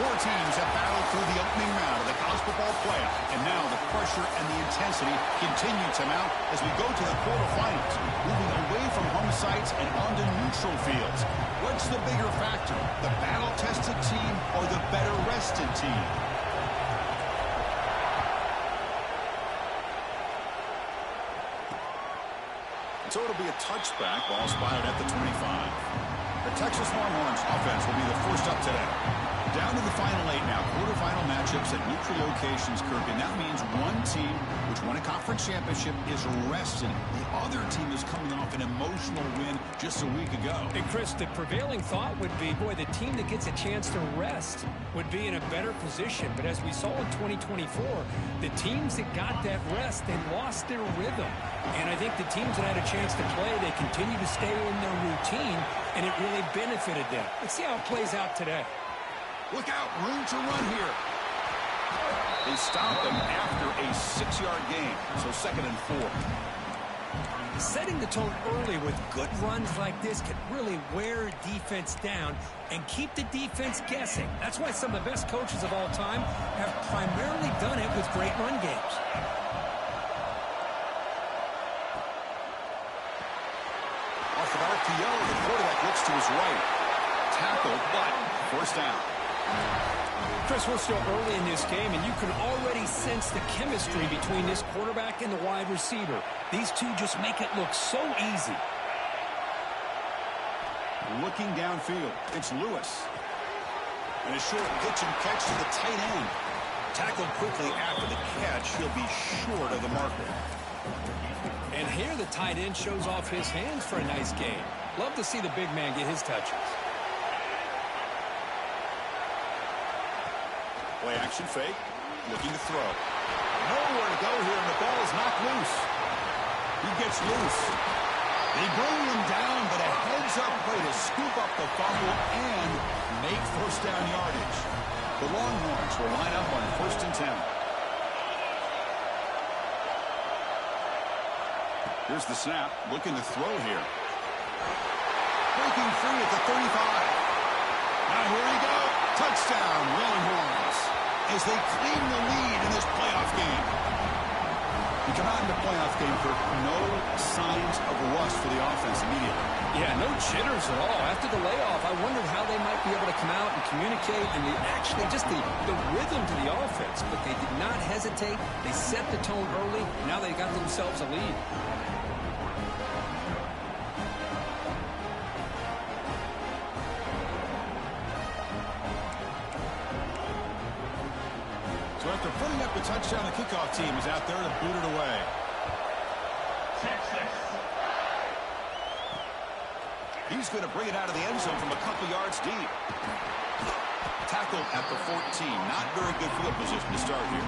Four teams have battled through the opening round of the college football playoff, and now the pressure and the intensity continue to mount as we go to the quarterfinals, moving away from home sites and onto neutral fields. What's the bigger factor, the battle-tested team or the better-rested team? So it'll be a touchback, ball spotted at the 25. The Texas Longhorns offense will be the first up today. Down to the final 8 now. Quarterfinal matchups at neutral locations, Kirk. And that means one team, which won a conference championship, is resting. The other team is coming off an emotional win just a week ago. And, Chris, the prevailing thought would be, boy, the team that gets a chance to rest would be in a better position. But as we saw in 2024, the teams that got that rest, they lost their rhythm. And I think the teams that had a chance to play, they continue to stay in their routine, and it really benefited them. Let's see how it plays out today. Look out, room to run here. They stopped them after a 6-yard gain, so 2nd and 4. Setting the tone early with good runs like this can really wear defense down and keep the defense guessing. That's why some of the best coaches of all time have primarily done it with great run games. Off of RPO, the quarterback looks to his right. Tackled, but first down. Chris, we're still early in this game, and you can already sense the chemistry between this quarterback and the wide receiver. These two just make it look so easy. Looking downfield, it's Lewis. And a short pitch and catch to the tight end. Tackled quickly after the catch. He'll be short of the marker. And here the tight end shows off his hands for a nice game. Love to see the big man get his touches. Play action fake, looking to throw. Nowhere to go here, and the ball is knocked loose. He gets loose. They bring him down, but a heads-up play to scoop up the fumble and make first down yardage. The Longhorns will line up on 1st and 10. Here's the snap, looking to throw here. Breaking free at the 35. Now here we go. Touchdown, Longhorns, as they claim the lead in this playoff game. You come out in the playoff game, Kirk, no signs of rust for the offense immediately. Yeah, no jitters at all. After the layoff, I wondered how they might be able to come out and communicate and actually just the rhythm to the offense. But they did not hesitate. They set the tone early. Now they got themselves a lead. So after putting up a touchdown, the kickoff team is out there to boot it away. He's going to bring it out of the end zone from a couple yards deep. Tackled at the 14. Not very good field position to start here.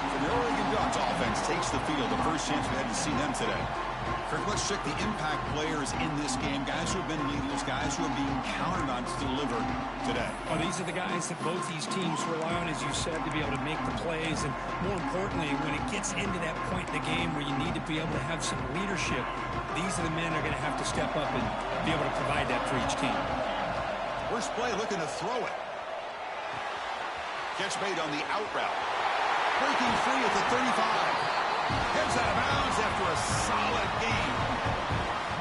So the Oregon Ducks offense takes the field. The first chance we had to see them today. Kirk, let's check the impact players in this game. Guys who have been leaders, guys who are being counted on to deliver today. Well, these are the guys that both these teams rely on, as you said, to be able to make the plays. And more importantly, when it gets into that point in the game where you need to be able to have some leadership, these are the men that are going to have to step up and be able to provide that for each team. First play looking to throw it. Catch made on the out route. Breaking free at the 35. Heads out of bounds after a solid game.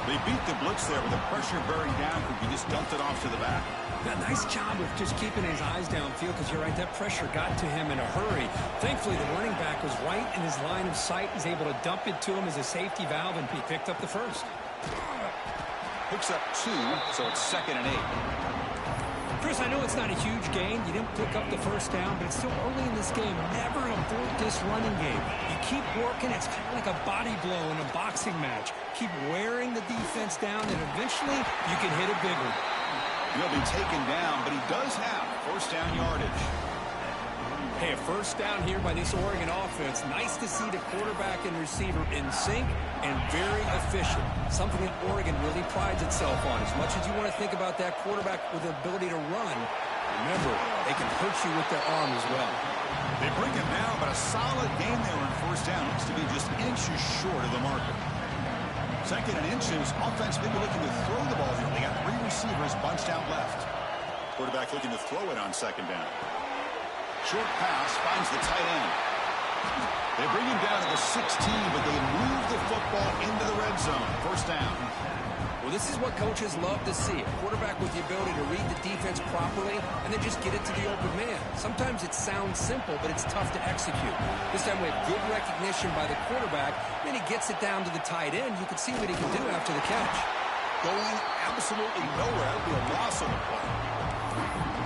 They beat the blitz there with the pressure bearing down. He just dumped it off to the back. Yeah, nice job of just keeping his eyes downfield, because you're right, that pressure got to him in a hurry. Thankfully, the running back was right in his line of sight. He's able to dump it to him as a safety valve, and he picked up the first. Picks up 2, so it's 2nd and 8. Chris, I know it's not a huge gain. You didn't pick up the first down, but it's still early in this game. Never abort this running game. You keep working. It's kind of like a body blow in a boxing match. Keep wearing the defense down, and eventually you can hit a big one. He'll be taken down, but he does have first down yardage. Hey, a first down here by this Oregon offense. Nice to see the quarterback and receiver in sync and very efficient. Something that Oregon really prides itself on. As much as you want to think about that quarterback with the ability to run, remember, they can hurt you with their arm as well. They bring him down, but a solid game there on first down. Looks to be just inches short of the marker. 2nd and inches. Offense maybe looking to throw the ball here. They got 3 receivers bunched out left. Quarterback looking to throw it on second down. Short pass finds the tight end. They bring him down to the 16, but they move the football into the red zone. First down. Well, this is what coaches love to see. A quarterback with the ability to read the defense properly and then just get it to the open man. Sometimes it sounds simple, but it's tough to execute. This time we have good recognition by the quarterback. Then he gets it down to the tight end. You can see what he can do after the catch. Going absolutely nowhere. That would be a loss on the play.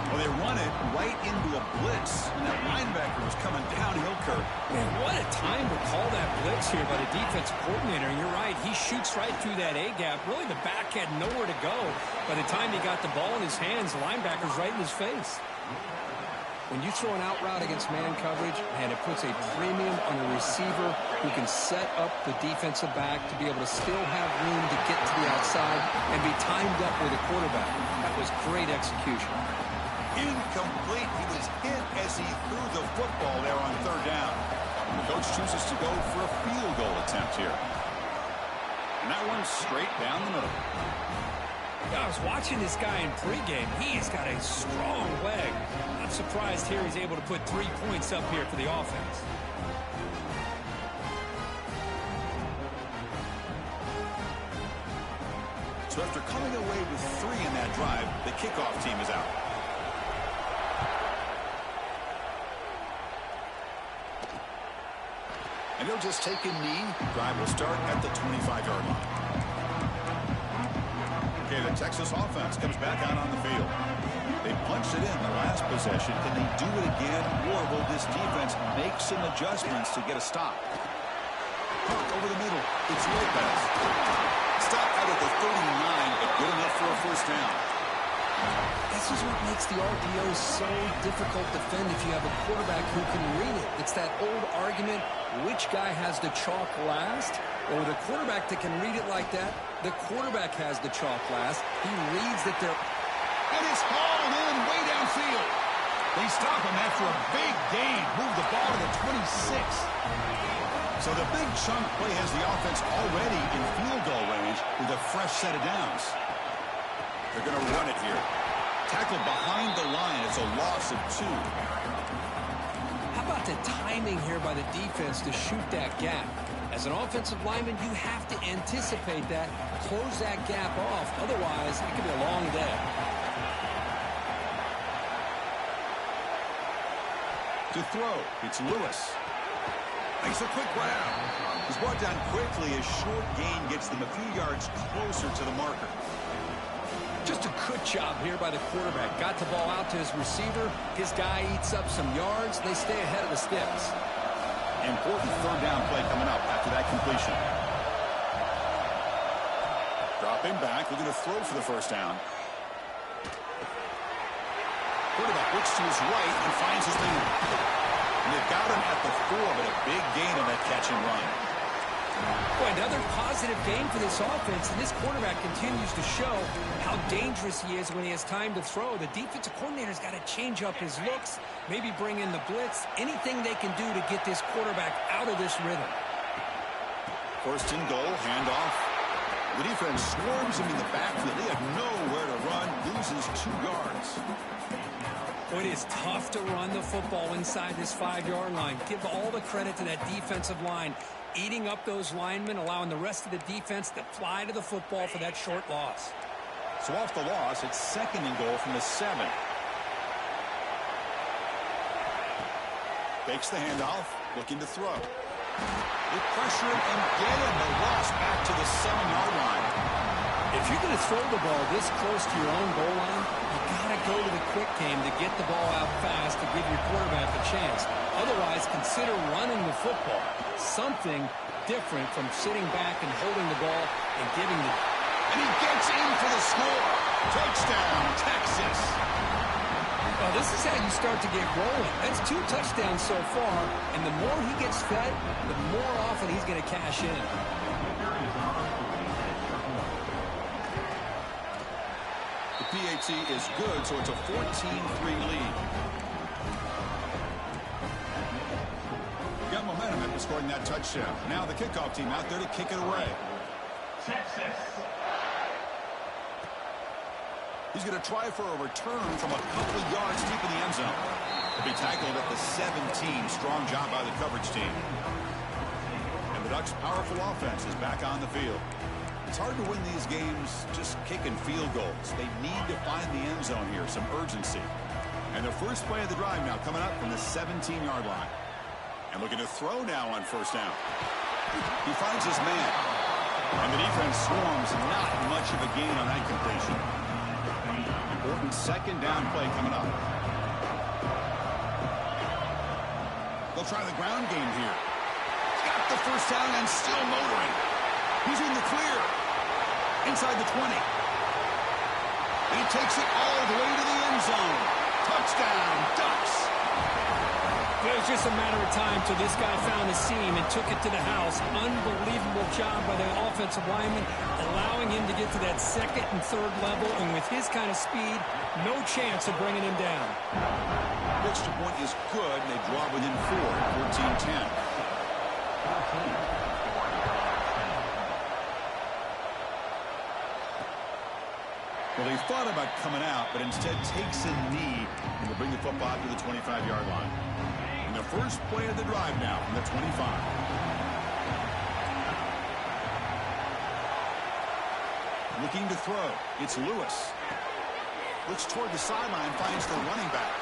Well, they run it right into a blitz, and that linebacker was coming downhill, Kurt. Man, what a time to call that blitz here by the defensive coordinator. You're right. He shoots right through that A-gap. Really, the back had nowhere to go. By the time he got the ball in his hands, the linebacker's right in his face. When you throw an out route against man coverage, man, it puts a premium on a receiver who can set up the defensive back to be able to still have room to get to the outside and be timed up with a quarterback. That was great execution. Incomplete. He was hit as he threw the football there on third down. And the coach chooses to go for a field goal attempt here. And that one's straight down the middle. I was watching this guy in pregame. He's got a strong leg. I'm surprised here he's able to put 3 points up here for the offense. So after coming away with 3 in that drive, the kickoff team is out. And they'll just take a knee. Drive will start at the 25-yard line. Okay, the Texas offense comes back out on the field. They punched it in the last possession. Can they do it again, or will this defense make some adjustments to get a stop? Over the middle, it's Lopez. Stop out at the 39, but good enough for a first down. This is what makes the RPO so difficult to defend if you have a quarterback who can read it. It's that old argument, which guy has the chalk last? Or the quarterback that can read it like that, the quarterback has the chalk last. He reads that they're... And it's hauled in way downfield. They stop him after a big gain. Move the ball to the 26. So the big chunk play has the offense already in field goal range with a fresh set of downs. They're going to run it here. Tackle behind the line. It's a loss of 2. How about the timing here by the defense to shoot that gap? As an offensive lineman, you have to anticipate that, close that gap off. Otherwise, it could be a long day. To throw, it's Lewis. Makes a quick grab. He's brought down quickly as short gain gets them a few yards closer to the marker. Just a good job here by the quarterback. Got the ball out to his receiver. His guy eats up some yards. They stay ahead of the sticks. Important third down play coming up after that completion. Dropping back, looking to throw for the first down. Quarterback looks to his right and finds his lead. And they've got him at the 4, but a big gain on that catch and run. Boy, another positive game for this offense, and this quarterback continues to show how dangerous he is when he has time to throw. The defensive coordinator's got to change up his looks, maybe bring in the blitz, anything they can do to get this quarterback out of this rhythm. First and goal, handoff. The defense swarms him in the backfield. They have nowhere to run, loses 2 yards. Boy, it is tough to run the football inside this 5-yard line. Give all the credit to that defensive line, eating up those linemen, allowing the rest of the defense to fly to the football for that short loss. So off the loss, it's second and goal from the 7. Fakes the handoff, looking to throw. They pressure him and get him. The loss back to the 7-yard line. If you're going to throw the ball this close to your own goal line, you got to go to the quick game to get the ball out fast to give your quarterback a chance. Otherwise, consider running the football. Something different from sitting back and holding the ball and giving the... And he gets in for the score. Touchdown, Texas. Well, this is how you start to get rolling. That's 2 touchdowns so far, and the more he gets fed, the more often he's going to cash in. The PAT is good, so it's a 14-3 lead. Got momentum after scoring that touchdown. Now the kickoff team out there to kick it away. Texas. He's going to try for a return from a couple of yards deep in the end zone. He'll be tackled at the 17. Strong job by the coverage team. And the Ducks' powerful offense is back on the field. It's hard to win these games just kicking field goals. They need to find the end zone here, some urgency. And the first play of the drive now coming up from the 17-yard line. And looking to throw now on first down. He finds his man. And the defense swarms, not much of a gain on that completion. Important second down play coming up. They'll try the ground game here. Got the first down and still motoring. He's in the clear. Inside the 20. And he takes it all the way to the end zone. Touchdown, Ducks. It was just a matter of time till this guy found a seam and took it to the house. Unbelievable job by the offensive lineman, allowing him to get to that second and third level. And with his kind of speed, no chance of bringing him down. The extra point is good, and they draw within 4, 14-10. Well, they thought about coming out, but instead takes a knee and will bring the football to the 25-yard line. And the first play of the drive now from the 25. Looking to throw. It's Lewis. Looks toward the sideline, finds the running back.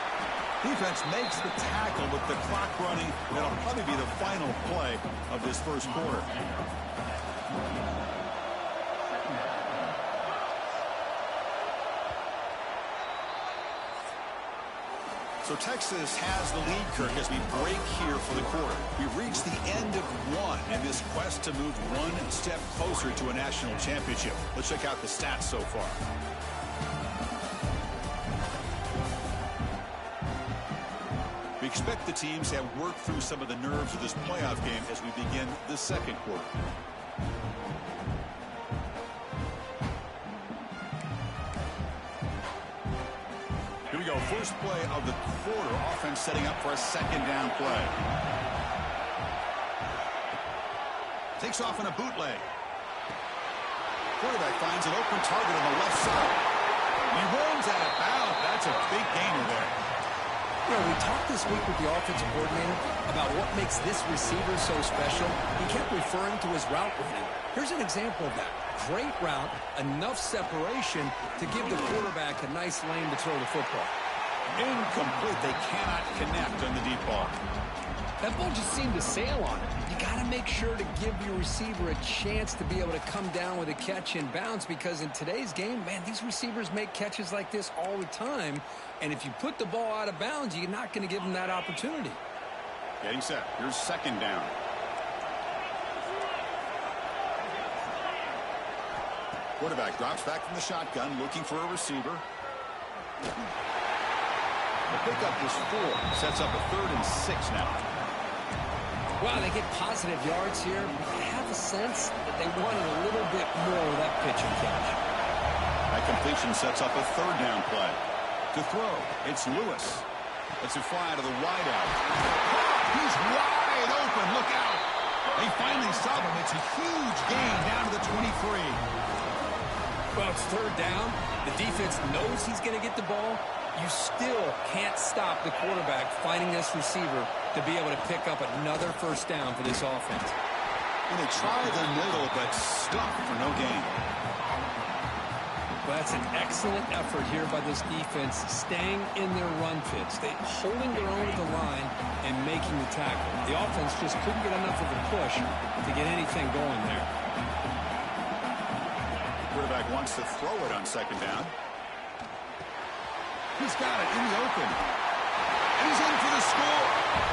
Defense makes the tackle with the clock running. That'll probably be the final play of this first quarter. So Texas has the lead, Kirk, as we break here for the quarter. We've reached the end of one in this quest to move one step closer to a national championship. Let's check out the stats so far. We expect the teams to have worked through some of the nerves of this playoff game as we begin the second quarter. Here we go. First play of the quarter. Offense setting up for a second down play. Takes off on a bootleg. Quarterback finds an open target on the left side. He runs out of bounds. That's a big gainer there. You know, we talked this week with the offensive coordinator about what makes this receiver so special. He kept referring to his route running. Here's an example of that. Great route, enough separation to give the quarterback a nice lane to throw the football. Incomplete. They cannot connect on the deep ball. That ball just seemed to sail on it. You got to make sure to give your receiver a chance to be able to come down with a catch and bounce, because in today's game, man, these receivers make catches like this all the time. And if you put the ball out of bounds, you're not going to give them that opportunity. Getting set. Here's second down. Quarterback drops back from the shotgun, looking for a receiver. The pickup is 4. Sets up a 3rd and 6 now. Wow, they get positive yards here. I have a sense that they wanted a little bit more of that pitch and catch. That completion sets up a 3rd down play. To throw, it's Lewis. It's a fly to the wideout. He's wide open. Look out. They finally stop him. It's a huge gain down to the 23. Well, it's 3rd down. The defense knows he's going to get the ball. You still can't stop the quarterback finding this receiver to be able to pick up another first down for this offense. And they try the middle, but stuck for no gain. Well, that's an excellent effort here by this defense, staying in their run fits. They holding their own at the line and making the tackle. The offense just couldn't get enough of a push to get anything going there. Quarterback wants to throw it on second down. He's got it in the open. And he's in for the score.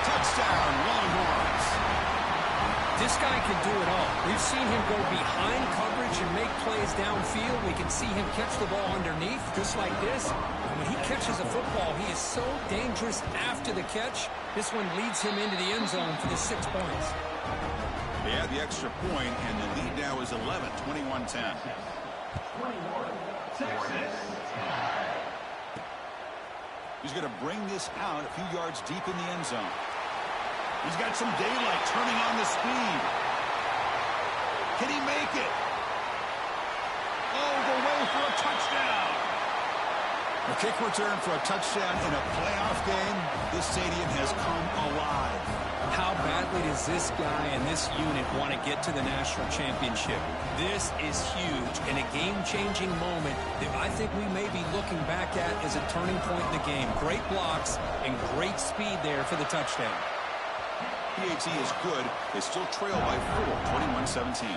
Touchdown, Longhorns. This guy can do it all. We've seen him go behind coverage and make plays downfield. We can see him catch the ball underneath, just like this. And when he catches a football, he is so dangerous after the catch. This one leads him into the end zone for the 6 points. They add the extra point, and the lead now is 11, 21-10. He's going to bring this out a few yards deep in the end zone. He's got some daylight turning on the speed. Can he make it? All the way for a touchdown. A kick return for a touchdown in a playoff game. This stadium has come alive. How badly does this guy and this unit want to get to the national championship? This is huge and a game-changing moment that I think we may be looking back at as a turning point in the game. Great blocks and great speed there for the touchdown. PAT is good. They still trail by 4, 21-17.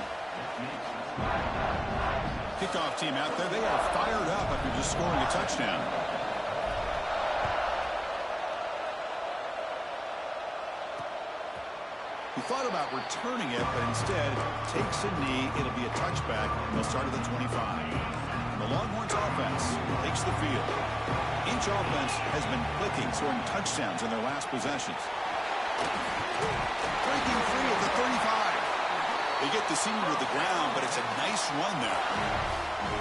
Kickoff team out there. They are fired up after just scoring a touchdown. He thought about returning it, but instead takes a knee. It'll be a touchback, and they'll start at the 25. And the Longhorns offense takes the field. Each offense has been clicking, scoring touchdowns in their last possessions. Breaking free at the 35. They get the senior to the ground, but it's a nice run there.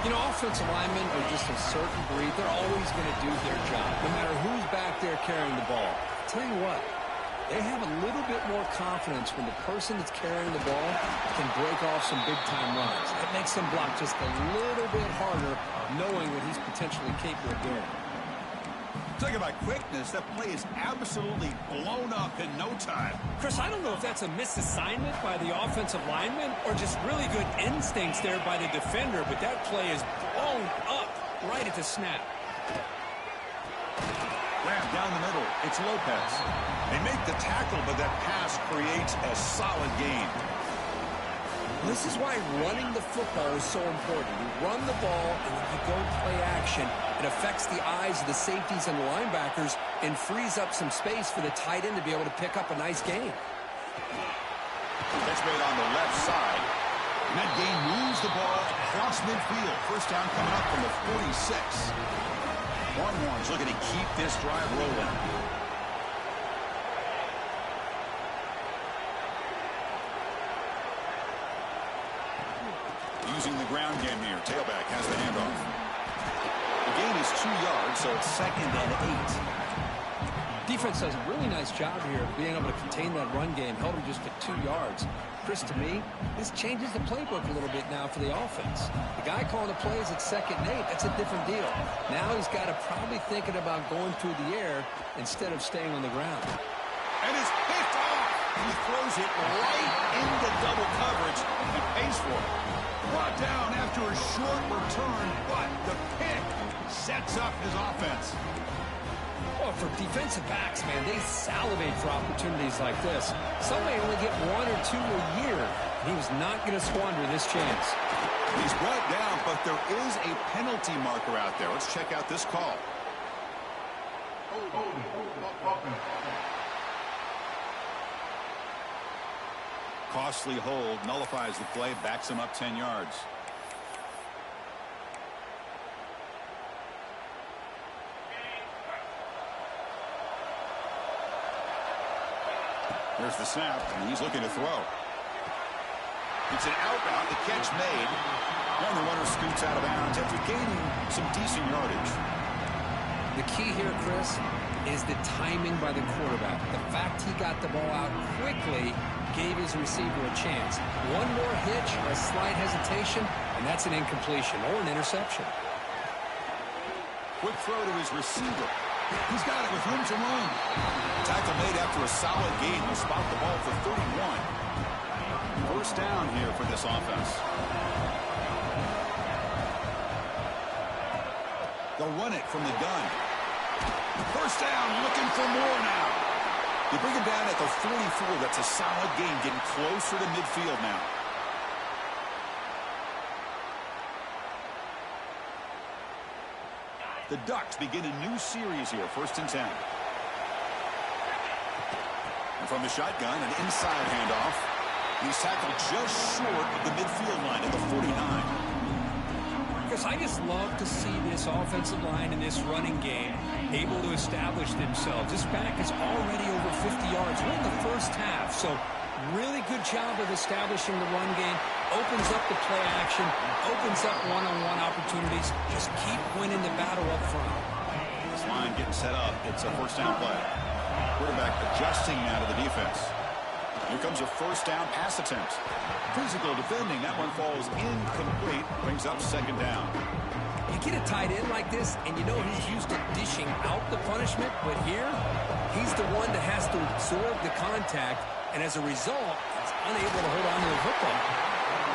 You know, offensive linemen are just a certain breed. They're always going to do their job, no matter who's back there carrying the ball. I'll tell you what, they have a little bit more confidence when the person that's carrying the ball can break off some big-time runs. It makes them block just a little bit harder, knowing what he's potentially capable of doing. Talking about quickness, that play is absolutely blown up in no time. Chris, I don't know if that's a misassignment by the offensive lineman or just really good instincts there by the defender, but that play is blown up right at the snap. Grab down the middle. It's Lopez. They make the tackle, but that pass creates a solid gain. This is why running the football is so important. You run the ball, and then you go play action. It affects the eyes of the safeties and the linebackers and frees up some space for the tight end to be able to pick up a nice gain. That's made on the left side. And that gain moves the ball across midfield. First down coming up from the 46. Longhorns looking to keep this drive rolling. Using the ground game here. Tailback has the handoff. The gain is 2 yards, so it's 2nd and 8. Defense does a really nice job here of being able to contain that run game. Held him just at 2 yards. Chris, to me, this changes the playbook a little bit now for the offense. The guy calling the plays at 2nd and 8, that's a different deal. Now he's got to probably thinking about going through the air instead of staying on the ground. And it's picked off. He throws it right into double coverage. He pays for it. Brought down after a short return, but the pick sets up his offense. Well, for defensive backs, man, they salivate for opportunities like this. Some may only get 1 or 2 a year. He was not going to squander this chance. He's brought down, but there is a penalty marker out there. Let's check out this call. Costly hold, nullifies the play, backs him up 10 yards. There's the snap, and he's looking to throw. It's an out route, the catch made. And the runner scoots out of bounds after gaining some decent yardage. The key here, Chris, is the timing by the quarterback. The fact he got the ball out quickly gave his receiver a chance. One more hitch or a slight hesitation, and that's an incompletion or an interception. Quick throw to his receiver. He's got it with room to run. Tackle made after a solid gain. Will spot the ball for 31. First down here for this offense. They'll run it from the gun. First down, looking for more now. They bring him down at the 44. That's a solid gain, getting closer to midfield now. The Ducks begin a new series here, 1st and 10. And from the shotgun, an inside handoff. He's tackled just short of the midfield line at the 49. Chris, I just love to see this offensive line and this running game able to establish themselves. This back is already over 50 yards. We're in the first half, so really good job of establishing the run game. Opens up the play action, opens up one-on-one opportunities. Just keep winning the battle up front. This line getting set up. It's a first down play. Quarterback adjusting now to the defense. Here comes a first down pass attempt. Physical defending. That one falls incomplete. Brings up 2nd down. You get a tight end like this, and you know he's used to dishing out the punishment, but here, he's the one that has to absorb the contact, and as a result, he's unable to hold on to the football.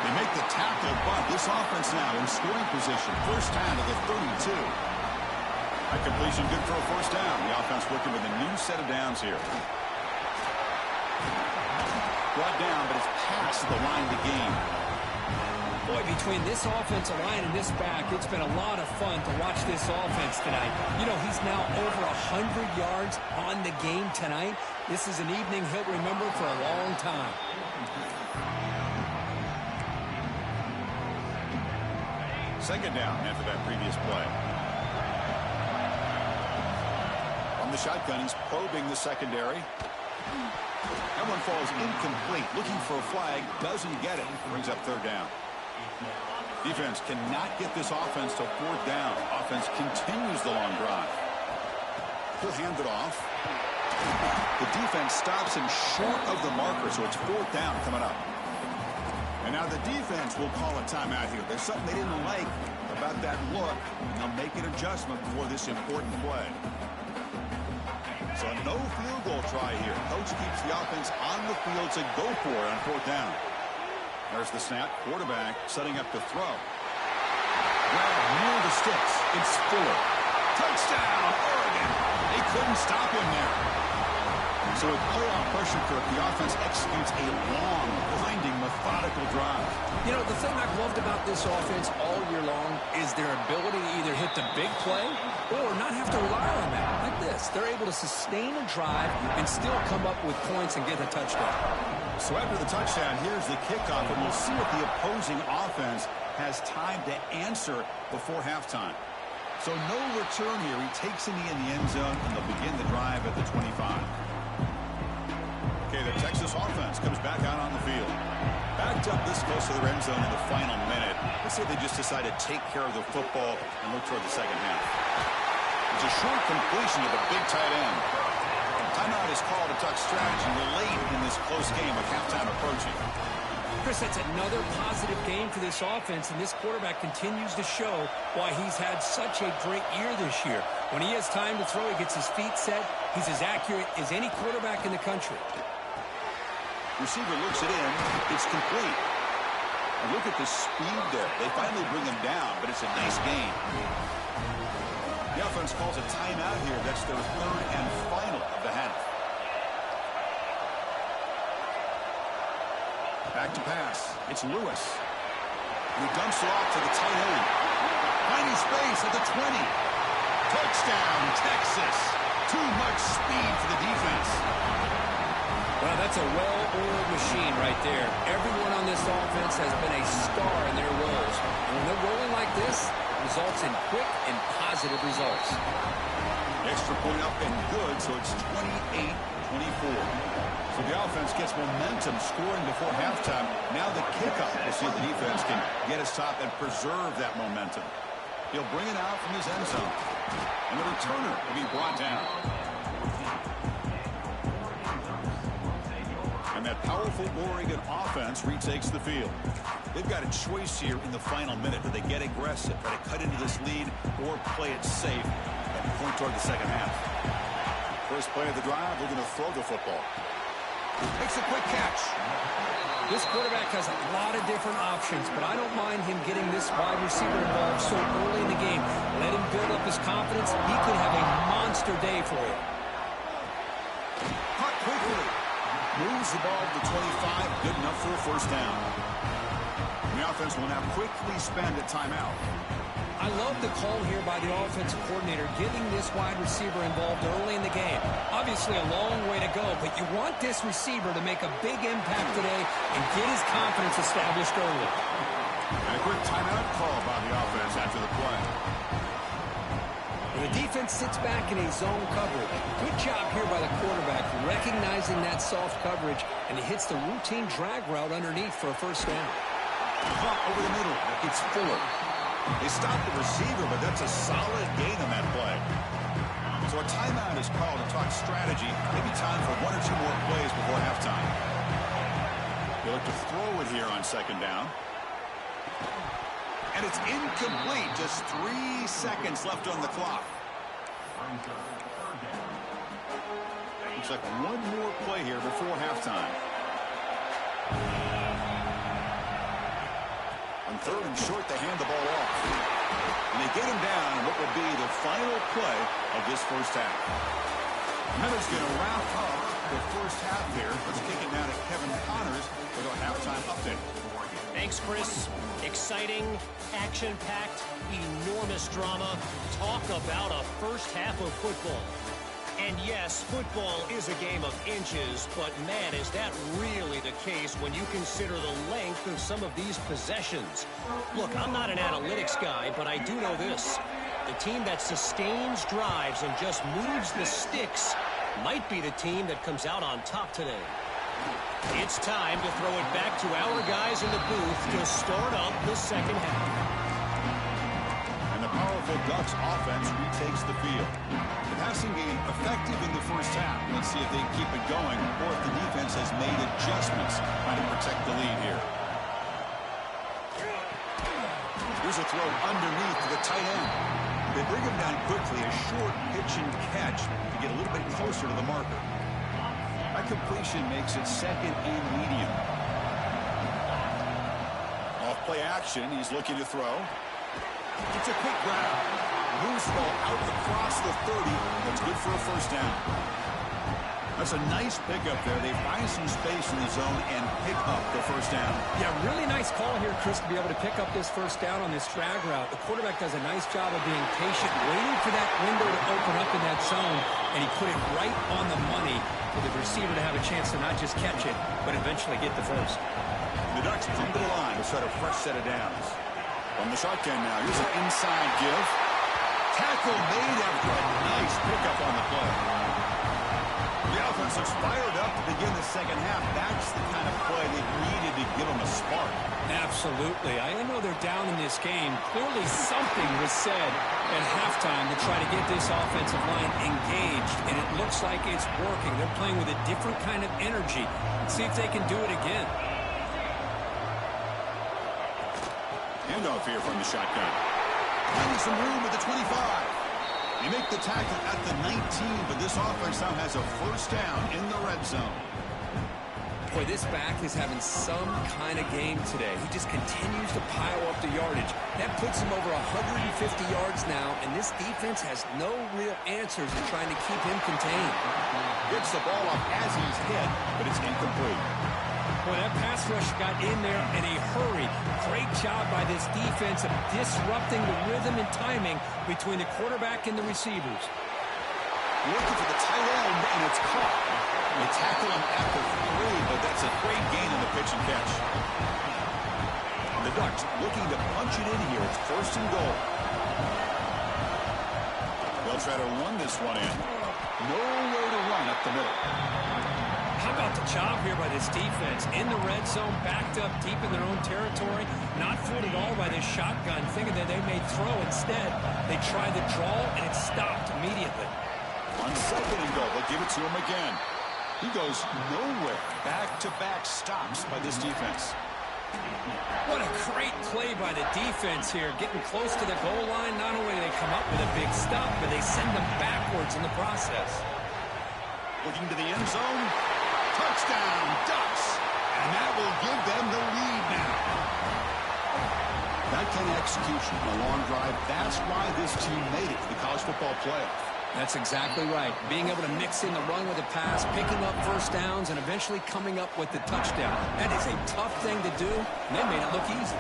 They make the tackle, but this offense now in scoring position. First down to the 32. That completion good for a first down. The offense working with a new set of downs here. Brought down, but it's past the line of the game. Boy, between this offensive line and this back, it's been a lot of fun to watch this offense tonight. You know, he's now over 100 yards on the game tonight. This is an evening he'll remember for a long time. Second down after that previous play. From the shotgun, he's probing the secondary. That one falls incomplete. Looking for a flag, doesn't get it. Brings up third down. Defense cannot get this offense to fourth down. Offense continues the long drive. He'll hand it off. The defense stops him short of the marker, so it's fourth down coming up. And now the defense will call a timeout here. There's something they didn't like about that look, and they'll make an adjustment before this important play. So no field goal try here. Coach keeps the offense on the field to go for it on fourth down. There's the snap. Quarterback setting up to throw. Grab near the sticks. It's Fuller. Touchdown, Oregon. They couldn't stop him there. So with playoff pressure for the offense executes a long, blinding, methodical drive. You know, the thing I've loved about this offense all year long is their ability to either hit the big play or not have to rely on that. Like this, they're able to sustain a drive and still come up with points and get a touchdown. So after the touchdown, here's the kickoff, and we'll see if the opposing offense has time to answer before halftime. So no return here. He takes a knee in the end zone, and they'll begin the drive at the 25. Okay, the Texas offense comes back out on the field. Backed up this close to their end zone in the final minute. Let's say they just decide to take care of the football and look toward the second half. It's a short completion to the big tight end. Timeout is called to talk strategy late in this close game with halftime approaching. Chris, that's another positive game for this offense, and this quarterback continues to show why he's had such a great year this year. When he has time to throw, he gets his feet set. He's as accurate as any quarterback in the country. Receiver looks it in. It's complete. And look at the speed there. They finally bring him down, but it's a nice gain. The offense calls a timeout here. That's their third and final of the half. Back to pass. It's Lewis. And he dumps it off to the tight end. Finding space at the 20. Touchdown, Texas. Too much speed for the defense. Well, that's a well-oiled machine right there. Everyone on this offense has been a star in their roles. And when they're rolling like this, it results in quick and positive results. Extra point up and good, so it's 28-24. So the offense gets momentum scoring before halftime. Now the kickoff. We'll see if the defense can get a stop and preserve that momentum. He'll bring it out from his end zone. And the returner will be brought down. And that powerful Oregon offense retakes the field. They've got a choice here in the final minute. Do they get aggressive, try to cut into this lead, or play it safe and point toward the second half? First play of the drive, they're going to throw the football. Makes a quick catch. This quarterback has a lot of different options, but I don't mind him getting this wide receiver involved so early in the game. Let him build up his confidence. He could have a monster day for you. Caught quickly. Moves the ball to 25. Good enough for a first down. And the offense will now quickly spend a timeout. I love the call here by the offensive coordinator, getting this wide receiver involved early in the game. Obviously a long way to go, but you want this receiver to make a big impact today and get his confidence established early. And a quick timeout call by the offense after the play. And the defense sits back in a zone coverage. Good job here by the quarterback, recognizing that soft coverage, and he hits the routine drag route underneath for a first down. Caught over the middle. It's Fuller. They stopped the receiver, but that's a solid gain on that play. So a timeout is called to talk strategy. Maybe time for one or two more plays before halftime. They look to throw it here on second down. And it's incomplete. Just 3 seconds left on the clock. Looks like one more play here before halftime. On 3rd and short, they hand the ball off. And they get him down in what will be the final play of this first half. Miller's going to wrap up the first half here. Let's kick it down to Kevin Connors with our halftime update. Thanks, Chris. Exciting, action-packed, enormous drama. Talk about a first half of football. And yes, football is a game of inches, but man, is that really the case when you consider the length of some of these possessions. Look, I'm not an analytics guy, but I do know this. The team that sustains drives and just moves the sticks might be the team that comes out on top today. It's time to throw it back to our guys in the booth to start up the second half. And the powerful Ducks offense retakes the field. The passing game effective in the first half. Let's see if they keep it going or if the defense has made adjustments trying to protect the lead here. Here's a throw underneath to the tight end. They bring him down quickly, a short pitch and catch to get a little bit closer to the marker. That completion makes it 2nd and medium. Off play action, he's looking to throw. It's a quick grab. Moves the ball out across the 30. That's good for a first down. That's a nice pickup there. They find some space in the zone and pick up the first down. Yeah, really nice call here, Chris, to be able to pick up this first down on this drag route. The quarterback does a nice job of being patient, waiting for that window to open up in that zone, and he put it right on the money for the receiver to have a chance to not just catch it, but eventually get the first. The Ducks come to the line to start a fresh set of downs. From the shotgun now, here's an inside give. Tackle made after a nice pickup on the play. The offense looks fired up to begin the second half. That's the kind of play they needed to give them a spark. Absolutely. I know they're down in this game. Clearly something was said at halftime to try to get this offensive line engaged, and it looks like it's working. They're playing with a different kind of energy. Let's see if they can do it again. Handoff here from the shotgun. Finding some room at the 25. They make the tackle at the 19, but this offense now has a first down in the red zone. Boy, this back is having some kind of game today. He just continues to pile up the yardage. That puts him over 150 yards now, and this defense has no real answers in trying to keep him contained. Gets the ball up as he's hit, but it's incomplete. Boy, that pass rush got in there in a hurry. Great job by this defense of disrupting the rhythm and timing between the quarterback and the receivers. Looking for the tight end, and it's caught. They tackle him at the 3, but that's a great gain on the pitch and catch. And the Ducks looking to punch it in here. It's 1st and goal. They'll try to run this one in. Nowhere to run up the middle. How about the job here by this defense? In the red zone, backed up deep in their own territory, not fooled at all by this shotgun, thinking that they may throw instead. They tried the draw, and it stopped immediately. On 2nd and goal, they'll give it to him again. He goes nowhere. Back-to-back stops by this defense. What a great play by the defense here. Getting close to the goal line, not only do they come up with a big stop, but they send them backwards in the process. Looking to the end zone. Touchdown, Ducks. And that will give them the lead now. That kind of execution on a long drive, that's why this team made it to the college football playoff. That's exactly right. Being able to mix in the run with the pass, picking up first downs, and eventually coming up with the touchdown. That is a tough thing to do, and they made it look easy.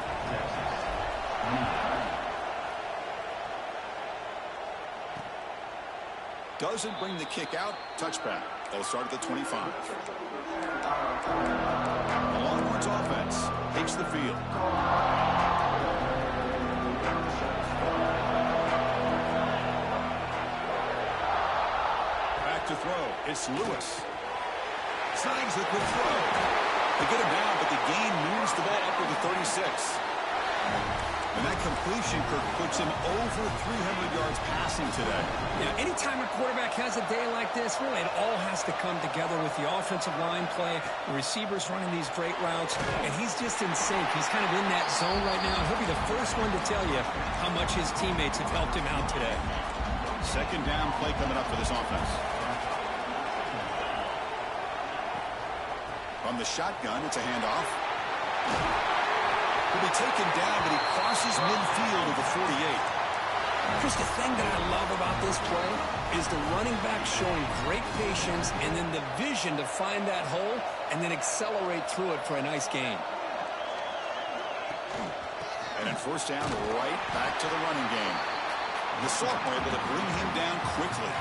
Doesn't bring the kick out. Touchback. They'll start at the 25. The Longhorns offense takes the field. To throw. It's Lewis. Snags the quick throw. They get him down, but the gain moves the ball up to the 36. And that completion, Kirk, puts him over 300 yards passing today. Yeah, anytime a quarterback has a day like this, really it all has to come together with the offensive line play, the receivers running these great routes, and he's just in sync. He's kind of in that zone right now. He'll be the first one to tell you how much his teammates have helped him out today. Second down play coming up for this offense. From the shotgun, it's a handoff. Will be taken down, but he crosses midfield of the 48. Chris, the thing that I love about this play is the running back showing great patience and then the vision to find that hole and then accelerate through it for a nice gain. And in first down, right back to the running game. The sophomore able to bring him down quickly.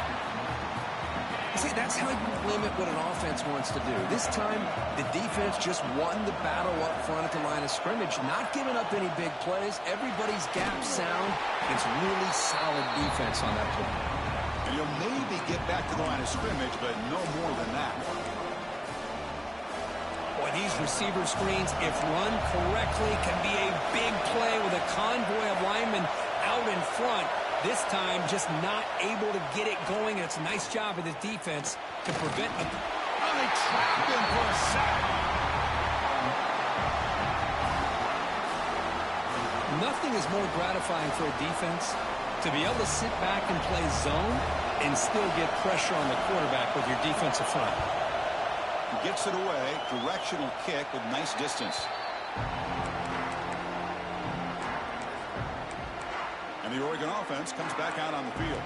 See, that's how you limit what an offense wants to do. This time, the defense just won the battle up front at the line of scrimmage, not giving up any big plays. Everybody's gap sound. It's really solid defense on that play. And you'll maybe get back to the line of scrimmage, but no more than that. Boy, these receiver screens, if run correctly, can be a big play with a convoy of linemen out in front. This time, just not able to get it going. And it's a nice job of the defense to prevent a... Oh, they trapped him for a sack. Nothing is more gratifying for a defense to be able to sit back and play zone and still get pressure on the quarterback with your defensive front. He gets it away. Directional kick with nice distance. And the Oregon offense comes back out on the field.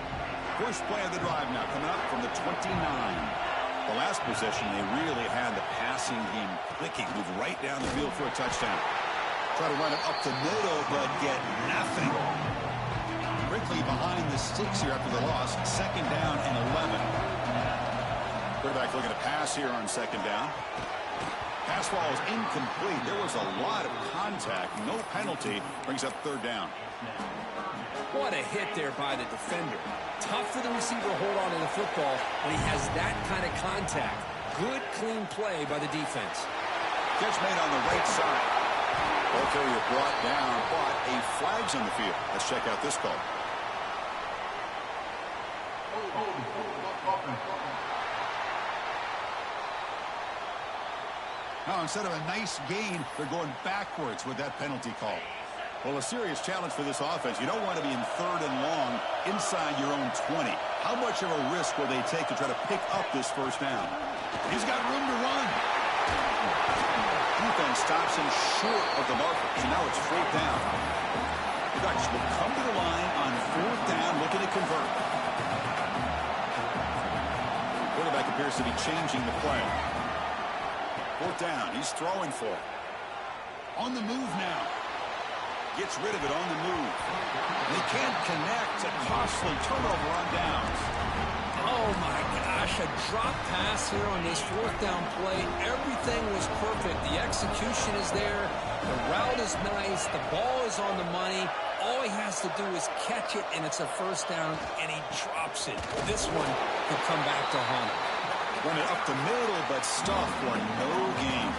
First play of the drive now coming up from the 29. The last possession, they really had the passing game clicking. Move right down the field for a touchdown. Try to run it up the middle, but get nothing. Quickly behind the sticks here after the loss. Second down and 11. Quarterback looking to pass here on second down. Pass ball is incomplete. There was a lot of contact. No penalty. Brings up third down. What a hit there by the defender. Tough for the receiver to hold on to the football when he has that kind of contact. Good, clean play by the defense. Catch made on the right side. Ball carrier brought down, but a flag's on the field. Let's check out this call. Now, instead of a nice gain, they're going backwards with that penalty call. Well, a serious challenge for this offense. You don't want to be in third and long inside your own 20. How much of a risk will they take to try to pick up this first down? He's got room to run. Defense stops him short of the marker, so now it's fourth down. The Ducks will come to the line on fourth down, looking to convert. Quarterback appears to be changing the play. Fourth down, he's throwing for it. On the move now. Gets rid of it on the move. They can't connect. A costly turnover on downs. Oh, my gosh. A drop pass here on this fourth down play. Everything was perfect. The execution is there. The route is nice. The ball is on the money. All he has to do is catch it, and it's a first down, and he drops it. This one could come back to haunt him. Run it up the middle, but stuffed for no gain.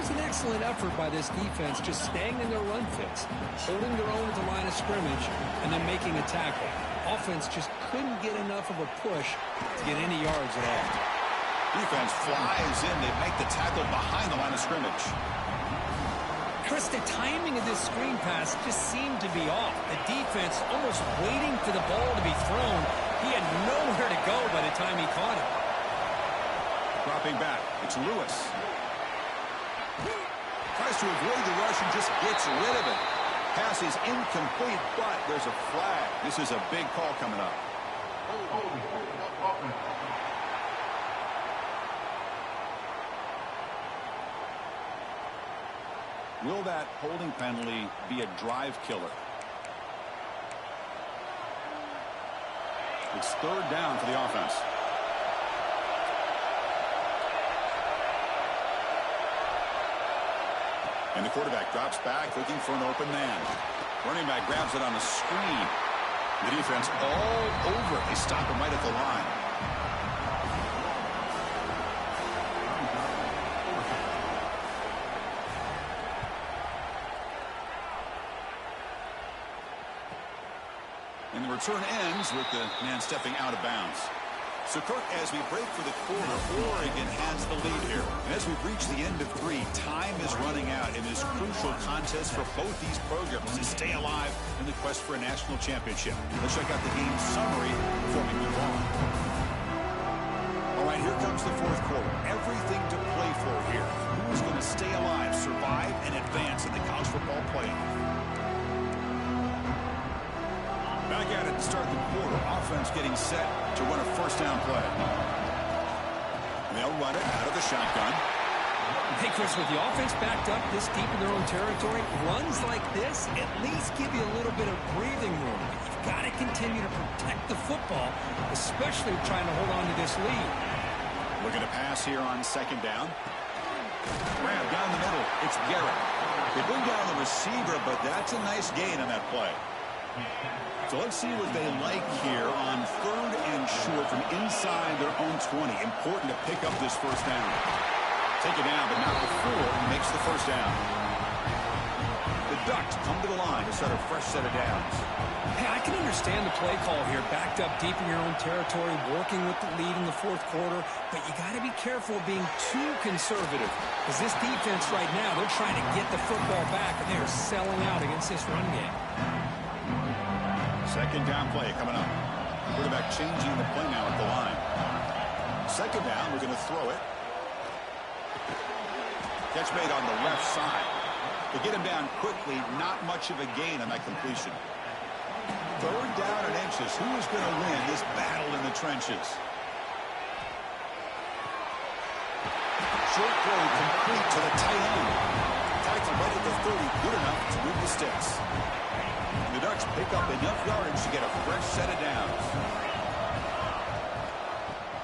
An excellent effort by this defense, just staying in their run fits, holding their own at the line of scrimmage, and then making a tackle. Offense just couldn't get enough of a push to get any yards at all. Defense flies in. They make the tackle behind the line of scrimmage. Chris, the timing of this screen pass just seemed to be off. The defense almost waiting for the ball to be thrown. He had nowhere to go by the time he caught it. Dropping back. It's Lewis. Tries to avoid the rush and just gets rid of it. Pass is incomplete, but there's a flag. This is a big call coming up. Will that holding penalty be a drive killer? It's third down for the offense. And the quarterback drops back, looking for an open man. Running back grabs it on a screen. The defense all over it. They stop him right at the line. And the return ends with the man stepping out of bounds. So, Kirk, as we break for the quarter, Oregon has the lead here. And as we've reached the end of 3, time is running out in this crucial contest for both these programs to stay alive in the quest for a national championship. Let's check out the game summary before we move on. All right, here comes the fourth quarter. Everything to play for here. Who's going to stay alive, survive, and advance in the college football playoff? Back at it to start the quarter. Offense getting set to run a first down play. They'll run it out of the shotgun. Hey, Chris, with the offense backed up this deep in their own territory, runs like this at least give you a little bit of breathing room. You've got to continue to protect the football, especially trying to hold on to this lead. Looking to pass here on second down. Grab down the middle. It's Garrett. They bring down the receiver, but that's a nice gain on that play. So let's see what they like here on third and short from inside their own 20. Important to pick up this first down. Take it down, but not before he makes the first down. The Ducks come to the line to start a fresh set of downs. Hey, I can understand the play call here, backed up deep in your own territory, working with the lead in the fourth quarter, but you got to be careful of being too conservative, because this defense right now, they're trying to get the football back, and they're selling out against this run game. Second down play coming up. Quarterback changing the play now at the line. Second down, we're going to throw it. Catch made on the left side. To get him down quickly, not much of a gain on that completion. Third down and inches. Who is going to win this battle in the trenches? Short throw complete to the tight end. Tackle right at the 30. Good enough to move the sticks. The Ducks pick up enough yardage to get a fresh set of downs.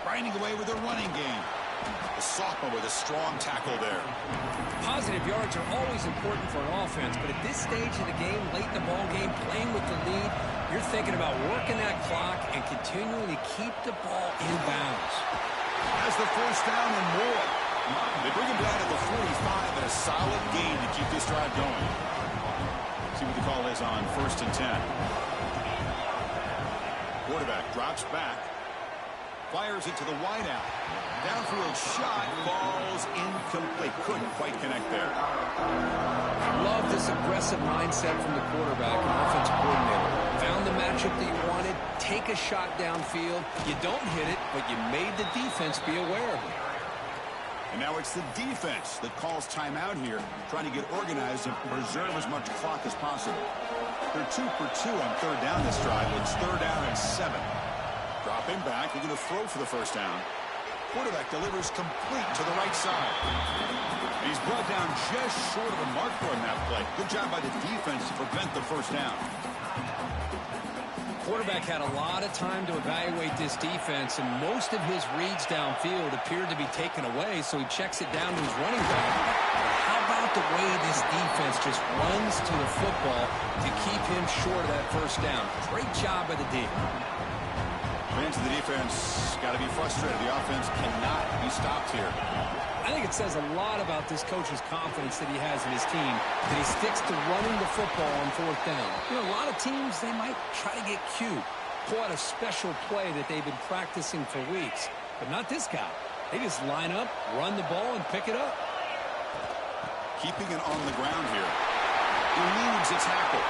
Grinding away with a running game. The sophomore with a strong tackle there. Positive yards are always important for an offense, but at this stage of the game, late in the ball game, playing with the lead, you're thinking about working that clock and continuing to keep the ball in bounds. Has the first down and more. They bring him down to the 45 and a solid gain to keep this drive going. See what the call is on 1st and 10. Quarterback drops back. Fires it to the wideout. Downfield shot falls incomplete. Couldn't quite connect there. Love this aggressive mindset from the quarterback and offensive coordinator. Found the matchup that you wanted. Take a shot downfield. You don't hit it, but you made the defense be aware of it. And now it's the defense that calls timeout here, trying to get organized and preserve as much clock as possible. They're 2 for 2 on third down this drive. It's third down and 7. Dropping back, we're going to throw for the first down. Quarterback delivers complete to the right side. And he's brought down just short of the mark for him that play. Good job by the defense to prevent the first down. Quarterback had a lot of time to evaluate this defense, and most of his reads downfield appeared to be taken away, so he checks it down to his running back. But how about the way this defense just runs to the football to keep him short of that first down? Great job by the D. Fans of the defense got to be frustrated. The offense cannot be stopped here. I think it says a lot about this coach's confidence that he has in his team, that he sticks to running the football on fourth down. You know, a lot of teams, they might try to get cute, pull out a special play that they've been practicing for weeks. But not this guy. They just line up, run the ball, and pick it up. Keeping it on the ground here. Eludes a tackle.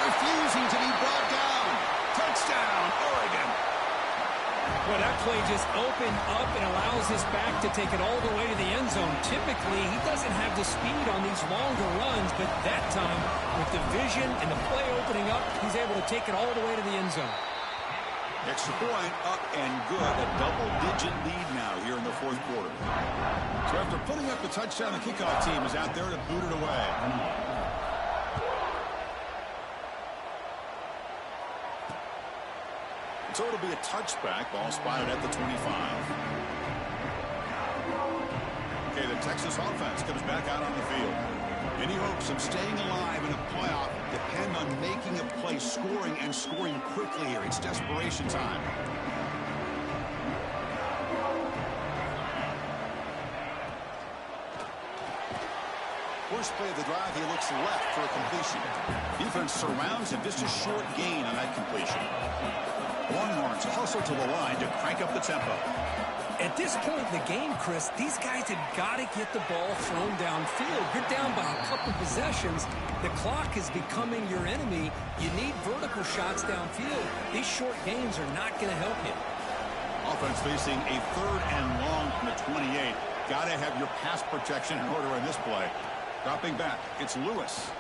Refusing to be brought down. Touchdown, Oregon. Well, that play just opened up and allows his back to take it all the way to the end zone. Typically, he doesn't have the speed on these longer runs, but that time, with the vision and the play opening up, he's able to take it all the way to the end zone. Extra point, up and good. A double-digit lead now here in the fourth quarter. So after putting up the touchdown, the kickoff team is out there to boot it away. So it'll be a touchback. Ball spotted at the 25. Okay, the Texas offense comes back out on the field. Any hopes of staying alive in a playoff depend on making a play, scoring, and scoring quickly here. It's desperation time. first play of the drive, he looks left for a completion. Defense surrounds him. Just a short gain on that completion. Longhorns hustle to the line to crank up the tempo. At this point in the game, Chris, these guys have got to get the ball thrown downfield. You're down by a couple possessions. The clock is becoming your enemy. You need vertical shots downfield. These short gains are not going to help you. Offense facing a 3rd and long from the 28. Got to have your pass protection in order in this play. Dropping back, it's Lewis.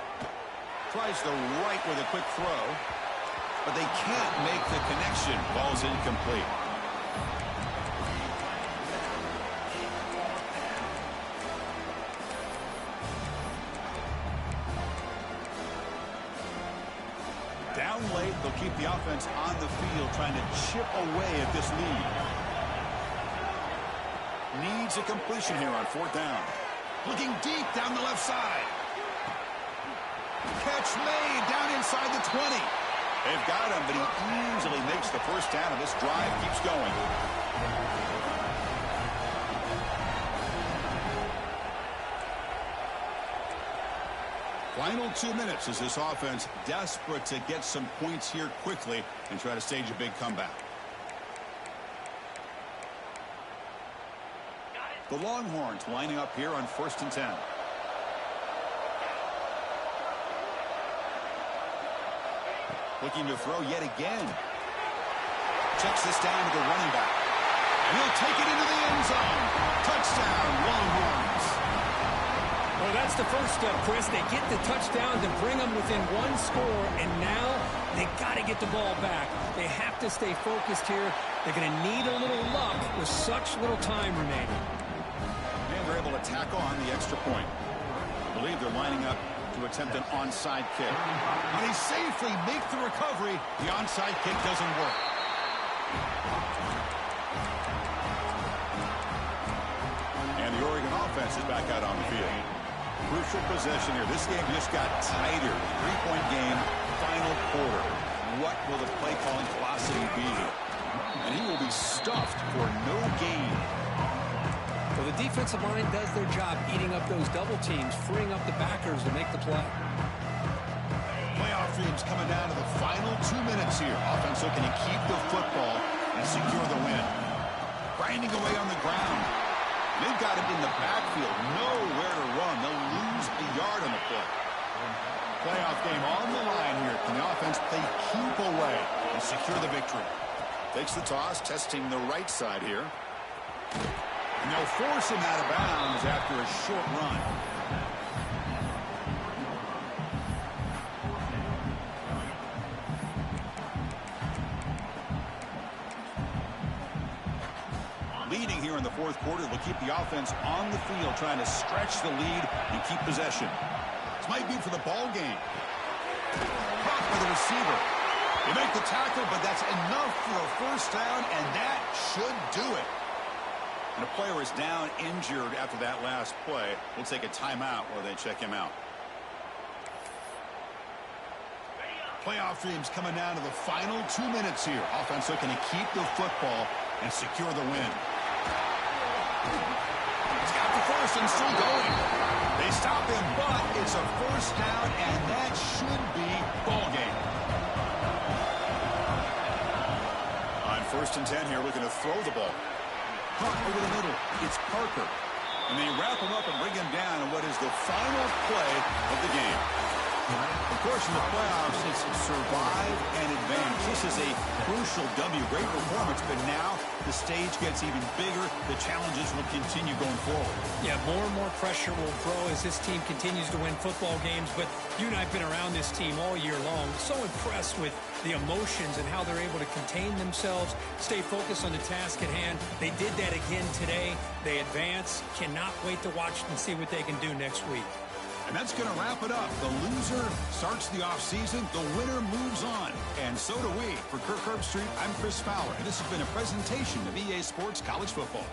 Tries the right with a quick throw, but they can't make the connection. Ball's incomplete. Down late, they'll keep the offense on the field, trying to chip away at this lead. Needs a completion here on 4th down. Looking deep down the left side. Catch made down inside the 20. They've got him, but he easily makes the first down, and this drive keeps going. Final 2 minutes as this offense desperate to get some points here quickly and try to stage a big comeback. The Longhorns lining up here on 1st and 10. Looking to throw yet again. Checks this down to the running back. And he'll take it into the end zone. Touchdown, Longhorns. Well, that's the first step, Chris. They get the touchdown to bring them within 1 score, and now they got to get the ball back. They have to stay focused here. They're going to need a little luck with such little time remaining. And they're able to tack on the extra point. I believe they're lining up to attempt an onside kick. And they safely make the recovery. The onside kick doesn't work. And the Oregon offense is back out on the field. Crucial possession here. This game just got tighter. 3-point game, final quarter. What will the play calling philosophy be here? And he will be stuffed for no gain. Well, the defensive line does their job eating up those double teams, freeing up the backers to make the play. Playoff dreams coming down to the final 2 minutes here. Offense looking to keep the football and secure the win. Grinding away on the ground. They've got him in the backfield. Nowhere to run. They'll lose a yard on the play. Playoff game on the line here. Can the offense play keep away and secure the victory? Takes the toss, testing the right side here. And they'll force him out of bounds after a short run. Leading here in the 4th quarter will keep the offense on the field, trying to stretch the lead and keep possession. This might be for the ball game. Caught by the receiver. They make the tackle, but that's enough for a first down, and that should do it. And a player is down injured after that last play. We'll take a timeout while they check him out. Playoff dreams coming down to the final 2 minutes here. Offense looking to keep the football and secure the win. He's got the first and still going. They stop him, but it's a first down, and that should be ball game. On 1st and 10 here, looking to throw the ball. Caught over the middle. It's Parker. And they wrap him up and bring him down in what is the final play of the game. Of course, in the playoffs, it's survive and advance. This is a crucial W. Great performance, but now the stage gets even bigger. The challenges will continue going forward. Yeah, more and more pressure will grow as this team continues to win football games. But you and I have been around this team all year long. So impressed with the emotions and how they're able to contain themselves, stay focused on the task at hand. They did that again today. They advance. Cannot wait to watch and see what they can do next week. And that's going to wrap it up. The loser starts the offseason. The winner moves on. And so do we. For Kirk Herbstreit, I'm Chris Fowler. And this has been a presentation of EA Sports College Football.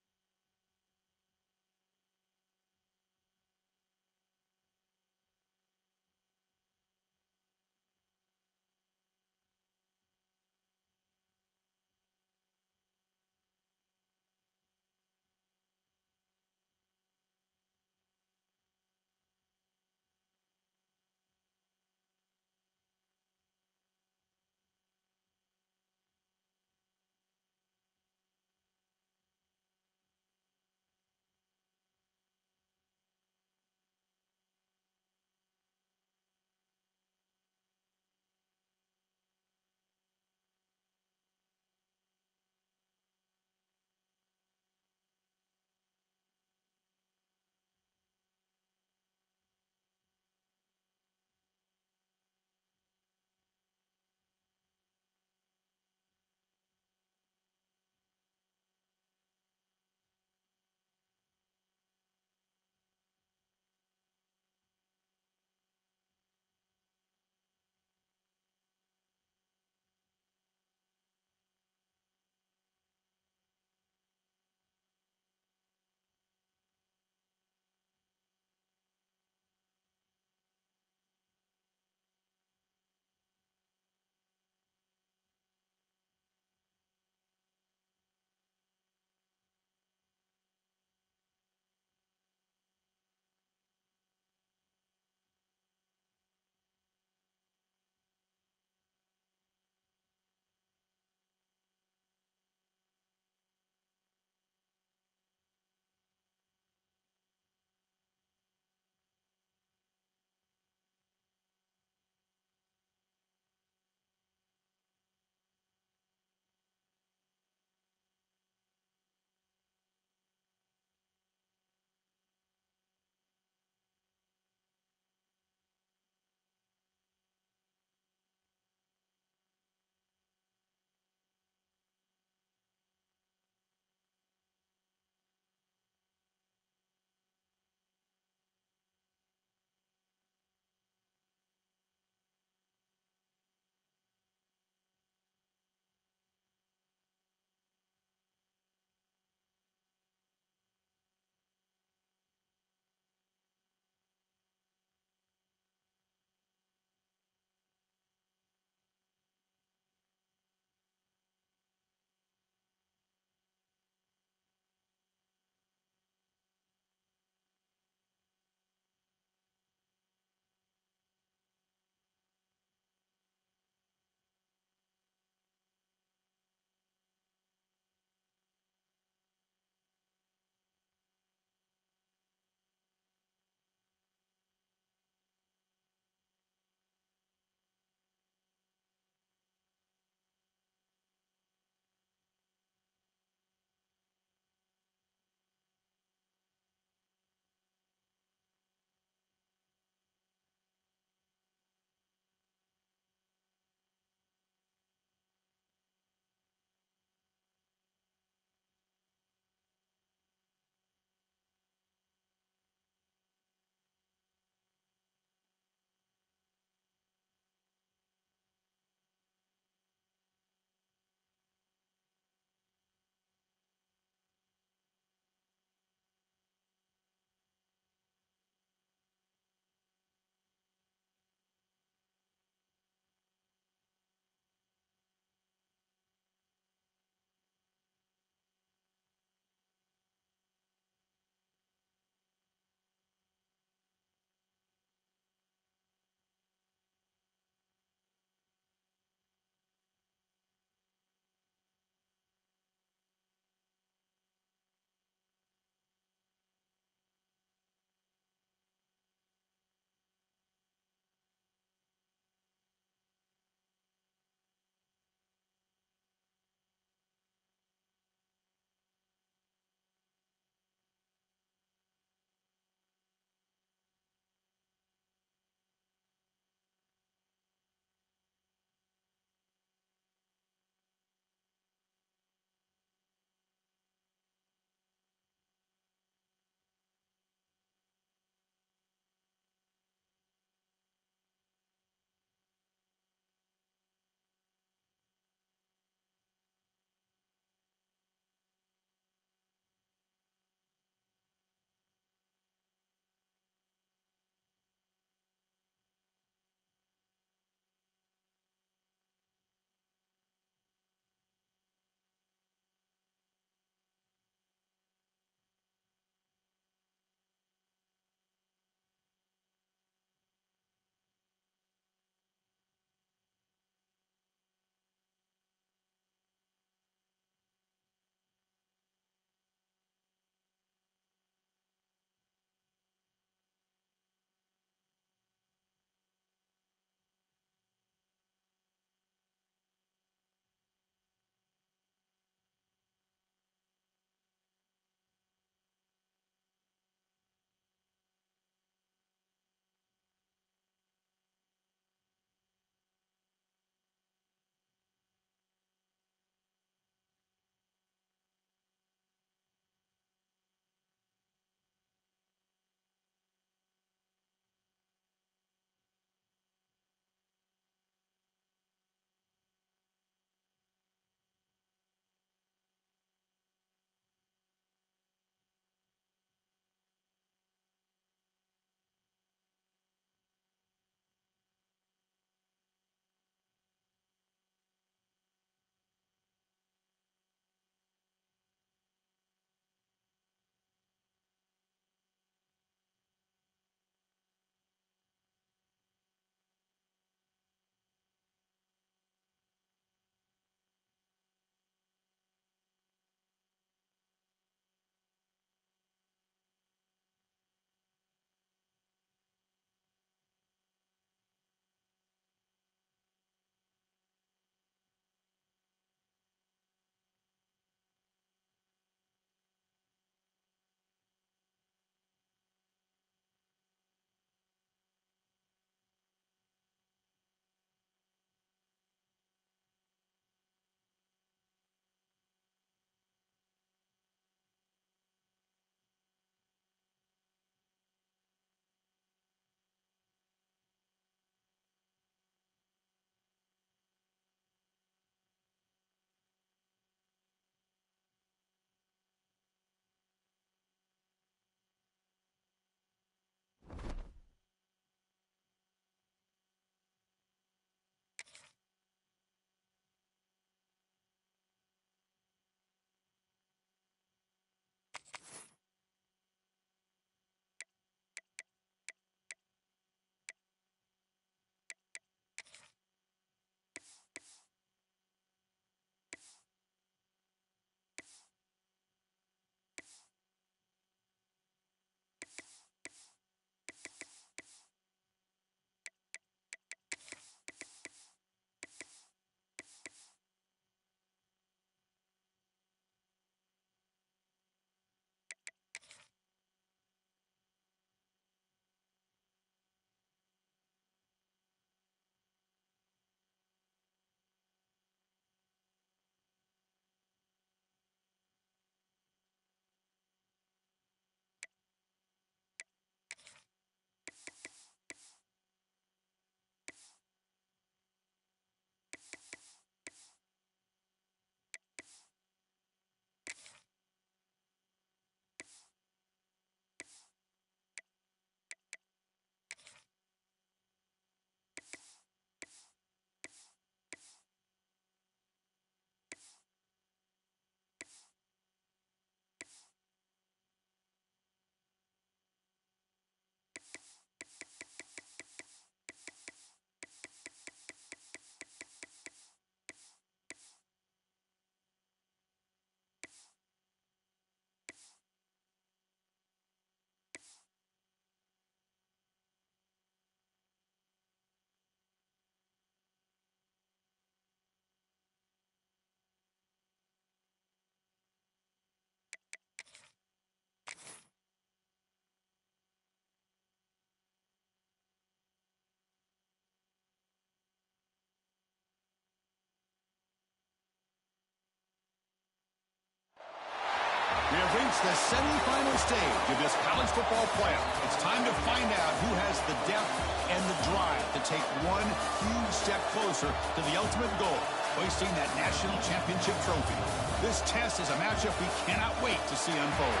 We have reached the semifinal stage of this college football playoff. It's time to find out who has the depth and the drive to take one huge step closer to the ultimate goal, hoisting that national championship trophy. This test is a matchup we cannot wait to see unfold.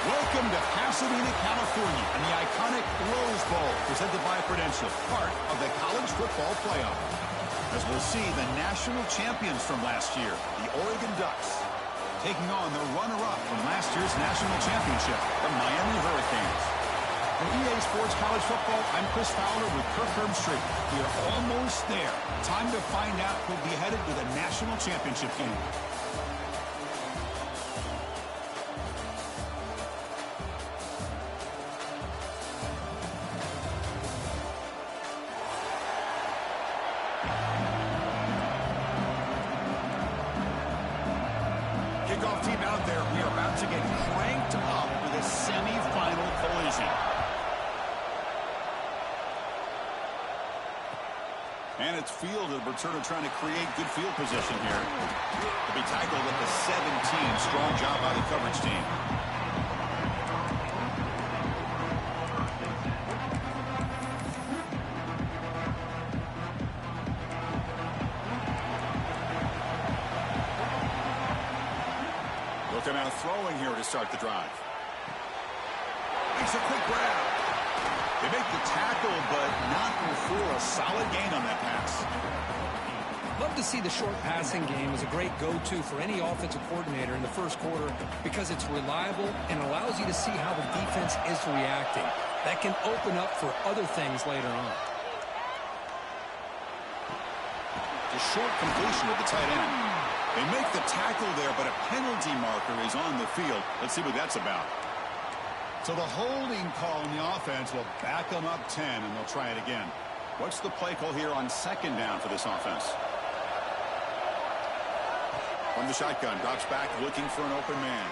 Welcome to Pasadena, California, and the iconic Rose Bowl, presented by Prudential, part of the college football playoff. As we'll see, the national champions from last year, the Oregon Ducks, taking on the runner-up from last year's national championship, the Miami Hurricanes. For EA Sports College Football, I'm Chris Fowler with Kirk Herbstreit. We are almost there. Time to find out who'll be headed to the national championship game. Kickoff team out there. We are about to get cranked up with a semifinal collision. And it's fielded. Returner trying to create good field position here. To be tackled at the 17. Strong job by the coverage team. Looking out throwing here to start the drive. Makes a quick grab. They make the tackle, but not before a solid gain on that pass. Love to see the short passing game as a great go-to for any offensive coordinator in the first quarter because it's reliable and allows you to see how the defense is reacting. That can open up for other things later on. The short completion with the tight end. They make the tackle there, but a penalty marker is on the field. Let's see what that's about. So the holding call in the offense will back them up 10, and they'll try it again. What's the play call here on second down for this offense? From the shotgun, drops back, looking for an open man.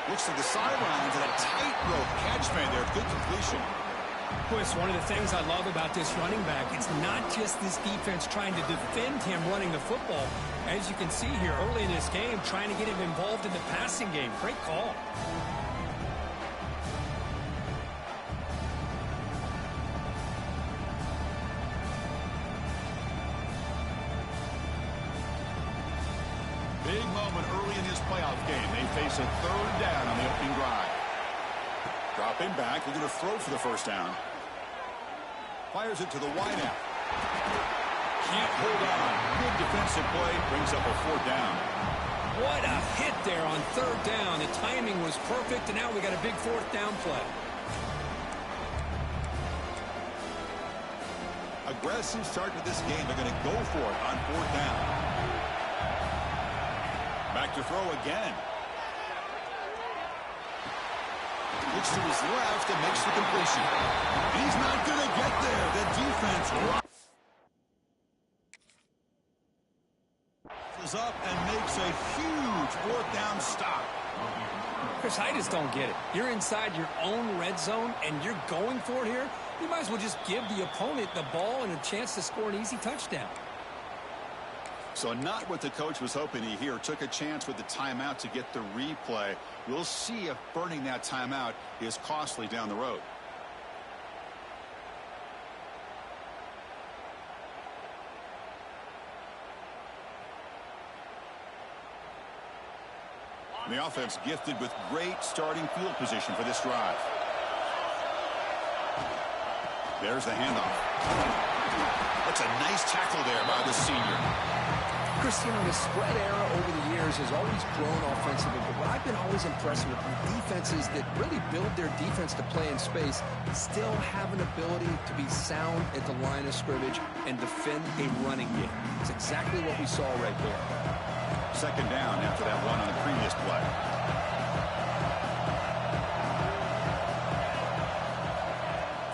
Looks to the sidelines, and a tightrope catch made there. Good completion. Chris, one of the things I love about this running back, it's not just this defense trying to defend him running the football. As you can see here early in this game, trying to get him involved in the passing game. Great call. Big moment early in this playoff game. They face a third down on the opening drive. Dropping back, looking to throw for the first down. Fires it to the wideout. Can't hold on. Good defensive play. Brings up a fourth down. What a hit there on third down. The timing was perfect, and now we got a big fourth down play. Aggressive start to this game. They're going to go for it on fourth down. Back to throw again. Looks to his left and makes the completion. He's not going to get there. The defense rises up and makes a huge fourth down stop. Chris, I just don't get it. You're inside your own red zone, and you're going for it here. You might as well just give the opponent the ball and a chance to score an easy touchdown. So not what the coach was hoping to hear. Took a chance with the timeout to get the replay. We'll see if burning that timeout is costly down the road. The offense gifted with great starting field position for this drive. There's the handoff. That's a nice tackle there by the senior. Cristiano, the spread era over the years has always grown offensively, but what I've been always impressed with defenses that really build their defense to play in space still have an ability to be sound at the line of scrimmage and defend a running game. It's exactly what we saw right there. Second down after that one on the previous play.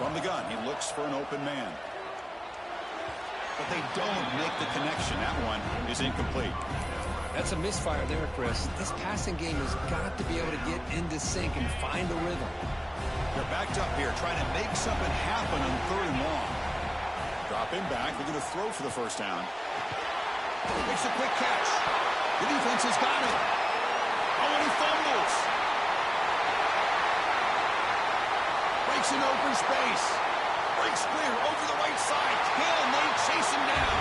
From the gun, he looks for an open man. But they don't make the connection. That one is incomplete. That's a misfire there, Chris. This passing game has got to be able to get into sync and find a rhythm. They're backed up here, trying to make something happen on third and long. Dropping back, they're going to throw for the first down. Makes a quick catch. The defense has got it. Oh, and he fumbles. Breaks in open space. Breaks clear over the right side. Hill and they chase him down.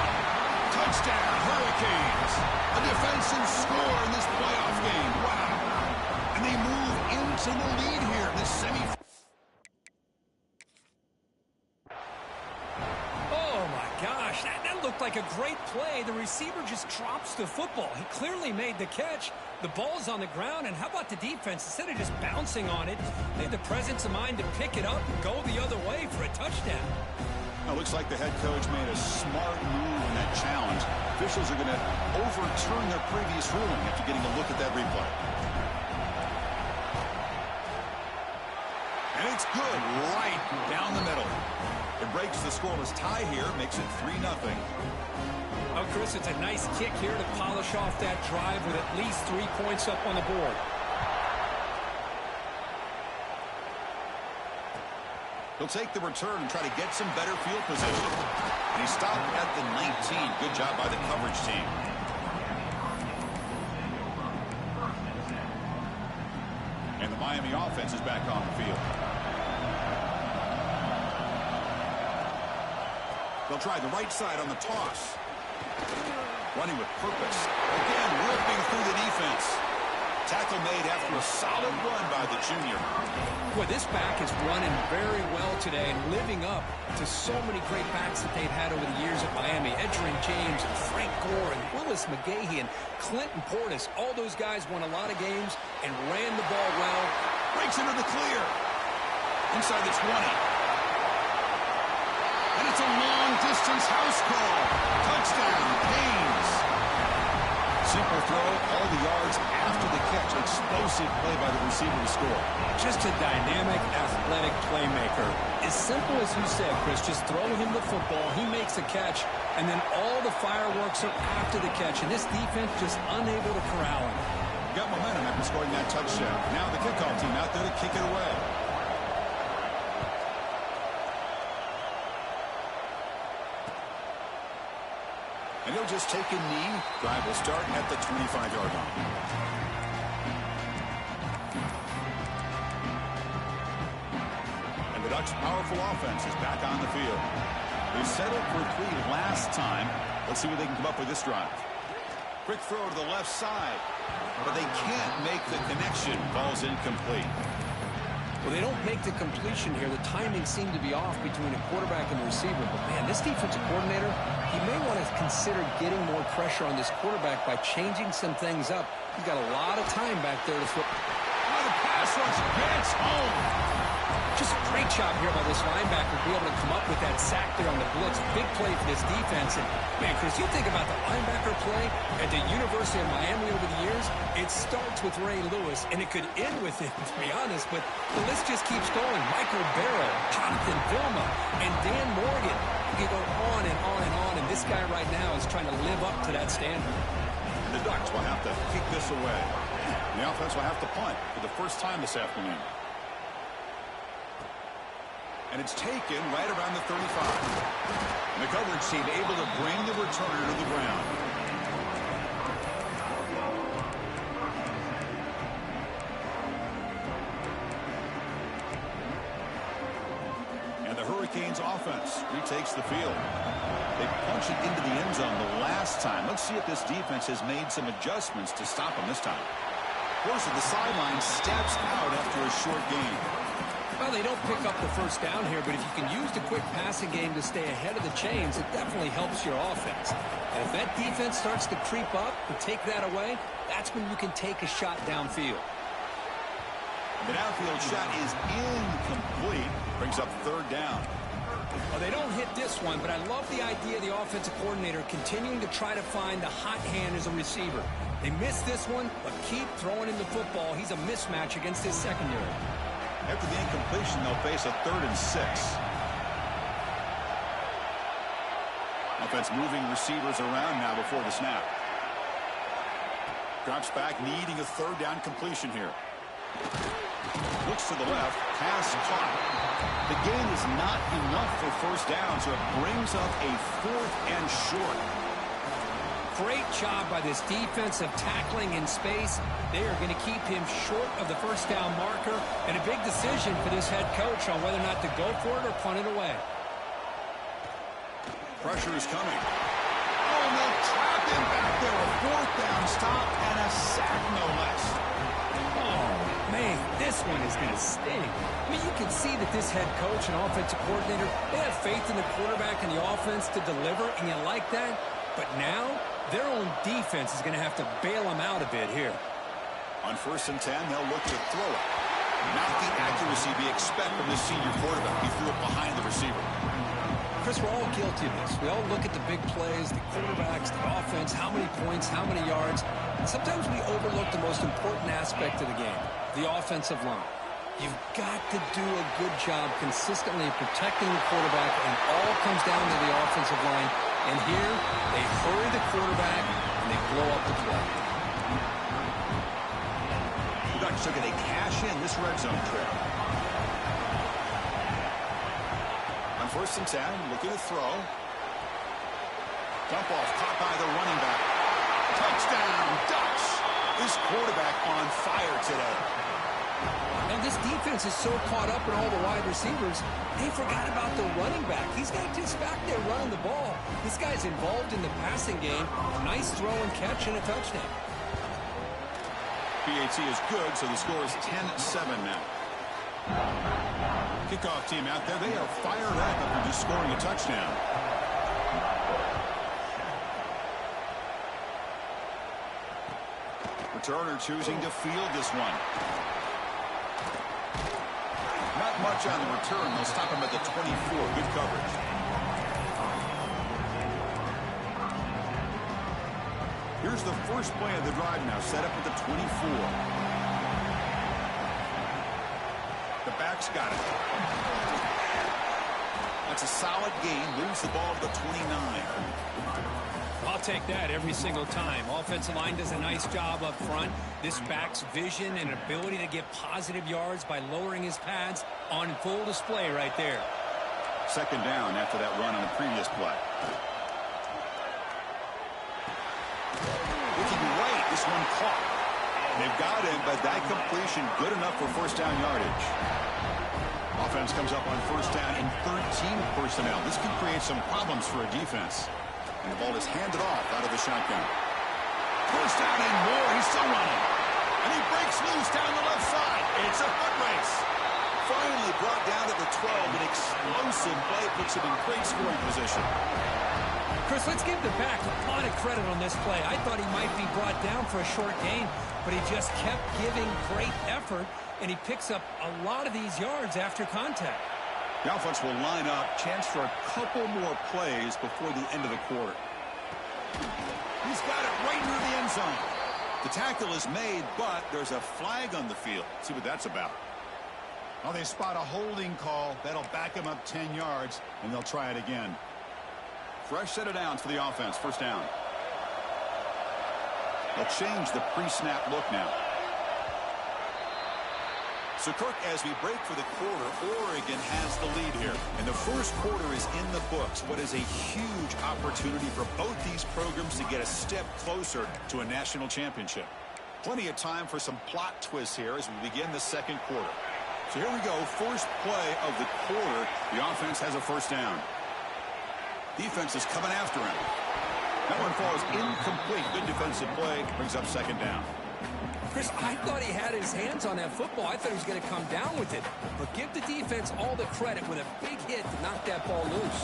Touchdown, Hurricanes. A defensive score in this playoff game. Wow. And they move into the lead here in this semifinal. Oh, my gosh. That looked like a great play. The receiver just drops the football. He clearly made the catch. The ball's on the ground, and how about the defense? Instead of just bouncing on it, they had the presence of mind to pick it up and go the other way for a touchdown. It looks like the head coach made a smart move in that challenge. Officials are going to overturn their previous ruling after getting a look at that replay. And it's good right down the middle. It breaks the scoreless tie here, makes it 3-0. Oh, Chris, it's a nice kick here to polish off that drive with at least 3 points up on the board. He'll take the return and try to get some better field position. And he stopped at the 19. Good job by the coverage team. And the Miami offense is back on the field. They'll try the right side on the toss. Running with purpose. Again, ripping through the defense. Tackle made after a solid run by the junior. Boy, this back is running very well today and living up to so many great backs that they've had over the years at Miami. Edgerrin James and Frank Gore and Willis McGahee and Clinton Portis. All those guys won a lot of games and ran the ball well. Breaks into the clear. Inside the 20. And it's a long-distance house call. Touchdown, Canes. Simple throw, all the yards after the catch. Explosive play by the receiver to score. Just a dynamic, athletic playmaker. As simple as you said, Chris, just throw him the football, he makes a catch, and then all the fireworks are after the catch, and this defense just unable to corral him. Got momentum after scoring that touchdown. Now the kickoff team out there to kick it away. And he'll just take a knee. Drive will start at the 25-yard line. And the Ducks' powerful offense is back on the field. They settled for 3 last time. Let's see what they can come up with this drive. Quick throw to the left side. But they can't make the connection. Ball's incomplete. Well, they don't make the completion here. The timing seemed to be off between the quarterback and the receiver. But, man, this defensive coordinator, he may want to consider getting more pressure on this quarterback by changing some things up. He's got a lot of time back there to flip. Oh, the pass rush gets home. Just a great job here by this linebacker to be able to come up with that sack there on the blitz. Big play for this defense. And, man, Chris, you think about the linebacker play at the University of Miami over the years, it starts with Ray Lewis, and it could end with him, to be honest, but the list just keeps going. Michael Barrow, Jonathan Vilma, and Dan Morgan. You go on and on and on, and this guy right now is trying to live up to that standard. And the Ducks will have to kick this away. And the offense will have to punt for the first time this afternoon. And it's taken right around the 35. And the coverage team able to bring the returner to the ground. And the Hurricanes offense retakes the field. They punch it into the end zone the last time. Let's see if this defense has made some adjustments to stop them this time. Horse at the sideline steps out after a short gain. Well, they don't pick up the first down here, but if you can use the quick passing game to stay ahead of the chains, it definitely helps your offense. And if that defense starts to creep up and take that away, that's when you can take a shot downfield. The downfield shot is incomplete. Brings up 3rd down. Well, they don't hit this one, but I love the idea of the offensive coordinator continuing to try to find the hot hand as a receiver. They missed this one, but keep throwing him the football. He's a mismatch against his secondary. After the incompletion, they'll face a 3rd and 6. Offense moving receivers around now before the snap. Drops back, needing a 3rd down completion here. Looks to the left, pass caught. The gain is not enough for first down, so it brings up a 4th and short. Great job by this defensive tackling in space. They are going to keep him short of the first down marker, and a big decision for this head coach on whether or not to go for it or punt it away. Pressure is coming. Oh, and they'll trap him back there. A fourth down stop and a sack, no less. Oh, man, this one is going to sting. I mean, you can see that this head coach and offensive coordinator, they have faith in the quarterback and the offense to deliver, and you like that. But now, their own defense is going to have to bail them out a bit here. On 1st and 10, they'll look to throw it. Not the accuracy we expect from this senior quarterback. He threw it behind the receiver. Chris, we're all guilty of this. We all look at the big plays, the quarterbacks, the offense, how many points, how many yards. And sometimes we overlook the most important aspect of the game, the offensive line. You've got to do a good job consistently protecting the quarterback, and all comes down to the offensive line. And here, they hurry the quarterback, and they blow up the play. The Ducks are going to cash in this red zone trip. On 1st and 10, looking to throw. Dump off, caught by the running back. Touchdown, Ducks! This quarterback on fire today. Now, this defense is so caught up in all the wide receivers, they forgot about the running back. He's got just back there running the ball. This guy's involved in the passing game. Nice throw and catch and a touchdown. PAT is good, so the score is 10-7 now. Kickoff team out there, they are fired up after just scoring a touchdown. Returner choosing to field this one. Not much on the return. They'll stop him at the 24. Good coverage. Here's the first play of the drive now, set up at the 24. The back's got it. That's a solid gain. Moves the ball to the 29. I'll take that every single time. Offensive line does a nice job up front. This back's vision and ability to get positive yards by lowering his pads on full display right there. 2nd down after that run on the previous play. Looking right, this one caught. They've got him, but that completion good enough for 1st down yardage. Offense comes up on 1st down in 13 personnel. This can create some problems for a defense. And the ball is handed off out of the shotgun. 1st down and more. He's still running. And he breaks loose down the left side. It's a foot race. Finally brought down to the 12. An explosive play puts him in great scoring position. Chris, let's give the back a lot of credit on this play. I thought he might be brought down for a short gain, but he just kept giving great effort, and he picks up a lot of these yards after contact. The offense will line up. Chance for a couple more plays before the end of the quarter. He's got it right near the end zone. The tackle is made, but there's a flag on the field. Let's see what that's about. Well, they spot a holding call. That'll back him up 10 yards, and they'll try it again. Fresh set of downs for the offense. 1st down. They'll change the pre-snap look now. So, Kirk, as we break for the quarter, Oregon has the lead here. And the first quarter is in the books. What is a huge opportunity for both these programs to get a step closer to a national championship. Plenty of time for some plot twists here as we begin the 2nd quarter. So here we go. First play of the quarter. The offense has a 1st down. Defense is coming after him. That one falls incomplete. Good defensive play. Brings up 2nd down. Chris, I thought he had his hands on that football. I thought he was going to come down with it. But give the defense all the credit with a big hit to knock that ball loose.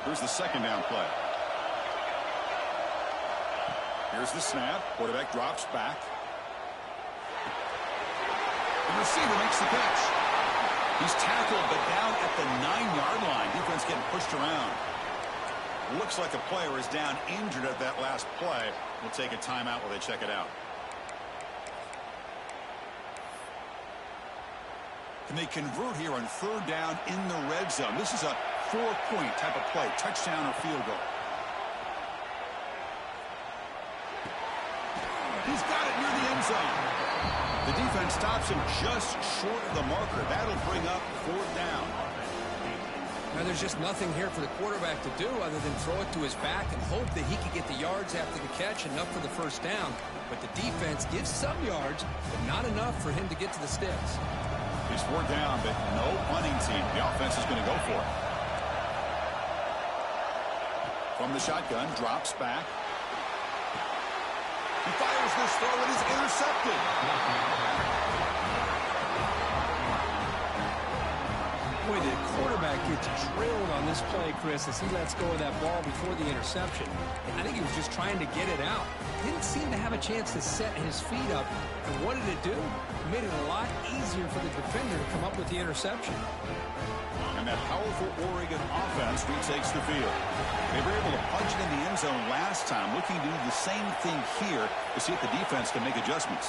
Here's the 2nd down play. Here's the snap. Quarterback drops back. The receiver makes the catch. He's tackled, but down at the 9-yard line. Defense getting pushed around. Looks like a player is down injured at that last play. We'll take a timeout while they check it out. Can they convert here on 3rd down in the red zone? This is a 4-point type of play, touchdown or field goal. He's got it near the end zone. The defense stops him just short of the marker. That'll bring up 4th down. Now, there's just nothing here for the quarterback to do other than throw it to his back and hope that he could get the yards after the catch, enough for the first down. But the defense gives some yards, but not enough for him to get to the sticks. He's 4 down, but no punting team. The offense is going to go for it. From the shotgun, drops back. He fires this throw, and is intercepted. Boy, the quarterback gets drilled on this play, Chris, as he lets go of that ball before the interception. I think he was just trying to get it out. Didn't seem to have a chance to set his feet up. And what did it do? It made it a lot easier for the defender to come up with the interception. And that powerful Oregon offense retakes the field. They were able to punch it in the end zone last time, looking to do the same thing here to see if the defense can make adjustments.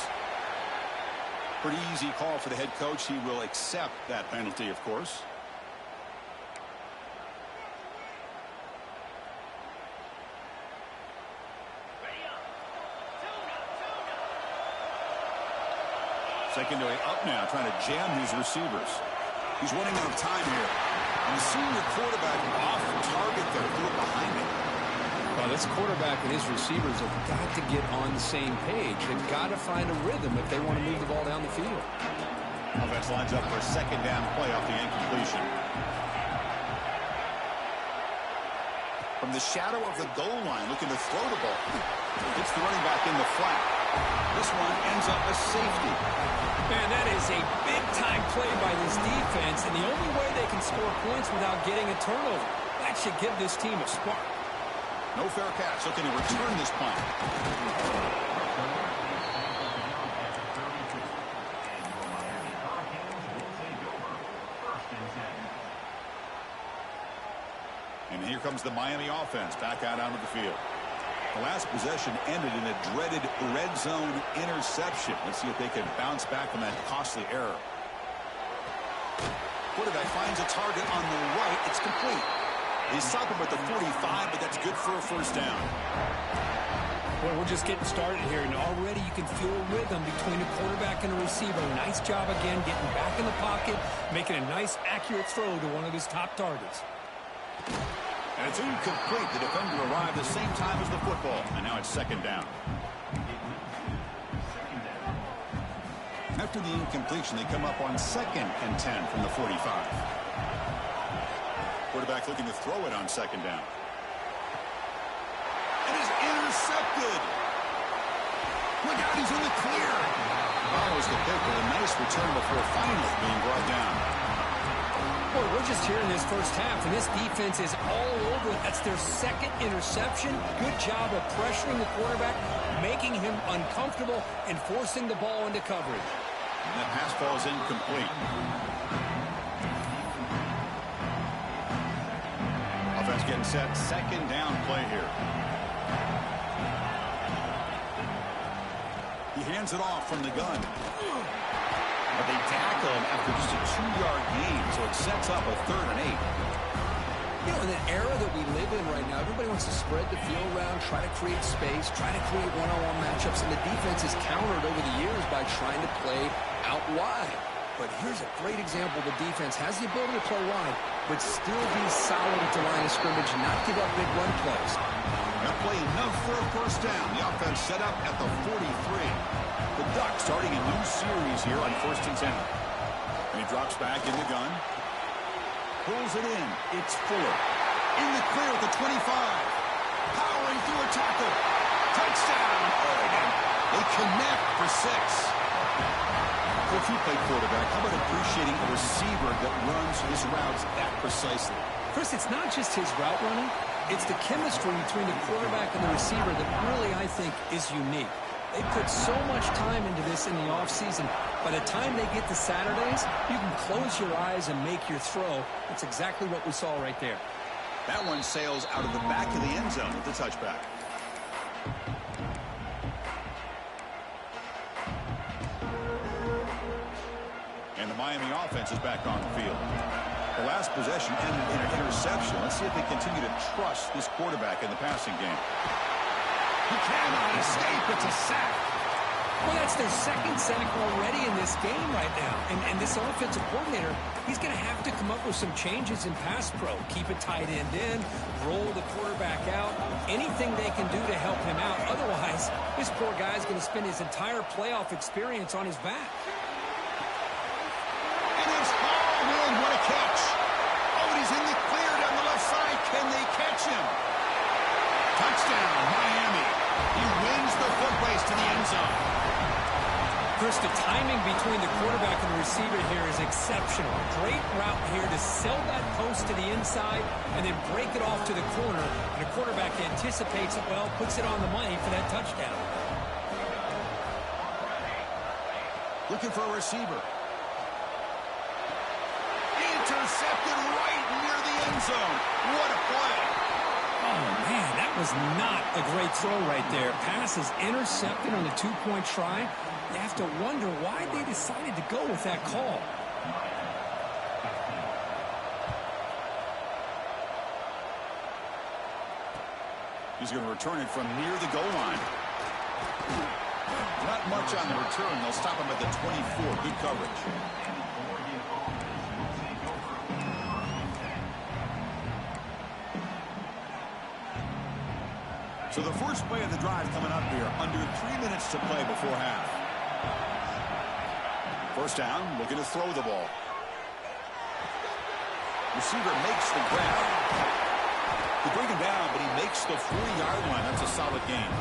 Pretty easy call for the head coach. He will accept that penalty, of course. Secondary up now, trying to jam his receivers. He's running out of time here. And the senior quarterback off target there, threw it behind him. Well, this quarterback and his receivers have got to get on the same page. They've got to find a rhythm if they want to move the ball down the field. Offense lines up for a second down play off the incompletion. From the shadow of the goal line, looking to throw the ball. Hits the running back in the flat. This one ends up a safety. Man, that is a big-time play by this defense, and the only way they can score points without getting a turnover. That should give this team a spark. No fair catch, looking to return this punt. And here comes the Miami offense back out onto the field. The last possession ended in a dreaded red zone interception. Let's see if they can bounce back from that costly error. Quarterback finds a target on the right. It's complete. They stop him at the 45, but that's good for a first down. Well, we're just getting started here, and already you can feel a rhythm between a quarterback and a receiver. Nice job again getting back in the pocket, making a nice, accurate throw to one of his top targets. And it's incomplete. The defender arrived the same time as the football, and now it's second down. After the incompletion, they come up on 2nd and 10 from the 45. Quarterback looking to throw it on second down. It is intercepted. Look out, he's in the clear. Follows the pick with a nice return before finally being brought down. Boy, we're just here in this first half, and this defense is all over it. That's their 2nd interception. Good job of pressuring the quarterback, making him uncomfortable, and forcing the ball into coverage. And that pass ball is incomplete. Offense getting set. Second down play here. He hands it off from the gun. But they tackle him after just a 2-yard gain, so it sets up a 3rd and 8. You know, in the era that we live in right now, everybody wants to spread the field around, try to create space, try to create one-on-one matchups, and the defense is countered over the years by trying to play out wide. But here's a great example. The defense has the ability to play wide, but still be solid at the line of scrimmage, not give up big run plays. They'll play enough for a first down. The offense set up at the 43. The Ducks starting a new series here on 1st and 10. And he drops back in the gun. Pulls it in. It's Fuller. In the clear at the 25. Powering through a tackle. Touchdown, Oregon. They connect for 6. Well, if you play quarterback, how about appreciating a receiver that runs his routes that precisely? Chris, it's not just his route running. It's the chemistry between the quarterback and the receiver that really, I think, is unique. They put so much time into this in the offseason. By the time they get to Saturdays, you can close your eyes and make your throw. That's exactly what we saw right there. That one sails out of the back of the end zone with the touchback. And the Miami offense is back on the field. The last possession ended in an interception. Let's see if they continue to trust this quarterback in the passing game. He cannot escape. It's a sack. Well, that's their second sack already in this game right now. And this offensive coordinator, he's going to have to come up with some changes in pass pro. Keep a tight end in, roll the quarterback out, anything they can do to help him out. Otherwise, this poor guy's going to spend his entire playoff experience on his back. And it's hauled in. What a catch. Oh, and he's in the clear down the left side. Can they catch him? Touchdown, Miami. He wins the foot race to the end zone. Chris, the timing between the quarterback and the receiver here is exceptional. Great route here to sell that post to the inside and then break it off to the corner. And the quarterback anticipates it well, puts it on the money for that touchdown. Looking for a receiver. Intercepted right near the end zone. What a play. Oh, man, that was not a great throw right there. Pass is intercepted on the two-point try. You have to wonder why they decided to go with that call. He's going to return it from near the goal line. Not much on the return. They'll stop him at the 24. Good coverage. So the first play of the drive coming up here. Under 3 minutes to play before half. First down, looking to throw the ball. Receiver makes the grab. They bring him down, but he makes the 40-yard line. That's a solid gain.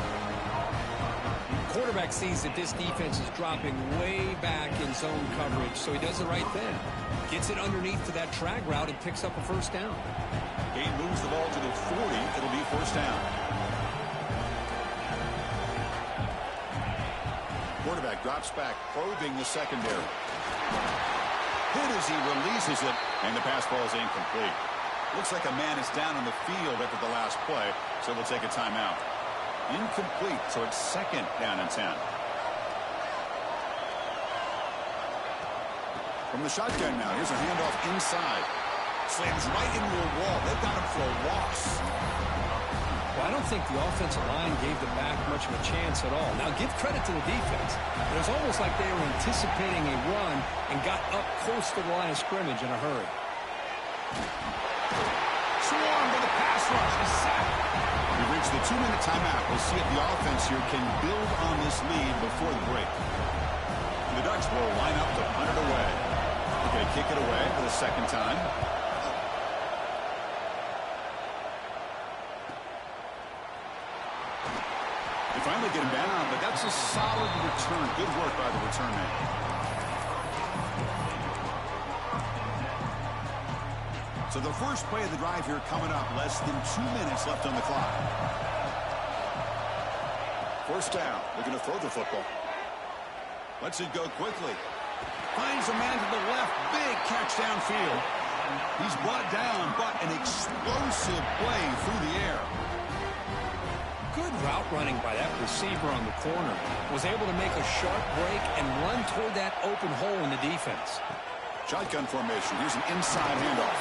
Quarterback sees that this defense is dropping way back in zone coverage, so he does the right thing. Gets it underneath to that drag route and picks up a first down. Gain moves the ball to the 40. It'll be first down. Quarterback drops back, probing the secondary. Hit as he releases it, and the pass ball is incomplete. Looks like a man is down on the field after the last play, so we'll take a timeout. Incomplete, so it's second down and 10. From the shotgun now, here's a handoff inside. Slams right into a wall. They've got him for a loss. Well, I don't think the offensive line gave the back much of a chance at all. Now, give credit to the defense. It was almost like they were anticipating a run and got up close to the line of scrimmage in a hurry. Swarm with a pass rush. A sack. We've reached the 2-minute timeout. We'll see if the offense here can build on this lead before the break. The Ducks will line up to punt it away. They're going to kick it away for the second time. They finally get him down, but that's a solid return. Good work by the return man. So the first play of the drive here coming up. Less than 2 minutes left on the clock. First down. They're going to throw the football. Lets it go quickly. Finds a man to the left. Big catch downfield. He's brought down, but an explosive play through the air. Good route running by that receiver on the corner. Was able to make a sharp break and run toward that open hole in the defense. Shotgun formation. Here's an inside handoff.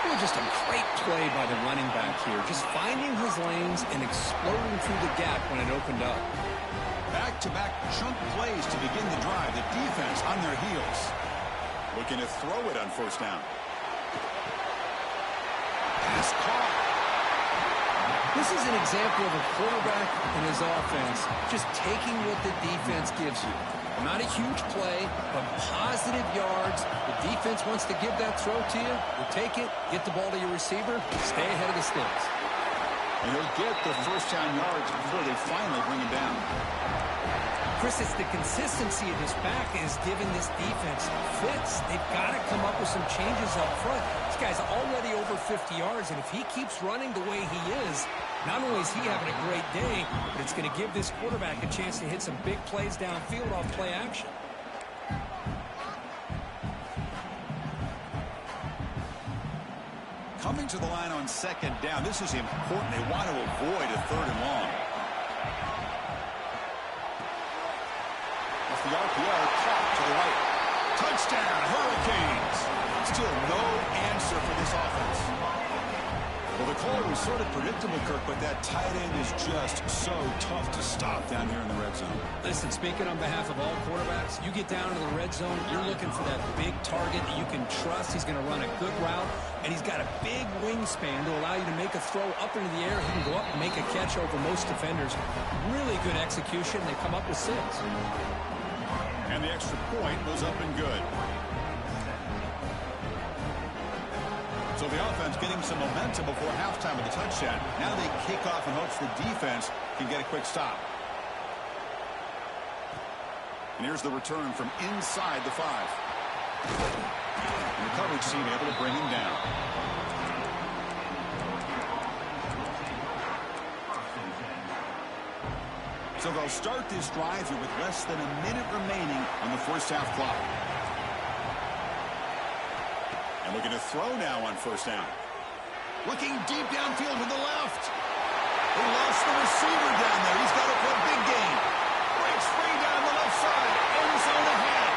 Well, just a great play by the running back here. Just finding his lanes and exploding through the gap when it opened up. Back-to-back chunk plays to begin the drive. The defense on their heels. Looking to throw it on first down. Pass caught. This is an example of a quarterback and his offense just taking what the defense gives you. Not a huge play, but positive yards. The defense wants to give that throw to you. You take it, get the ball to your receiver, stay ahead of the sticks. And he'll get the first down yards before they finally bring him down. Chris, it's the consistency of this back is giving this defense fits. They've got to come up with some changes up front. This guy's already over 50 yards, and if he keeps running the way he is, not only is he having a great day, but it's going to give this quarterback a chance to hit some big plays downfield off play action. Coming to the line on second down, this is important. They want to avoid a third and long. Off the RPO, caught to the right. Touchdown, Hurricanes. Still no answer for this offense. Well, the call was sort of predictable, Kirk, but that tight end is just so tough to stop down here in the red zone. Listen, speaking on behalf of all quarterbacks, you get down to the red zone, you're looking for that big target that you can trust. He's going to run a good route, and he's got a big wingspan to allow you to make a throw up into the air. He can go up and make a catch over most defenders. Really good execution. They come up with 6. And the extra point was up and good. So the offense getting some momentum before halftime with the touchdown. Now they kick off in hopes the defense can get a quick stop. And here's the return from inside the 5. And the coverage team able to bring him down. So they'll start this drive here with less than a minute remaining on the first half clock. And looking to throw now on first down. Looking deep downfield to the left. They lost the receiver down there. He's got it for a big gain. Breaks free down the left side. End zone ahead.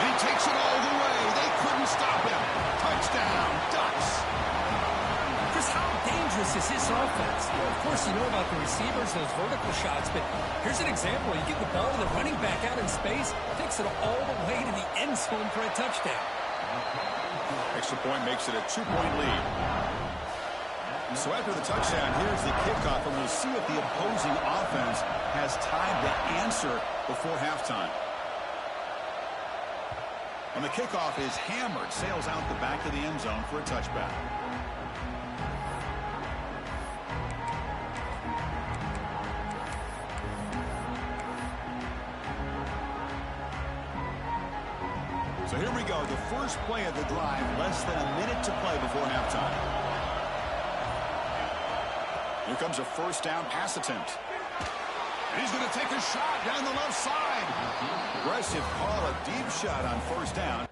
And he takes it all the way. They couldn't stop him. Touchdown, Ducks. Chris, how dangerous is this offense? Well, of course, you know about the receivers, those vertical shots, but here's an example. You get the ball to the running back out in space, takes it all the way to the end zone for a touchdown. Extra point makes it a 2-point lead. So after the touchdown, here's the kickoff, and we'll see if the opposing offense has time to answer before halftime. And the kickoff is hammered, sails out the back of the end zone for a touchback. So here we go, the first play of the drive, less than a minute to play before halftime. Here comes a first down pass attempt. And he's going to take a shot down the left side. Aggressive call, a deep shot on first down.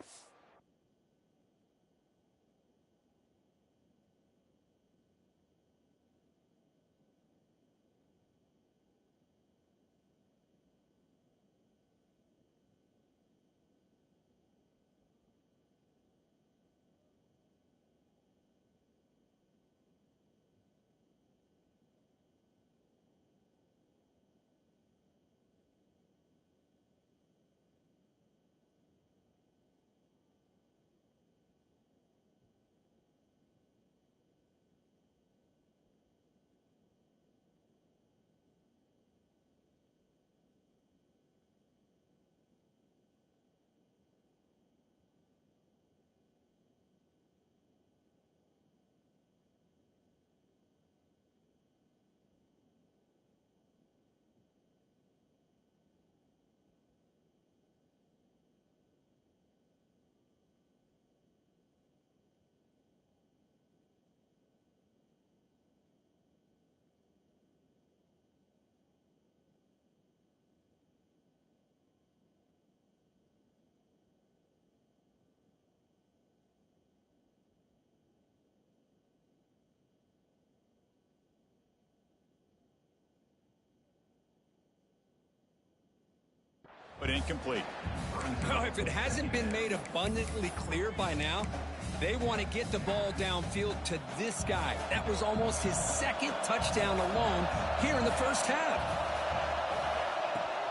But incomplete. Well, if it hasn't been made abundantly clear by now, they want to get the ball downfield to this guy. That was almost his second touchdown alone here in the first half.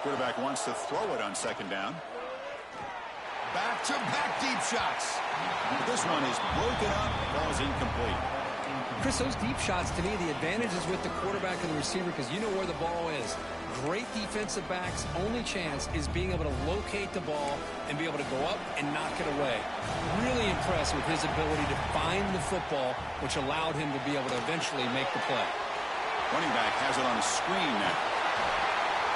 Quarterback wants to throw it on second down. Back-to-back deep shots. But this one is broken up. Ball's incomplete. Chris, those deep shots, to me, the advantage is with the quarterback and the receiver because you know where the ball is. Great defensive backs' only chance is being able to locate the ball and be able to go up and knock it away. Really impressed with his ability to find the football, which allowed him to be able to eventually make the play. Running back has it on a screen now.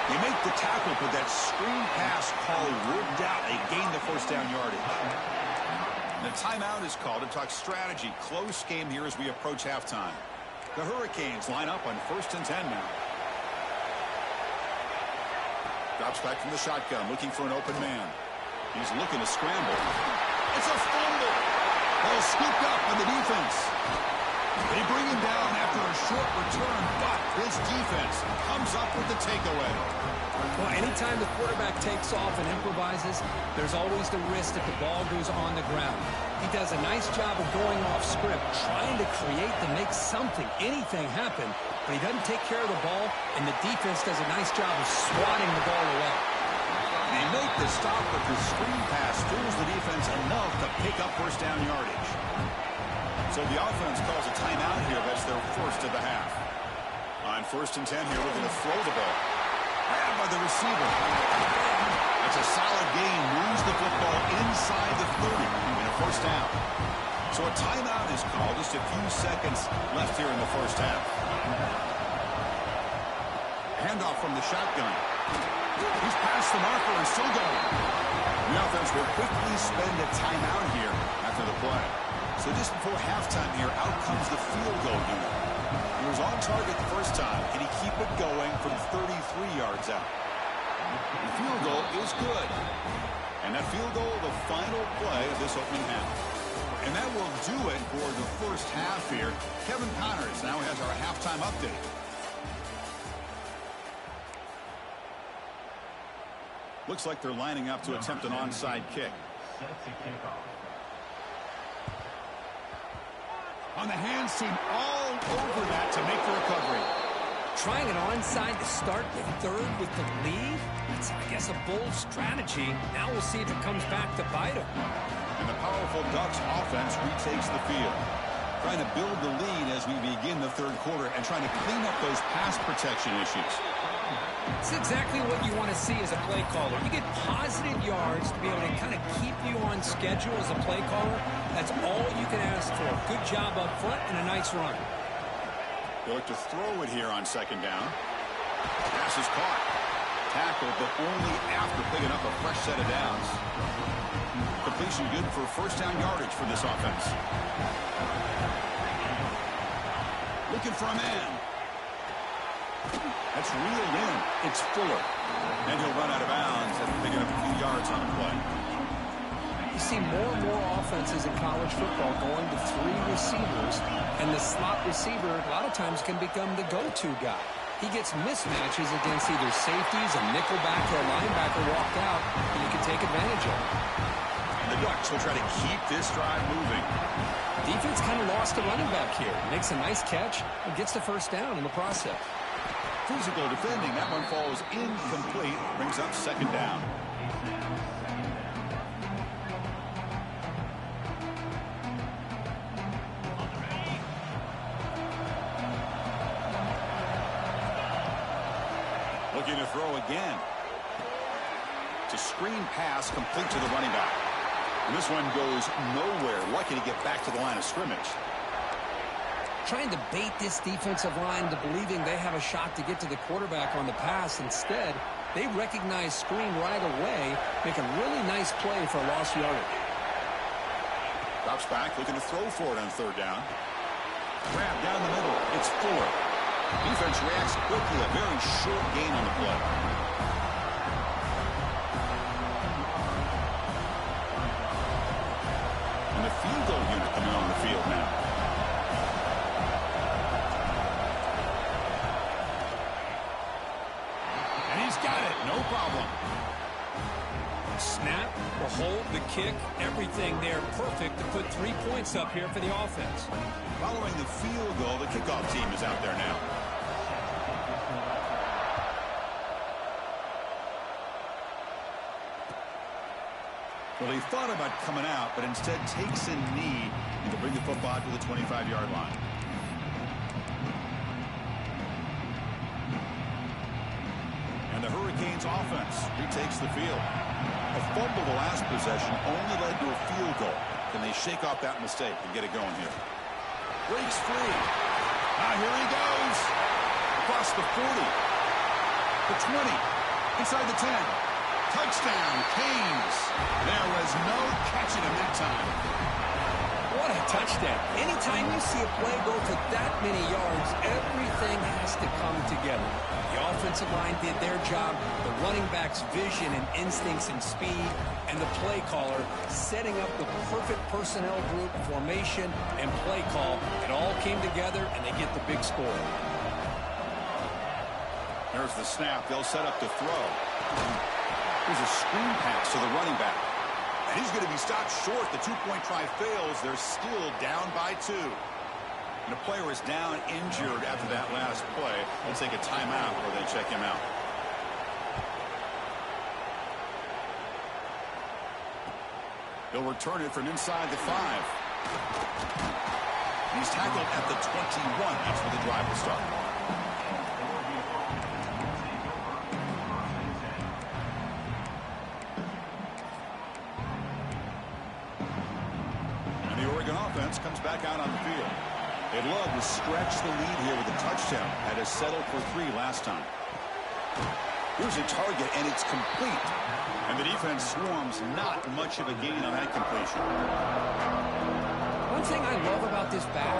They make the tackle, but that screen pass call worked out. They gain the first down yardage. The timeout is called to talk strategy. Close game here as we approach halftime. The Hurricanes line up on 1st and 10 now. Drops back from the shotgun, looking for an open man. He's looking to scramble. It's a fumble. Ball scooped up by the defense. They bring him down after a short return, but his defense comes up with the takeaway. Well, anytime the quarterback takes off and improvises, there's always the risk that the ball goes on the ground. He does a nice job of going off script, trying to create to make something, anything happen, but he doesn't take care of the ball, and the defense does a nice job of swatting the ball away. They make the stop, but the screen pass fools the defense enough to pick up first down yardage. So the offense calls a timeout here. That's their first of the half. On 1st and 10 here, looking to throw the ball. Grabbed by the receiver. That's a solid gain. Moves the football inside the 30 in a first down. So a timeout is called. Just a few seconds left here in the first half. Handoff from the shotgun. He's past the marker and still going. The offense will quickly spend a timeout here after the play. So just before halftime here, out comes the field goal unit. He was on target the first time. Can he keep it going from 33 yards out? The field goal is good. And that field goal, the final play of this opening half. And that will do it for the first half here. Kevin Connors now has our halftime update. Looks like they're lining up to attempt an onside kick. On the hands team all over that to make the recovery. Trying an onside to start the third with the lead? That's, I guess, a bold strategy. Now we'll see if it comes back to bite him. And the powerful Ducks offense retakes the field. Trying to build the lead as we begin the third quarter and trying to clean up those pass protection issues. It's exactly what you want to see as a play caller. You get positive yards to be able to kind of keep you on schedule as a play caller. That's all you can ask for. Good job up front and a nice run. They look to throw it here on 2nd down. Pass is caught. Tackled, but only after picking up a fresh set of downs. Completion good for first down yardage for this offense. Looking for a man. That's reeled in. It's Fuller. And he'll run out of bounds after picking up a few yards on the play. You see more and more offenses in college football going to 3 receivers, and the slot receiver a lot of times can become the go-to guy. He gets mismatches against either safeties, a nickelback, or a linebacker walked out, and you can take advantage of it. And the Ducks will try to keep this drive moving. Defense kind of lost a running back here. Makes a nice catch and gets the first down in the process. Physical defending. That one falls incomplete. Brings up 2nd down. Looking to throw again. It's a screen pass complete to the running back. And this one goes nowhere. Lucky to get back to the line of scrimmage. Trying to bait this defensive line to believing they have a shot to get to the quarterback on the pass. Instead, they recognize screen right away, make a really nice play for a lost yardage. Drops back, looking to throw for it on 3rd down. Grab down the middle. It's Fuller. Defense reacts quickly. A very short gain on the play. And the field goal unit coming on the field now. And he's got it. No problem. Snap, the hold, the kick, everything there perfect to put 3 points up here for the offense. Following the field goal, the kickoff team is out there now. Well, he thought about coming out, but instead takes a knee to bring the football to the 25-yard line. And the Hurricanes offense retakes the field. A fumble the last possession only led to a field goal. Can they shake off that mistake and get it going here? Breaks free. Now here he goes. Across the 40. The 20. Inside the 10. Touchdown, Canes. There was no catching him that time. What a touchdown. Anytime you see a play go for that many yards, everything has to come together. The offensive line did their job, the running back's vision and instincts and speed, and the play caller setting up the perfect personnel group, formation, and play call. It all came together, and they get the big score. There's the snap. They'll set up to throw. Here's a screen pass to the running back. And he's going to be stopped short. The two-point try fails. They're still down by 2. And the player is down injured after that last play. They'll take a timeout or they check him out. He'll return it from inside the 5. He's tackled at the 21. That's where the drive will start. And the Oregon offense comes back out on the field. They'd love to stretch the lead here with a touchdown. Had to settle for 3 last time. Here's a target, and it's complete. And the defense swarms. Not much of a gain on that completion. One thing I love about this back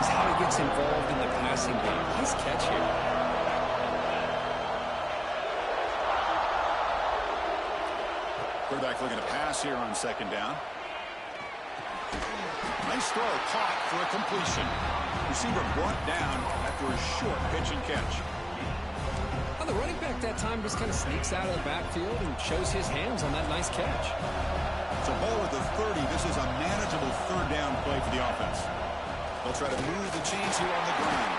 is how he gets involved in the passing game. Nice catch here. Quarterback looking to pass here on 2nd down. Nice throw, caught for a completion. Receiver brought down after a short pitch and catch. Well, the running back that time just kind of sneaks out of the backfield and shows his hands on that nice catch. So ball at the 30. This is a manageable 3rd down play for the offense. They'll try to move the chains here on the ground.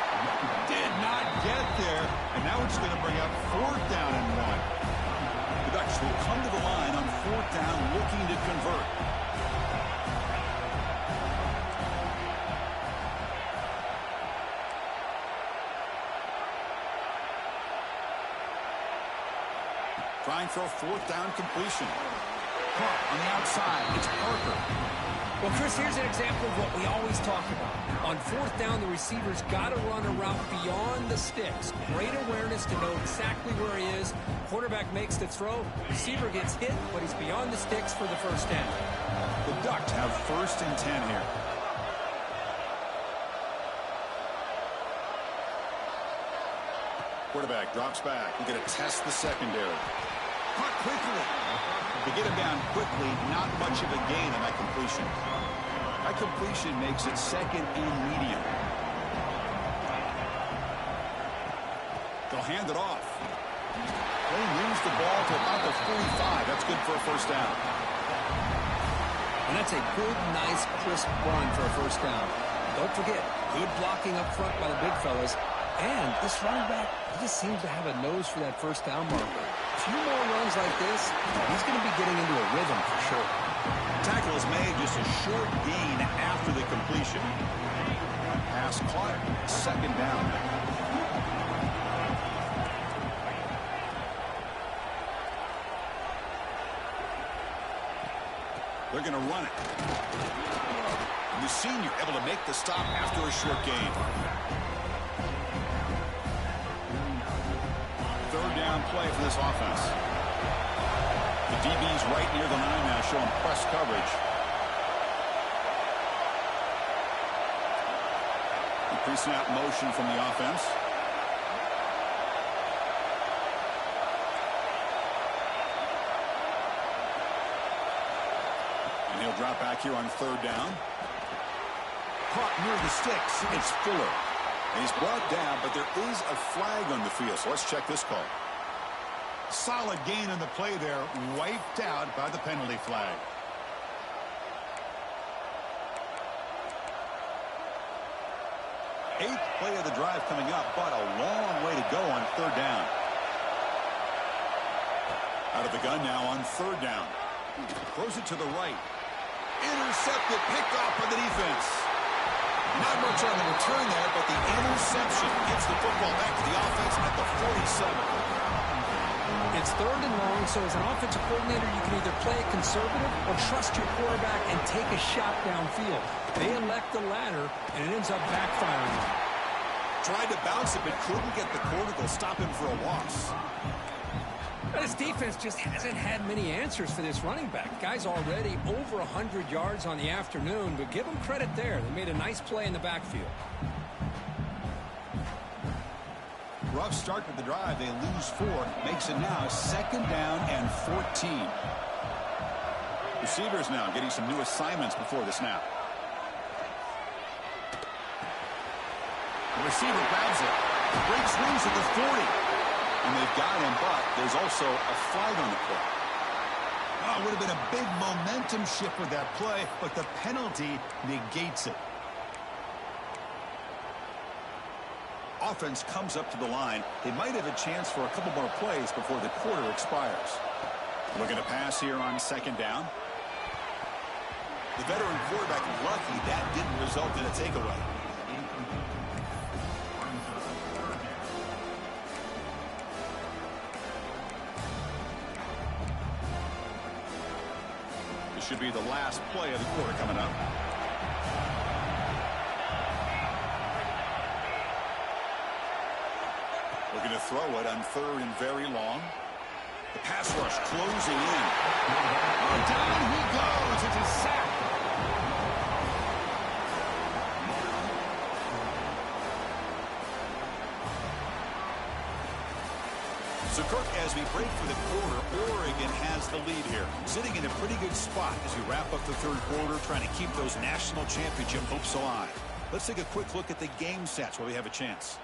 Did not get there, and now it's going to bring up 4th down and 1. The Ducks will come to the line on 4th down, looking to convert. Trying for a 4th down completion. Caught on the outside. It's Parker. Well, Chris, here's an example of what we always talk about. On 4th down, the receiver's got to run a route beyond the sticks. Great awareness to know exactly where he is. Quarterback makes the throw. Receiver gets hit, but he's beyond the sticks for the 1st down. The Ducks have 1st and 10 here. Quarterback drops back. We're going to test the secondary. Caught quickly. To get him down quickly, not much of a gain on that completion. That completion makes it 2nd and medium. They'll hand it off. They moves the ball to about the 45. That's good for a 1st down. And that's a good, nice, crisp run for a 1st down. Don't forget, good blocking up front by the big fellas. And this running back, he just seems to have a nose for that 1st down marker. A few more runs like this, he's going to be getting into a rhythm for sure. Tackle is made, just a short gain after the completion. Pass caught, 2nd down. They're going to run it. And the senior able to make the stop after a short gain. 3rd down play for this offense. The DB's right near the line now, showing press coverage. The pre-snap motion from the offense. And he'll drop back here on 3rd down. Caught near the sticks. It's Fuller. And he's brought down, but there is a flag on the field, so let's check this call. Solid gain on the play there, wiped out by the penalty flag. Eighth play of the drive coming up, but a long way to go on 3rd down. Out of the gun now on 3rd down. Throws it to the right. Intercepted, picked off by the defense. Not much on the return there, but the interception gets the football back to the offense at the 47. It's 3rd and long, so as an offensive coordinator, you can either play it conservative or trust your quarterback and take a shot downfield. They elect the latter, and it ends up backfiring. Tried to bounce it, but couldn't get the corner to stop him for a loss. That this defense just hasn't had many answers for this running back. Guy's already over 100 yards on the afternoon, but give him credit there. They made a nice play in the backfield. Rough start to the drive. They lose 4. Makes it now 2nd down and 14. Receivers now getting some new assignments before the snap. The receiver grabs it. Breaks loose at the 40. And they've got him, but there's also a flag on the play. Oh, it would have been a big momentum shift with that play, but the penalty negates it. Offense comes up to the line. They might have a chance for a couple more plays before the quarter expires. Looking to pass here on 2nd down. The veteran quarterback lucky that didn't result in a takeaway. This should be the last play of the quarter coming up. Looking to throw it on 3rd and very long. The pass rush closing in. Oh, down he goes. It's a sack. So, Kirk, as we break for the quarter, Oregon has the lead here. Sitting in a pretty good spot as we wrap up the 3rd quarter, trying to keep those national championship hopes alive. Let's take a quick look at the game stats where we have a chance.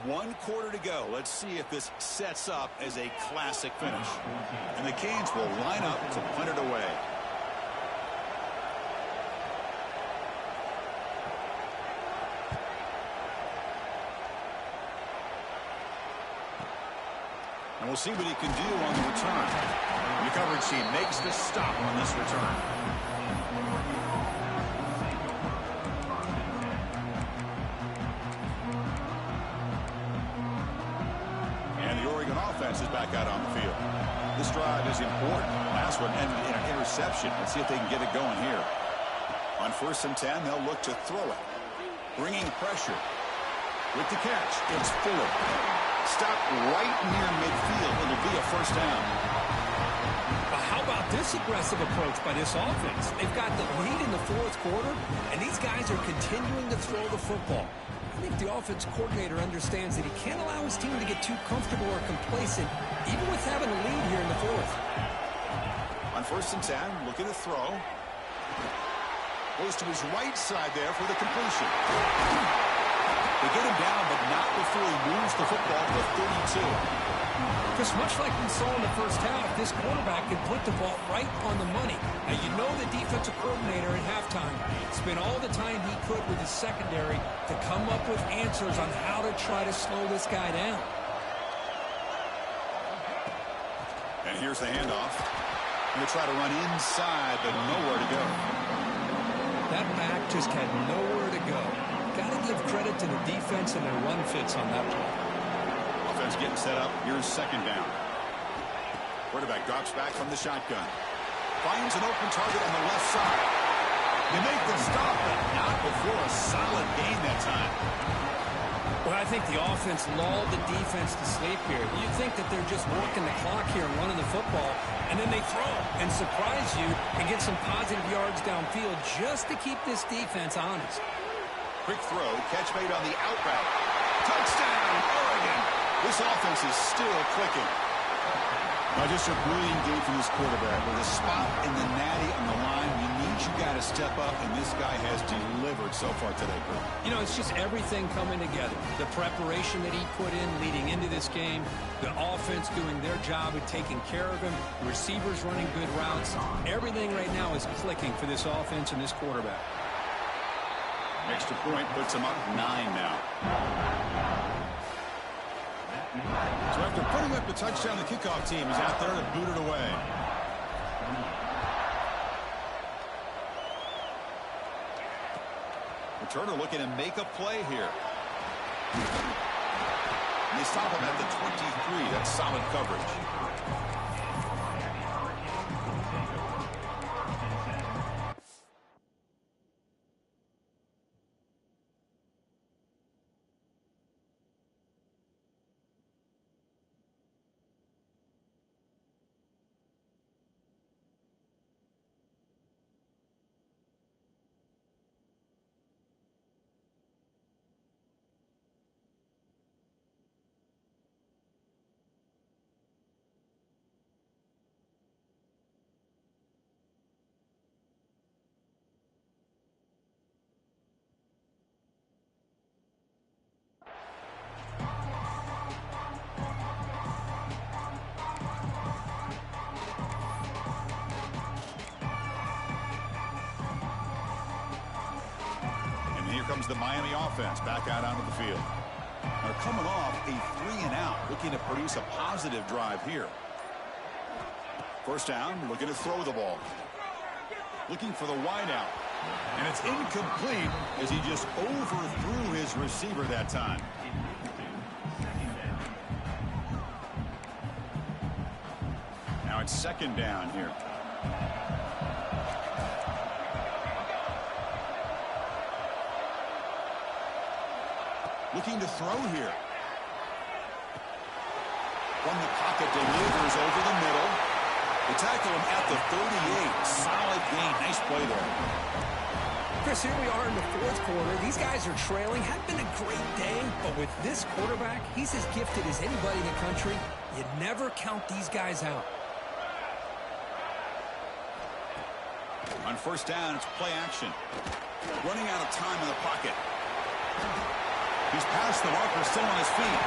1 quarter to go. Let's see if this sets up as a classic finish. And the Canes will line up to punt it away. And we'll see what he can do on the return. The coverage team makes the stop on this return. Offense is back out on the field. This drive is important. Last one ended in an interception. Let's see if they can get it going here. On 1st and 10, they'll look to throw it. Bringing pressure. With the catch, it's Fuller. Stopped right near midfield. It'll be a 1st down. But how about this aggressive approach by this offense? They've got the lead in the 4th quarter, and these guys are continuing to throw the football. I think the offense coordinator understands that he can't allow his team to get too comfortable or complacent, even with having a lead here in the 4th. On 1st and 10, looking to throw. Goes to his right side there for the completion. They get him down, but not before he moves the football to the 32. Just much like we saw in the 1st half, this quarterback can put the ball right on the money. Now, you know the defensive coordinator at halftime spent all the time he could with his secondary to come up with answers on how to try to slow this guy down. And here's the handoff. Going to try to run inside, but nowhere to go. That back just had nowhere to go. Got to give credit to the defense and their run fits on that play. Offense getting set up. Here's 2nd down. Quarterback drops back from the shotgun. Finds an open target on the left side. They make the stop, but not before a solid gain that time. Well, I think the offense lulled the defense to sleep here. You'd think that they're just working the clock here and running the football, and then they throw and surprise you and get some positive yards downfield just to keep this defense honest. Quick throw, catch made on the out route. Touchdown, Oregon! This offense is still clicking. Now, just a brilliant game from this quarterback. With a spot in the natty on the line, you need you got to step up, and this guy has delivered so far today, Bert. You know, it's just everything coming together. The preparation that he put in leading into this game, the offense doing their job of taking care of him, receivers running good routes. Everything right now is clicking for this offense and this quarterback. Extra point puts him up 9 now. So after putting up the touchdown, the kickoff team is out there to boot it away. Returner looking to make a play here. And they stop him at the 23. That's solid coverage. the Miami offense back out onto the field. They're coming off a 3-and-out, looking to produce a positive drive here. First down, looking to throw the ball. Looking for the wideout. And it's incomplete as he just overthrew his receiver that time. Now it's second down here. Looking to throw here. From the pocket, delivers over the middle. They tackle him at the 38. Solid gain. Nice play there. Chris, here we are in the fourth quarter. These guys are trailing. Had been a great day, but with this quarterback, he's as gifted as anybody in the country. You never count these guys out. On first down, it's play action. Running out of time in the pocket. He's past the marker, still on his feet.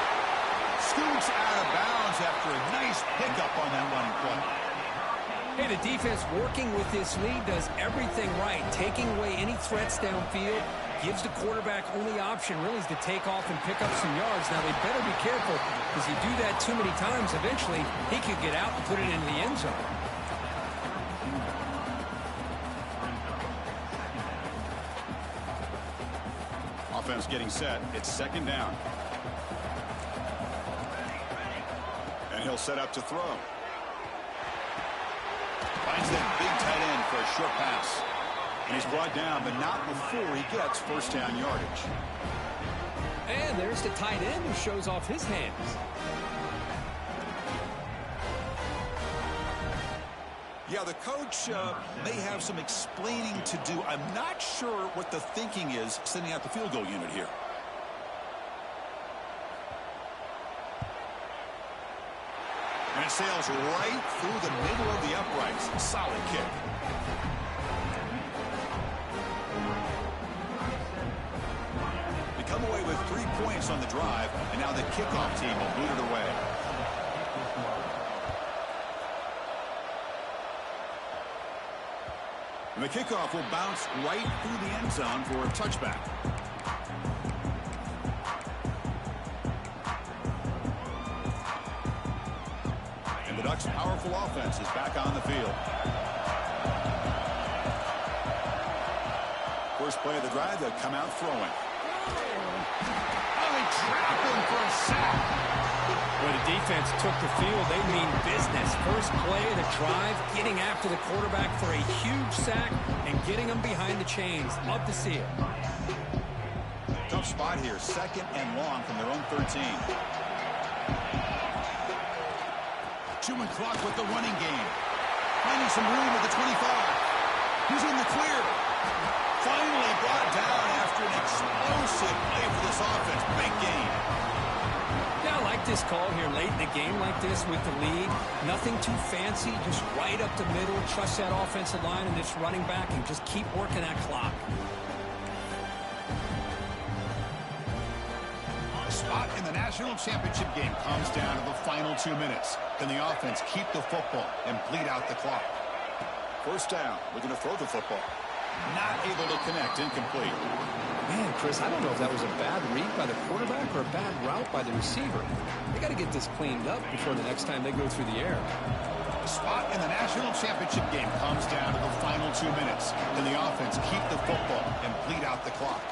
Scoots out of bounds after a nice pickup on that running play. Hey, the defense working with this lead does everything right, taking away any threats downfield, gives the quarterback only option really is to take off and pick up some yards. Now, they better be careful because you do that too many times, eventually he could get out and put it into the end zone. Offense getting set. It's second down. And he'll set up to throw. Finds that big tight end for a short pass. And he's brought down, but not before he gets first down yardage. And there's the tight end who shows off his hands. Yeah, the coach may have some explaining to do. I'm not sure what the thinking is sending out the field goal unit here. And it sails right through the middle of the uprights. Solid kick. They come away with 3 points on the drive, and now the kickoff team will boot it away. And the kickoff will bounce right through the end zone for a touchback. And the Ducks' powerful offense is back on the field. First play of the drive, they'll come out throwing. Oh, they trap him for a sack. When the defense took the field, they mean business. First play of the drive, getting after the quarterback for a huge sack and getting him behind the chains. Love to see it. Tough spot here, second and long from their own 13. Chewing clock with the running game. Finding some room at the 25. He's in the clear. Finally brought down after an explosive play for this offense. Big game. Yeah, I like this call here late in the game like this with the lead. Nothing too fancy, just right up the middle. Trust that offensive line and this running back and just keep working that clock. A spot in the national championship game comes down to the final 2 minutes. Can the offense keep the football and bleed out the clock? First down, looking to throw the football. Not able to connect, incomplete. Man, Chris, I don't know if that was a bad read by the quarterback or a bad route by the receiver. They got to get this cleaned up before the next time they go through the air. The spot in the national championship game comes down to the final 2 minutes. Can the offense keep the football and bleed out the clock?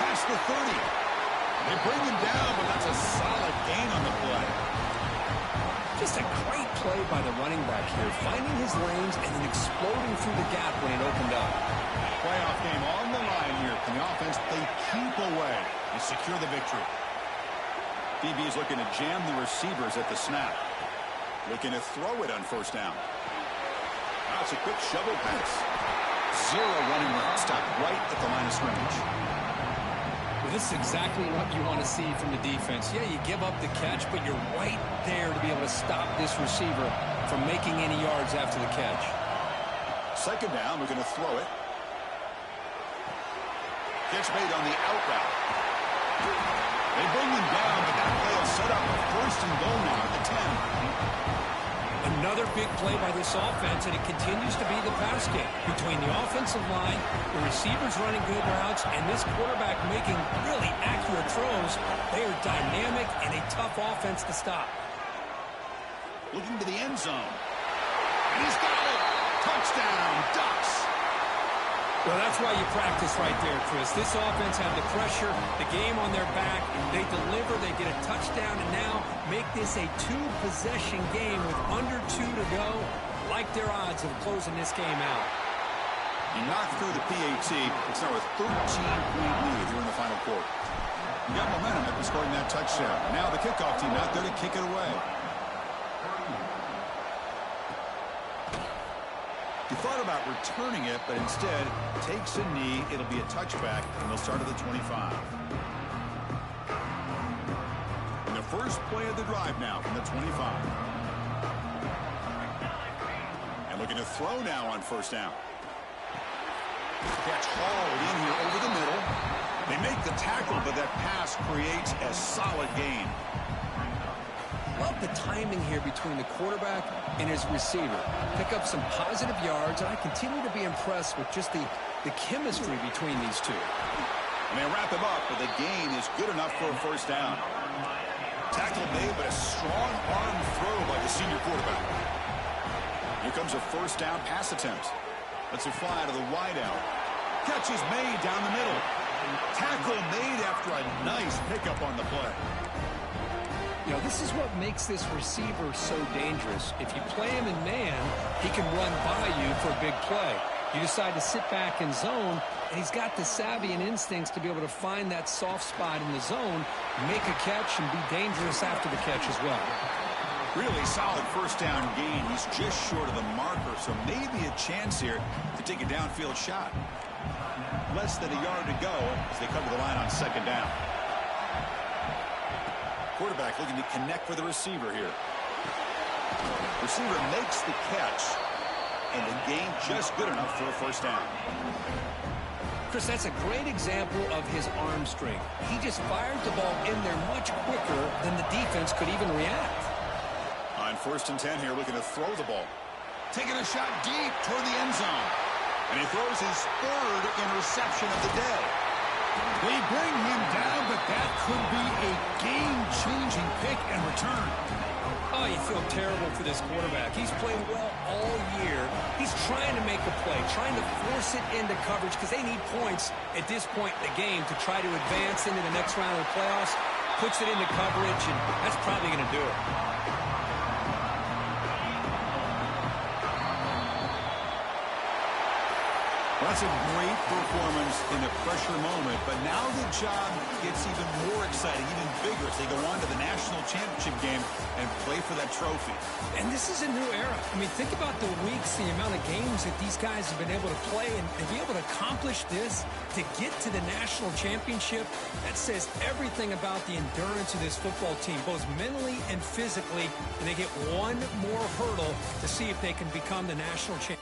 Past the 30. They bring him down, but that's a solid gain on the play. Just a great play by the running back here, finding his lanes and then exploding through the gap when it opened up. Playoff game on the line here. Can the offense play keep away and secure the victory? DB is looking to jam the receivers at the snap. Looking to throw it on first down. Now it's a quick shovel pass. Zero running room. Stop right at the line of scrimmage. Well, this is exactly what you want to see from the defense. Yeah, you give up the catch, but you're right there to be able to stop this receiver from making any yards after the catch. Second down, we're going to throw it. Catch made on the out route. They bring him down, but that play will set up a first and goal now at the 10. Another big play by this offense, and it continues to be the pass game. Between the offensive line, the receivers running good routes, and this quarterback making really accurate throws, they are dynamic and a tough offense to stop. Looking to the end zone. And he's got it. Touchdown, Ducks. Well, that's why you practice right there, Chris. This offense had the pressure, the game on their back. They deliver, they get a touchdown, and now make this a two-possession game with under 2 to go. Like their odds of closing this game out. He knocked through the PAT. It's now a 13-point lead here in the final quarter. You got momentum after scoring that touchdown. Now the kickoff team out there to kick it away. He thought about returning it, but instead takes a knee. It'll be a touchback, and they'll start at the 25. And the first play of the drive now from the 25. And looking to throw now on first down. Catch hauled in here over the middle. They make the tackle, but that pass creates a solid gain. Love the timing here between the quarterback and his receiver. Pick up some positive yards, and I continue to be impressed with just the chemistry between these two. And they wrap him up, but the gain is good enough for a first down. Tackle made, but a strong arm throw by the senior quarterback. Here comes a first down pass attempt. Lets it fly to the wideout. Catch is made down the middle. Tackle made after a nice pickup on the play. You know, this is what makes this receiver so dangerous. If you play him in man, he can run by you for a big play. You decide to sit back in zone, and he's got the savvy and instincts to be able to find that soft spot in the zone, make a catch, and be dangerous after the catch as well. Really solid first down gain. He's just short of the marker, so maybe a chance here to take a downfield shot. Less than a yard to go as they come to the line on second down. Quarterback looking to connect with the receiver here. Receiver makes the catch, and the gain just good enough for a first down. Chris, that's a great example of his arm strength. He just fired the ball in there much quicker than the defense could even react. On first and 10 here, looking to throw the ball. Taking a shot deep toward the end zone. And he throws his third interception of the day. They bring him down, but that could be a game-changing pick and return. Oh, you feel terrible for this quarterback. He's played well all year. He's trying to make a play, trying to force it into coverage because they need points at this point in the game to try to advance into the next round of the playoffs. Puts it into coverage, and that's probably going to do it. That's a great performance in a pressure moment, but now the job gets even more exciting, even bigger as they go on to the national championship game and play for that trophy. And this is a new era. I mean, think about the weeks, the amount of games that these guys have been able to play, and to be able to accomplish this, to get to the national championship, that says everything about the endurance of this football team, both mentally and physically, and they get one more hurdle to see if they can become the national champion.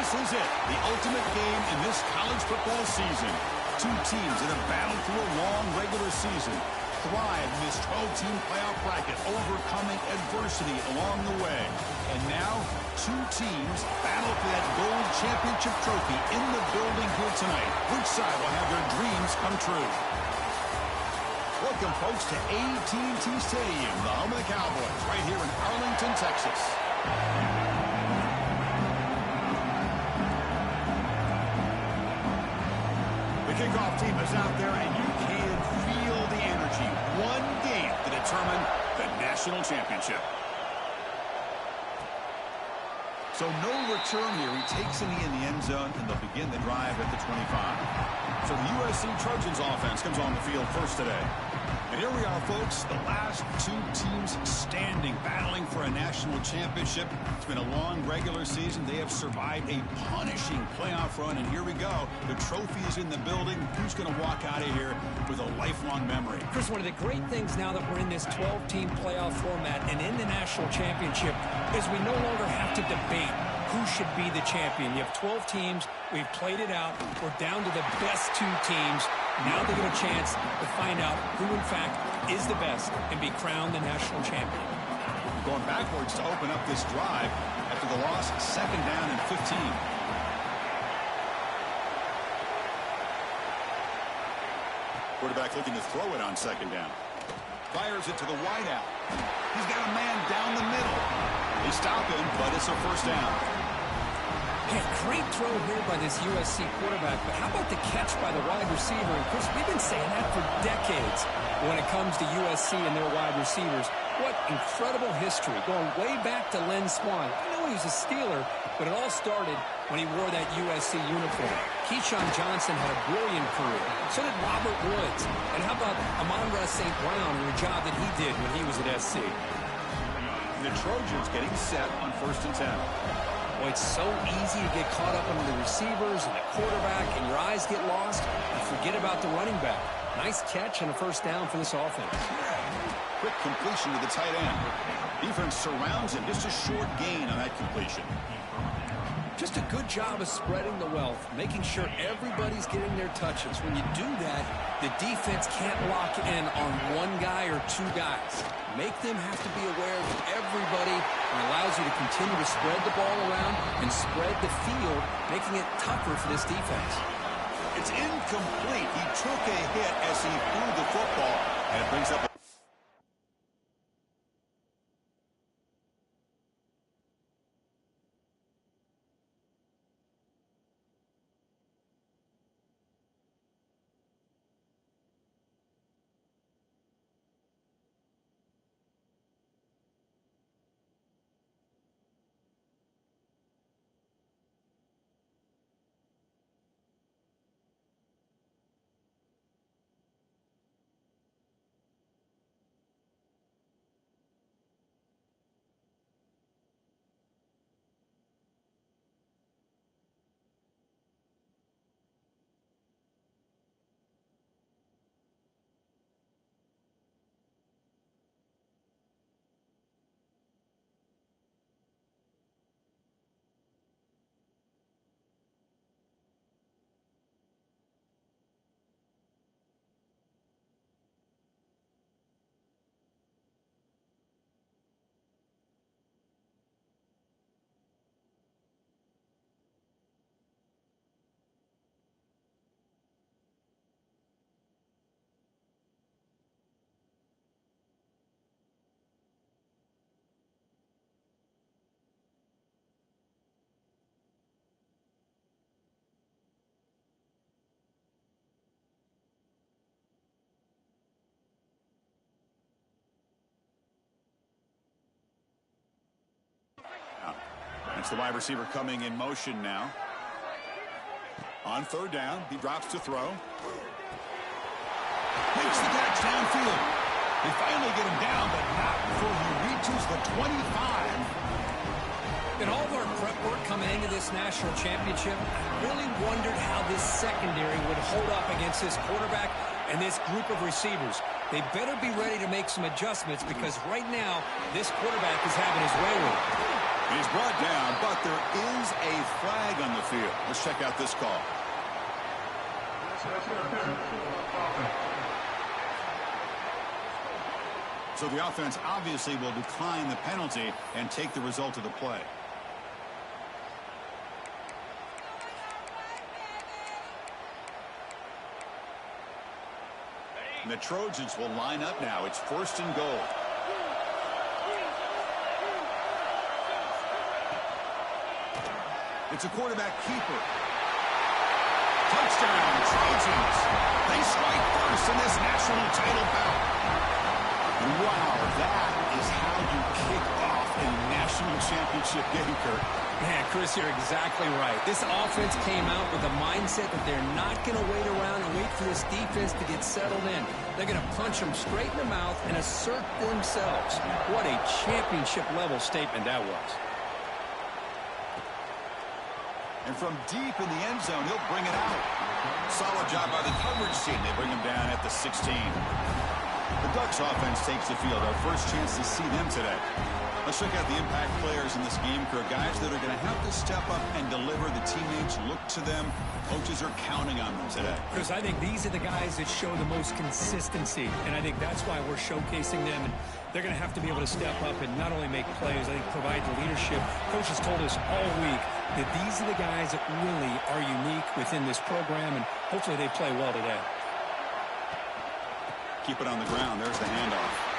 This is it, the ultimate game in this college football season. Two teams that have battled through a long regular season, thrive in this 12-team playoff bracket, overcoming adversity along the way. And now, two teams battle for that gold championship trophy in the building here tonight. Which side will have their dreams come true? Welcome, folks, to AT&T Stadium, the home of the Cowboys, right here in Arlington, Texas. The kickoff team is out there, and you can feel the energy. One game to determine the national championship. So no return here. He takes in the end zone, and they'll begin the drive at the 25. So the USC Trojans offense comes on the field first today. And here we are, folks, the last two teams standing, battling for a national championship. It's been a long regular season. They have survived a punishing playoff run, and here we go. The trophy is in the building. Who's going to walk out of here with a lifelong memory? Chris, one of the great things now that we're in this 12-team playoff format and in the national championship is we no longer have to debate who should be the champion. You have 12 teams. We've played it out. We're down to the best two teams. Now they get a chance to find out who, in fact, is the best and be crowned the national champion. Going backwards to open up this drive after the loss, second down and 15. Quarterback looking to throw it on second down. Fires it to the wideout. He's got a man down the middle. They stop him, but it's a first down. Hey, great throw here by this USC quarterback, but how about the catch by the wide receiver? And Chris, we've been saying that for decades when it comes to USC and their wide receivers. What incredible history, going way back to Len Swan. I know he was a Steeler, but it all started when he wore that USC uniform. Keyshawn Johnson had a brilliant career. So did Robert Woods. And how about Amon-Ra St. Brown and the job that he did when he was at SC? The Trojans getting set on 1st and 10. Boy, it's so easy to get caught up under the receivers and the quarterback, and your eyes get lost. You forget about the running back. Nice catch and a first down for this offense. Quick completion to the tight end. Defense surrounds him. Just a short gain on that completion. Just a good job of spreading the wealth, making sure everybody's getting their touches. When you do that, the defense can't lock in on one guy or two guys. Make them have to be aware of everybody, and allows you to continue to spread the ball around and spread the field, making it tougher for this defense. It's incomplete. He took a hit as he threw the football, and it brings up a It's the wide receiver coming in motion now. On 3rd down, he drops to throw. Makes the catch downfield. They finally get him down, but not before he reaches the 25. In all of our prep work coming into this national championship, I really wondered how this secondary would hold up against this quarterback and this group of receivers. They better be ready to make some adjustments, because right now, this quarterback is having his way with it. And he's brought down, but there is a flag on the field. Let's check out this call. So the offense obviously will decline the penalty and take the result of the play. And the Trojans will line up now. It's 1st and goal. It's a quarterback keeper. Touchdown, Trojans. They strike first in this national title bout. Wow, that is how you kick off a national championship game, Kurt. Man, Chris, you're exactly right. This offense came out with a mindset that they're not going to wait around and wait for this defense to get settled in. They're going to punch them straight in the mouth and assert themselves. What a championship-level statement that was. And from deep in the end zone, he'll bring it out. Solid job by the coverage team. They bring him down at the 16. The Ducks offense takes the field. Our first chance to see them today. Let's check out the impact players in this game, Kurt. Guys that are going to have to step up and deliver. The teammates look to them. Coaches are counting on them today. Chris, I think these are the guys that show the most consistency, and I think that's why we're showcasing them. And they're going to have to be able to step up and not only make plays, I think provide the leadership. Coaches told us all week that these are the guys that really are unique within this program, and hopefully they play well today. Keep it on the ground. There's the handoff.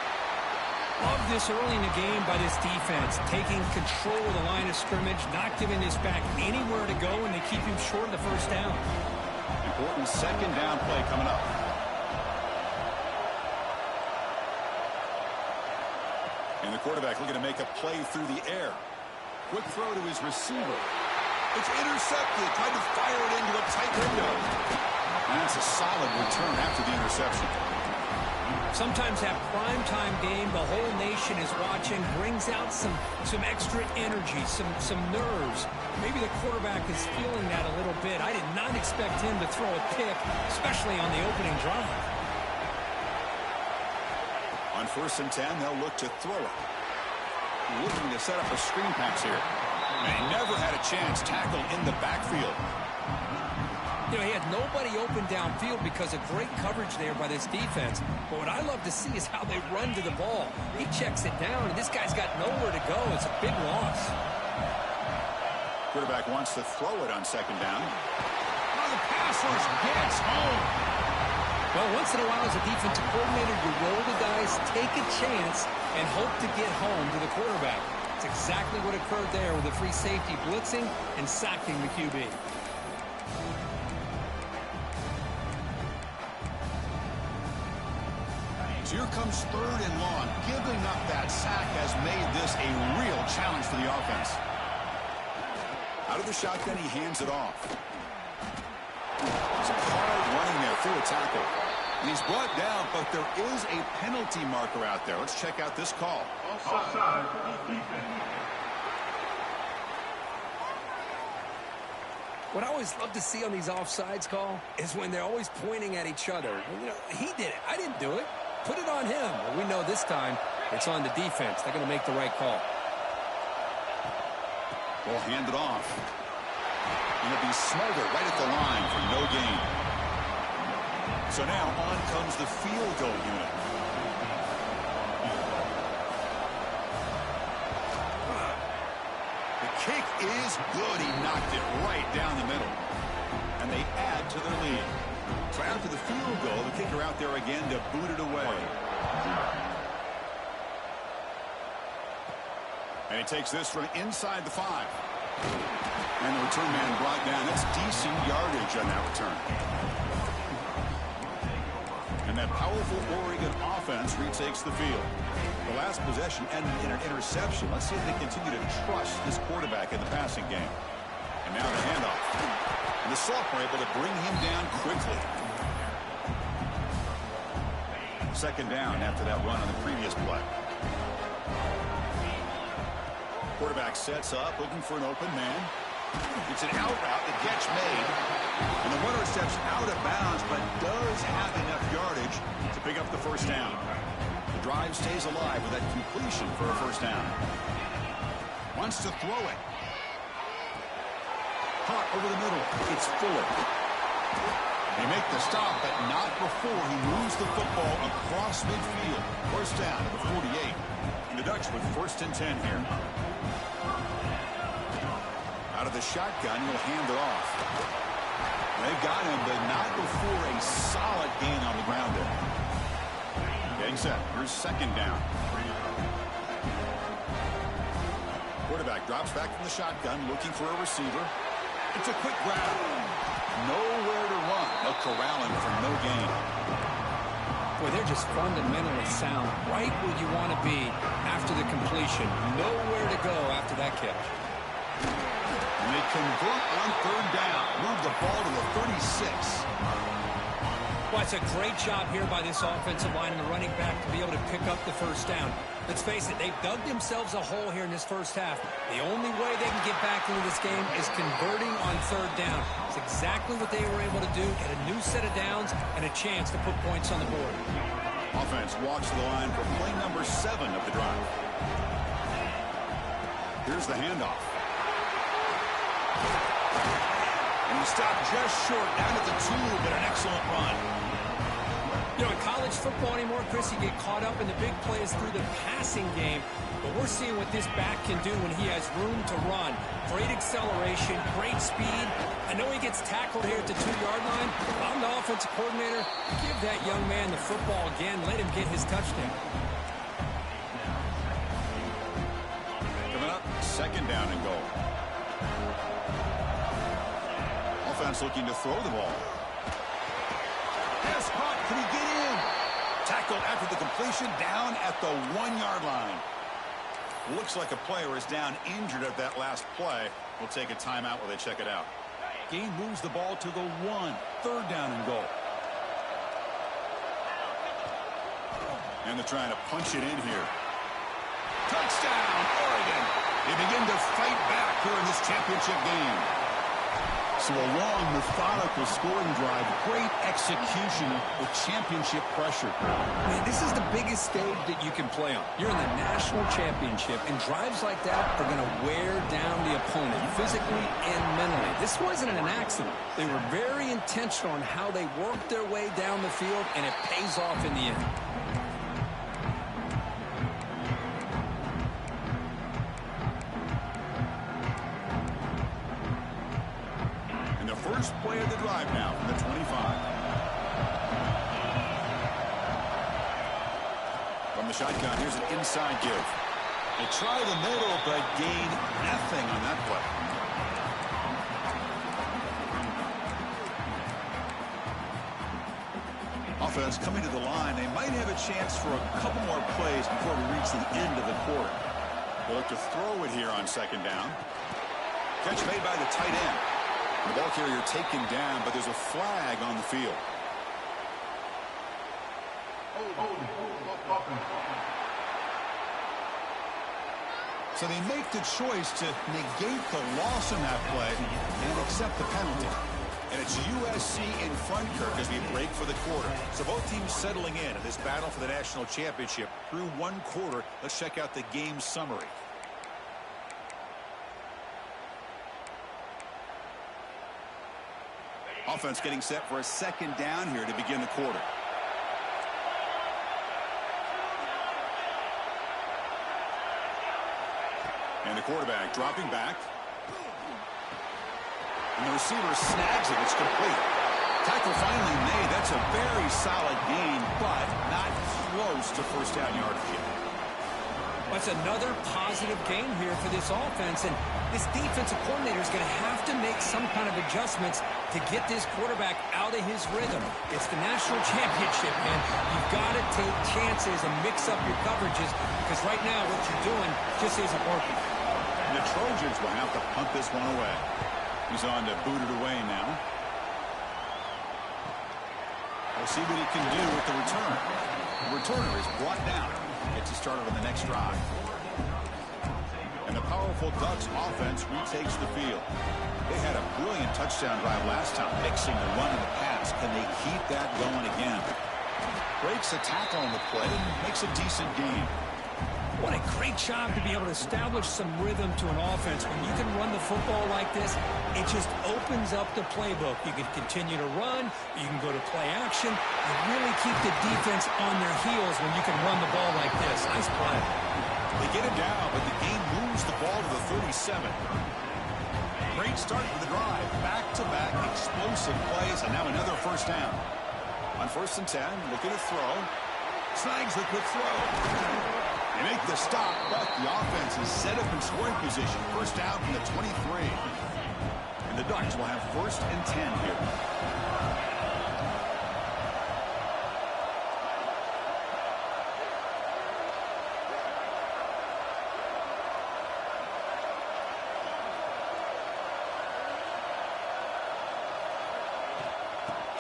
Love this early in the game by this defense, taking control of the line of scrimmage, not giving this back anywhere to go, and they keep him short of the first down. Important 2nd down play coming up. And the quarterback looking to make a play through the air. Quick throw to his receiver. It's intercepted. Tried to fire it into a tight window. And that's a solid return after the interception. Sometimes that primetime game, the whole nation is watching, brings out some extra energy, some nerves. Maybe the quarterback is feeling that a little bit. I did not expect him to throw a pick, especially on the opening drive. On 1st and 10, they'll look to throw it. Looking to set up a screen pass here. And he never had a chance. Tackle in the backfield. You know, he had nobody open downfield because of great coverage there by this defense. But what I love to see is how they run to the ball. He checks it down, and this guy's got nowhere to go. It's a big loss. Quarterback wants to throw it on 2nd down. Oh, the pass rush gets home. Well, once in a while as a defensive coordinator, you roll the dice, take a chance, and hope to get home to the quarterback. It's exactly what occurred there with the free safety blitzing and sacking the QB. So here comes 3rd and long. Giving up that sack has made this a real challenge for the offense. Out of the shotgun, he hands it off. It's a hard running there through a tackle. And he's brought down, but there is a penalty marker out there. Let's check out this call. Offside. What I always love to see on these offsides call is when they're always pointing at each other. You know, he did it. I didn't do it. Put it on him. Well, we know this time it's on the defense. They're going to make the right call. Ball handed off. And it'll be Smolder right at the line for no gain. So now on comes the field goal unit. The kick is good. He knocked it right down the middle. And they add to their lead. So after the field goal, the kicker out there again to boot it away. And he takes this from inside the 5. And the return man brought down. That's decent yardage on that return. And that powerful Oregon offense retakes the field. The last possession ended in an interception. Let's see if they continue to trust this quarterback in the passing game. And now the handoff. And the Sophomore able to bring him down quickly. 2nd down after that run on the previous play. Quarterback sets up, looking for an open man. It's an out route. The catch made. And the runner steps out of bounds, but does have enough yardage to pick up the 1st down. The drive stays alive with that completion for a 1st down. Wants to throw it. Caught over the middle. It's Fuller. They make the stop, but not before he moves the football across midfield. First down at the 48. And the Ducks with 1st and 10 here. Out of the shotgun, he'll hand it off. They've got him, but not before a solid gain on the ground there. Getting set. Here's 2nd down. Quarterback drops back from the shotgun, looking for a receiver. It's a quick grab. Nowhere to run. They'll corral him for no gain. Boy, they're just fundamentally sound. Right where you want to be after the completion. Nowhere to go after that catch. And they convert on 3rd down. Move the ball to the 36. Well, it's a great job here by this offensive line and the running back to be able to pick up the 1st down. Let's face it, they've dug themselves a hole here in this 1st half. The only way they can get back into this game is converting on 3rd down. It's exactly what they were able to do, get a new set of downs and a chance to put points on the board. Offense walks to the line for play number 7 of the drive. Here's the handoff. And he stopped just short down at the 2, but an excellent run. You know, in college football anymore, Chris, you get caught up in the big plays through the passing game. But we're seeing what this back can do when he has room to run. Great acceleration, great speed. I know he gets tackled here at the 2-yard line. If I'm the offensive coordinator, give that young man the football again. Let him get his touchdown. Coming up, 2nd down and goal. Offense looking to throw the ball. Pass caught. Can he get in? Tackled after the completion, down at the 1-yard line. Looks like a player is down injured at that last play. We'll take a timeout while they check it out. Gain moves the ball to the 1. 3rd down and goal. And they're trying to punch it in here. Touchdown, Oregon. They begin to fight back here in this championship game. So a long, methodical scoring drive, great execution with championship pressure. Man, this is the biggest stage that you can play on. You're in the national championship, and drives like that are going to wear down the opponent physically and mentally. This wasn't an accident. They were very intentional on how they worked their way down the field, and it pays off in the end. First play of the drive now from the 25. From the shotgun, here's an inside give. They try the middle, but gain nothing on that play. Offense coming to the line. They might have a chance for a couple more plays before we reach the end of the quarter. They'll look to throw it here on 2nd down. Catch made by the tight end. The ball carrier taken down, but there's a flag on the field. So they make the choice to negate the loss in that play and accept the penalty. And it's USC in front, Kirk, as we break for the quarter. So both teams settling in this battle for the national championship through 1 quarter. Let's check out the game summary. Offense getting set for a 2nd down here to begin the quarter. And the quarterback dropping back. And the receiver snags it. It's complete. Tackle finally made. That's a very solid gain, but not close to 1st down yardage yet. That's another positive game here for this offense, and this defensive coordinator is going to have to make some kind of adjustments to get this quarterback out of his rhythm. It's the national championship, man. You've got to take chances and mix up your coverages, because right now what you're doing just isn't working. The Trojans will have to punt this one away. He's on to boot it away now. We'll see what he can do with the return. The returner is brought down. Gets you started on the next drive. And the powerful Ducks offense retakes the field. They had a brilliant touchdown drive last time, mixing the run and the pass. Can they keep that going again? Breaks a tackle on the play and makes a decent gain. What a great job to be able to establish some rhythm to an offense. When you can run the football like this, it just opens up the playbook. You can continue to run. You can go to play action. You really keep the defense on their heels when you can run the ball like this. Nice play. They get him down, but the game moves the ball to the 37. Great start for the drive. Back-to-back explosive plays, and now another first down. On 1st and 10, looking to throw. Snags the quick throw. They make the stop, but the offense is set up in scoring position. First down from the 23. And the Ducks will have 1st and 10 here.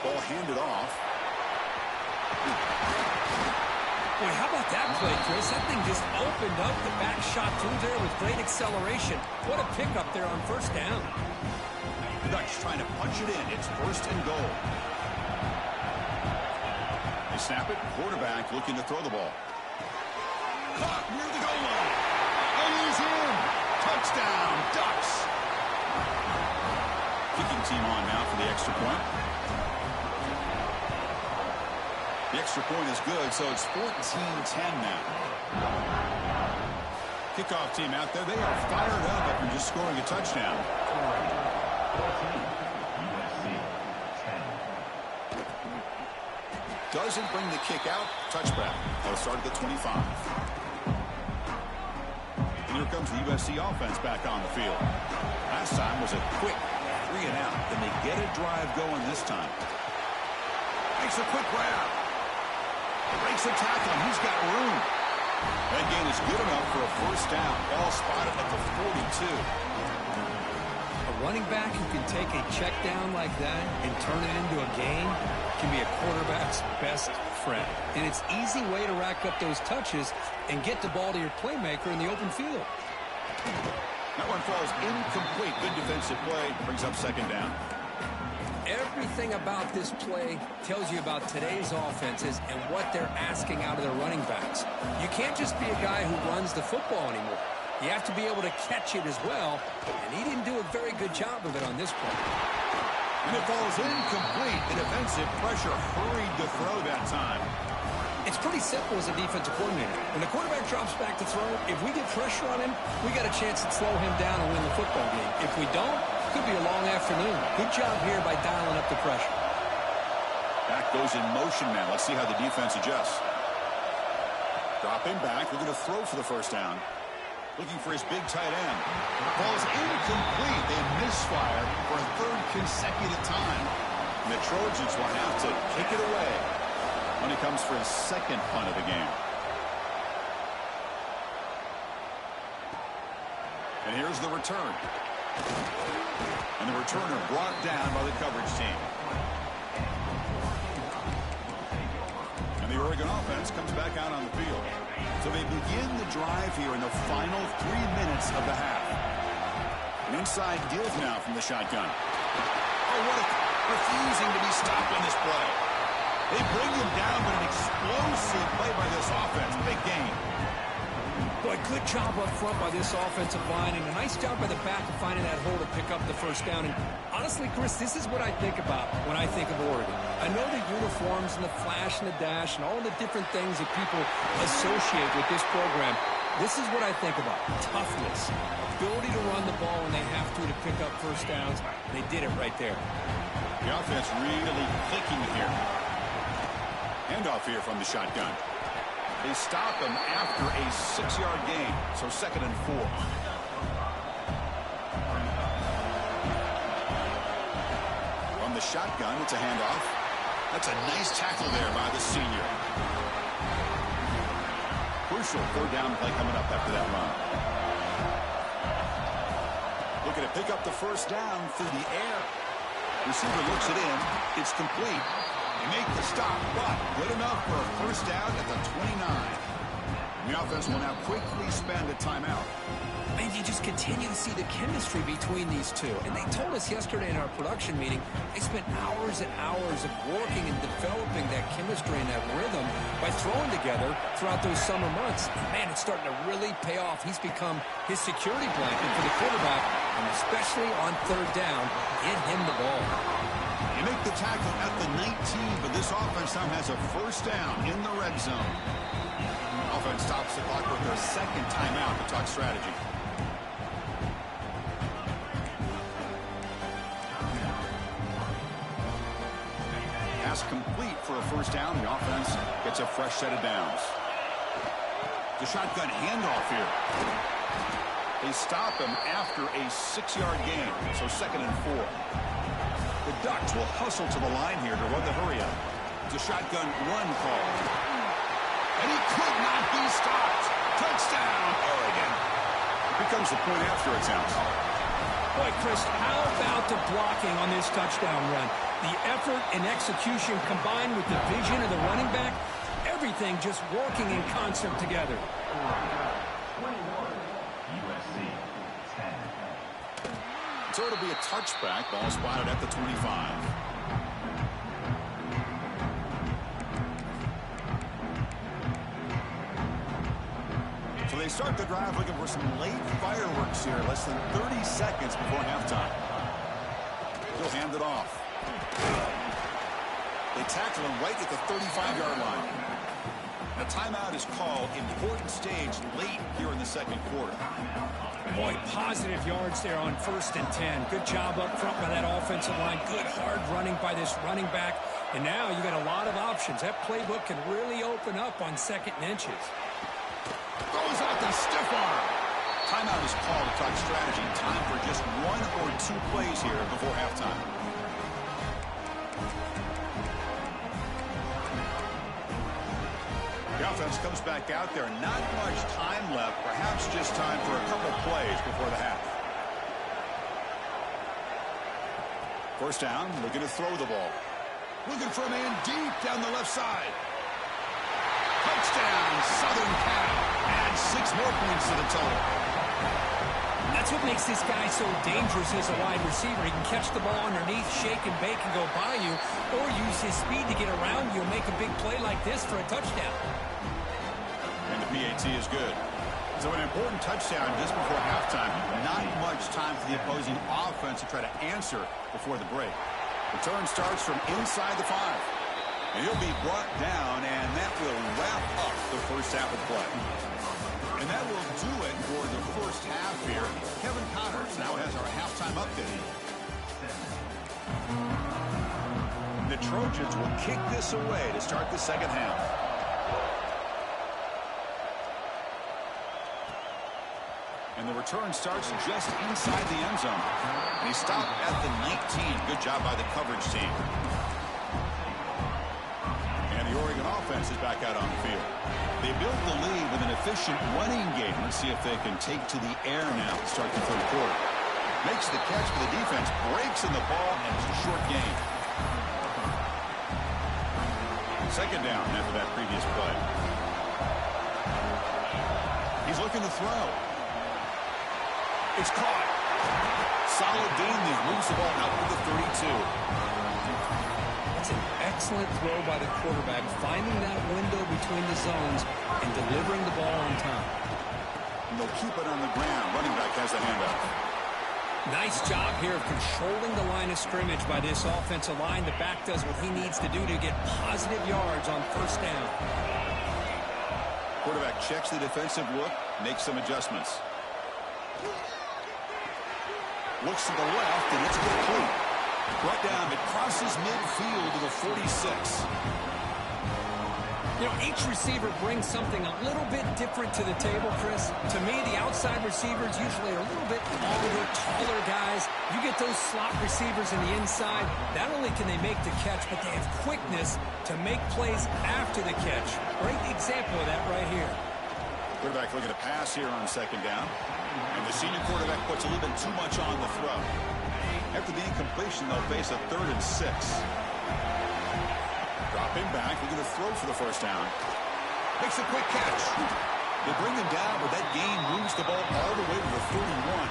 Ball handed off. Boy, how about that play, Chris? That thing just opened up the back shot through there with great acceleration. What a pickup there on 1st down. The Ducks trying to punch it in. It's 1st and goal. They snap it. Quarterback looking to throw the ball. Caught near the goal line. And he's in. Touchdown, Ducks. Kicking team on now for the extra point. The extra point is good, so it's 14-10 now. Kickoff team out there. They are fired up after just scoring a touchdown. Doesn't bring the kick out. Touchback. They'll start at the 25. And here comes the USC offense back on the field. Last time was a quick 3 and out. Then they get a drive going this time. Makes a quick grab. Breaks a tackle, and he's got room. That gain is good enough for a 1st down. Ball spotted at the 42. A running back who can take a check down like that and turn it into a gain can be a quarterback's best friend. And it's an easy way to rack up those touches and get the ball to your playmaker in the open field. That one falls incomplete. Good defensive play. Brings up 2nd down. Everything about this play tells you about today's offenses and what they're asking out of their running backs. You can't just be a guy who runs the football anymore. You have to be able to catch it as well, and he didn't do a very good job of it on this play. And it falls incomplete. The defensive pressure hurried to throw that time. It's pretty simple as a defensive coordinator. When the quarterback drops back to throw, if we get pressure on him, we got a chance to slow him down and win the football game. If we don't, it could be a long afternoon. Good job here by dialing up the pressure. Back goes in motion now. Let's see how the defense adjusts. Dropping back, looking to throw for the 1st down. Looking for his big tight end. Ball's incomplete. They misfire for a 3rd consecutive time. And the Trojans will have to kick it away when he comes for his 2nd punt of the game. And here's the return. And the returner brought down by the coverage team. And the Oregon offense comes back out on the field. So they begin the drive here in the final 3 minutes of the half. An inside give now from the shotgun. Oh, what a refusing to be stopped on this play. They bring him down, but an explosive play by this offense. Big game. Boy, good job up front by this offensive line, and a nice job by the back of finding that hole to pick up the 1st down. And honestly, Chris, this is what I think about when I think of Oregon. I know the uniforms and the flash and the dash and all the different things that people associate with this program. This is what I think about. Toughness. Ability to run the ball when they have to pick up 1st downs. They did it right there. The offense really clicking here. Handoff here from the shotgun. They stop him after a 6-yard gain, so 2nd and 4. On the shotgun, it's a handoff. That's a nice tackle there by the senior. Crucial 3rd down play coming up after that run. Looking to pick up the 1st down through the air. Receiver looks it in. It's complete. They make the stop, but good enough for a 1st down at the 29. The offense will now quickly spend a timeout. And you just continue to see the chemistry between these two. And they told us yesterday in our production meeting, they spent hours and hours of working and developing that chemistry and that rhythm by throwing together throughout those summer months. And man, it's starting to really pay off. He's become his security blanket for the quarterback, and especially on third down, get him the ball. You make the tackle at the 19, but this offense now has a first down in the red zone. Offense stops the clock with their second timeout to talk strategy. Pass complete for a first down. The offense gets a fresh set of downs. The shotgun handoff here. They stop him after a 6-yard gain, so 2nd and 4. The Ducks will hustle to the line here to run the hurry up. It's a shotgun run call. And he could not be stopped. Touchdown, Oregon. Becomes the point after attempt. Boy, Chris, how about the blocking on this touchdown run? The effort and execution combined with the vision of the running back, everything just working in concert together. So it'll be a touchback. Ball spotted at the 25. So they start the drive looking for some late fireworks here. Less than 30 seconds before halftime. He'll hand it off. They tackle him right at the 35-yard line. The timeout is called. Important stage late here in the second quarter. Boy, positive yards there on 1st and 10. Good job up front by that offensive line. Good hard running by this running back. And now you got a lot of options. That playbook can really open up on 2nd and inches. Throws out the stiff arm. Timeout is called to talk strategy. Time for just 1 or 2 plays here before halftime. The offense comes back out there. Not much time left. Perhaps just time for a couple plays before the half. First down, looking to throw the ball. Looking for a man deep down the left side. Touchdown, Southern Cal. Add 6 more points to the total. That's what makes this guy so dangerous as a wide receiver. He can catch the ball underneath, shake and bake and go by you, or use his speed to get around you and make a big play like this for a touchdown. And the PAT is good. So an important touchdown just before halftime. Not much time for the opposing offense to try to answer before the break. Return starts from inside the 5. And he'll be brought down, and that will wrap up the first half of play. And that will do it for the first half here. Kevin Connors now has our halftime update. The Trojans will kick this away to start the second half. And the return starts just inside the end zone. And he stopped at the 19. Good job by the coverage team. And the Oregon offense is back out on the field. They built the lead with an efficient running game. Let's see if they can take to the air now to start the third quarter. Makes the catch for the defense, breaks in the ball, and it's a short gain. Second down after that previous play. He's looking to throw. It's caught. Solid gain there. Moves the ball out to the 32. That's an excellent throw by the quarterback, finding that window between the zones and delivering the ball on time. And they'll keep it on the ground. Running back has the handoff. Nice job here of controlling the line of scrimmage by this offensive line. The back does what he needs to do to get positive yards on first down. Quarterback checks the defensive look, makes some adjustments. Looks to the left, and it's complete. Brought down, it crosses midfield to the 46. You know, each receiver brings something a little bit different to the table, Chris. To me, the outside receivers usually are a little bit longer, taller guys. You get those slot receivers in the inside, not only can they make the catch, but they have quickness to make plays after the catch. Great example of that right here. Quarterback looking to pass here on second down. And the senior quarterback puts a little bit too much on the throw. After the incompletion, they'll face a 3rd and 6. Dropping back, looking to throw for the first down. Makes a quick catch. They bring him down, but that gain moves the ball all the way to the 31.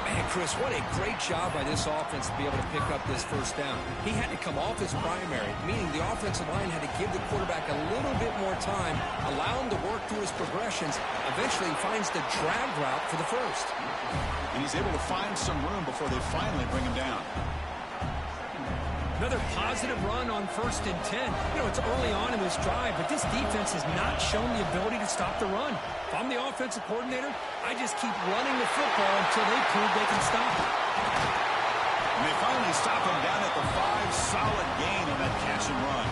Man, Chris, what a great job by this offense to be able to pick up this first down. He had to come off his primary, meaning the offensive line had to give the quarterback a little bit more time, allow him to work through his progressions. Eventually, he finds the drag route for the first. And he's able to find some room before they finally bring him down. Another positive run on 1st and 10. You know, it's early on in this drive, but this defense has not shown the ability to stop the run. If I'm the offensive coordinator, I just keep running the football until they prove they can stop it. And they finally stop him down at the 5. Solid gain on that catch and run.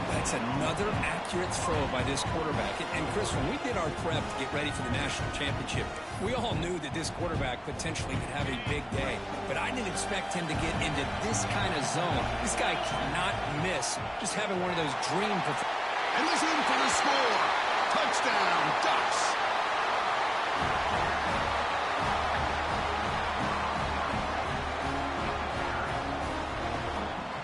That's another accurate throw by this quarterback. And Chris, when we did our prep to get ready for the national championship, we all knew that this quarterback potentially could have a big day. But I didn't expect him to get into this kind of zone. This guy cannot miss. Just having one of those dream performances. And he's in for the score. Touchdown, Ducks.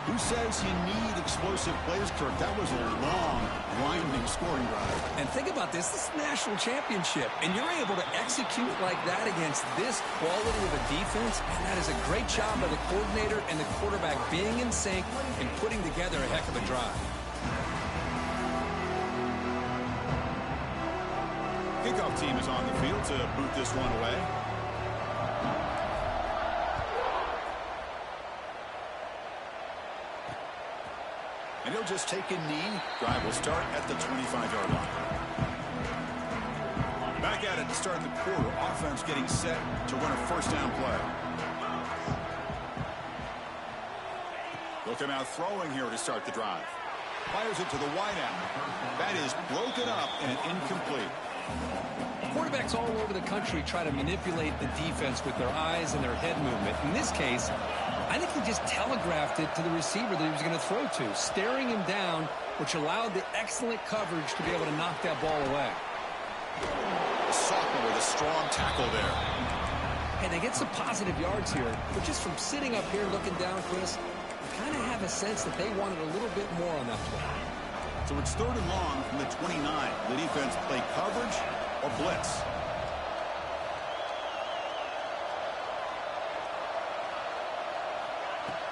Who says you need explosive plays, Kirk? That was a long, winding scoring drive. And think about this. This is a national championship, and you're able to execute like that against this quality of a defense, and that is a great job by the coordinator and the quarterback being in sync and putting together a heck of a drive. Kickoff team is on the field to boot this one away. And he'll just take a knee. Drive will start at the 25-yard line. Back at it to start the quarter. Offense getting set to run a first down play. They'll come out throwing here to start the drive. Fires it to the wide out. That is broken up and incomplete. Quarterbacks all over the country try to manipulate the defense with their eyes and their head movement. In this case, I think he just telegraphed it to the receiver that he was going to throw to, staring him down, which allowed the excellent coverage to be able to knock that ball away. Sophomore with a strong tackle there. Hey, they get some positive yards here, but just from sitting up here looking down, Chris, you kind of have a sense that they wanted a little bit more on that play. So it's 3rd and long from the 29. The defense play coverage or blitz.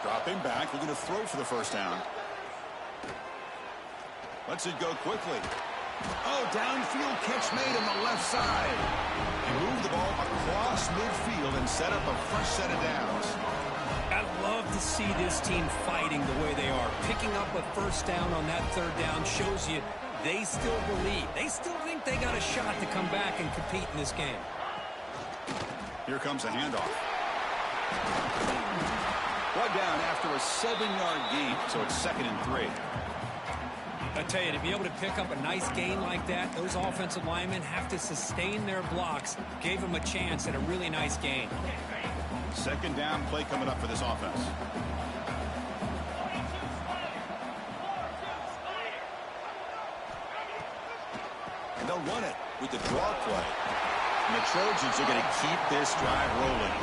Dropping back, looking to throw for the first down. Lets it go quickly. Oh, downfield catch made on the left side. He moved the ball across midfield and set up a fresh set of downs. I love to see this team fighting the way they are. Picking up a first down on that 3rd down shows you they still believe. They still think they got a shot to come back and compete in this game. Here comes a handoff. Brought down after a 7-yard gain, so it's 2nd and 3. I tell you, to be able to pick up a nice gain like that, those offensive linemen have to sustain their blocks. Gave them a chance at a really nice gain. 2nd down play coming up for this offense. And they'll run it with the draw play. And the Trojans are going to keep this drive rolling.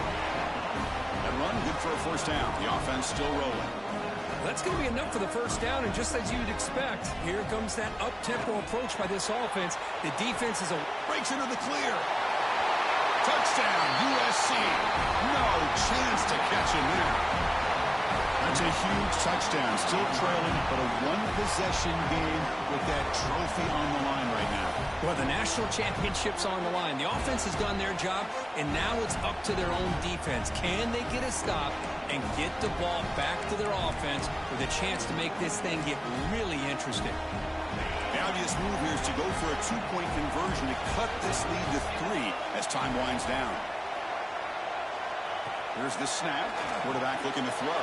And run good for a first down. The offense still rolling. That's going to be enough for the first down, and just as you'd expect, here comes that up-tempo approach by this offense. The defense is breaks into the clear. Touchdown, USC. No chance to catch him there. That's a huge touchdown. Still trailing, but a one-possession game with that trophy on the line right now. Well, the national championship's on the line. The offense has done their job, and now it's up to their own defense. Can they get a stop and get the ball back to their offense with a chance to make this thing get really interesting? The obvious move here is to go for a 2-point conversion to cut this lead to 3 as time winds down. Here's the snap. Quarterback looking to throw.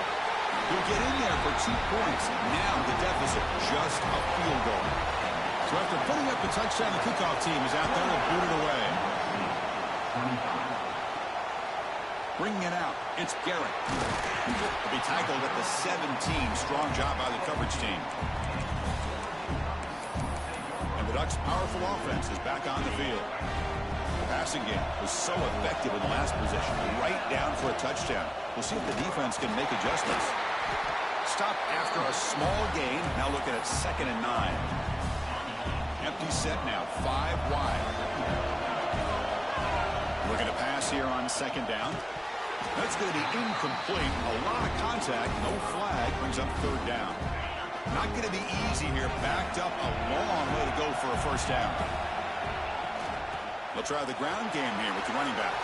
He'll get in there for 2 points. Now the deficit, just a field goal. So after putting up the touchdown, the kickoff team is out there to boot it away. Bringing it out, it's Garrett. He'll be tackled at the 17. Strong job by the coverage team. And the Ducks' powerful offense is back on the field. The passing game was so effective in the last possession, right down for a touchdown. We'll see if the defense can make adjustments. Stop after a small gain. Now looking at 2nd and 9. Empty set now, 5 wide. Looking to pass here on second down. That's going to be incomplete. A lot of contact, no flag, brings up third down. Not going to be easy here. Backed up a long way to go for a first down. They'll try the ground game here with the running back.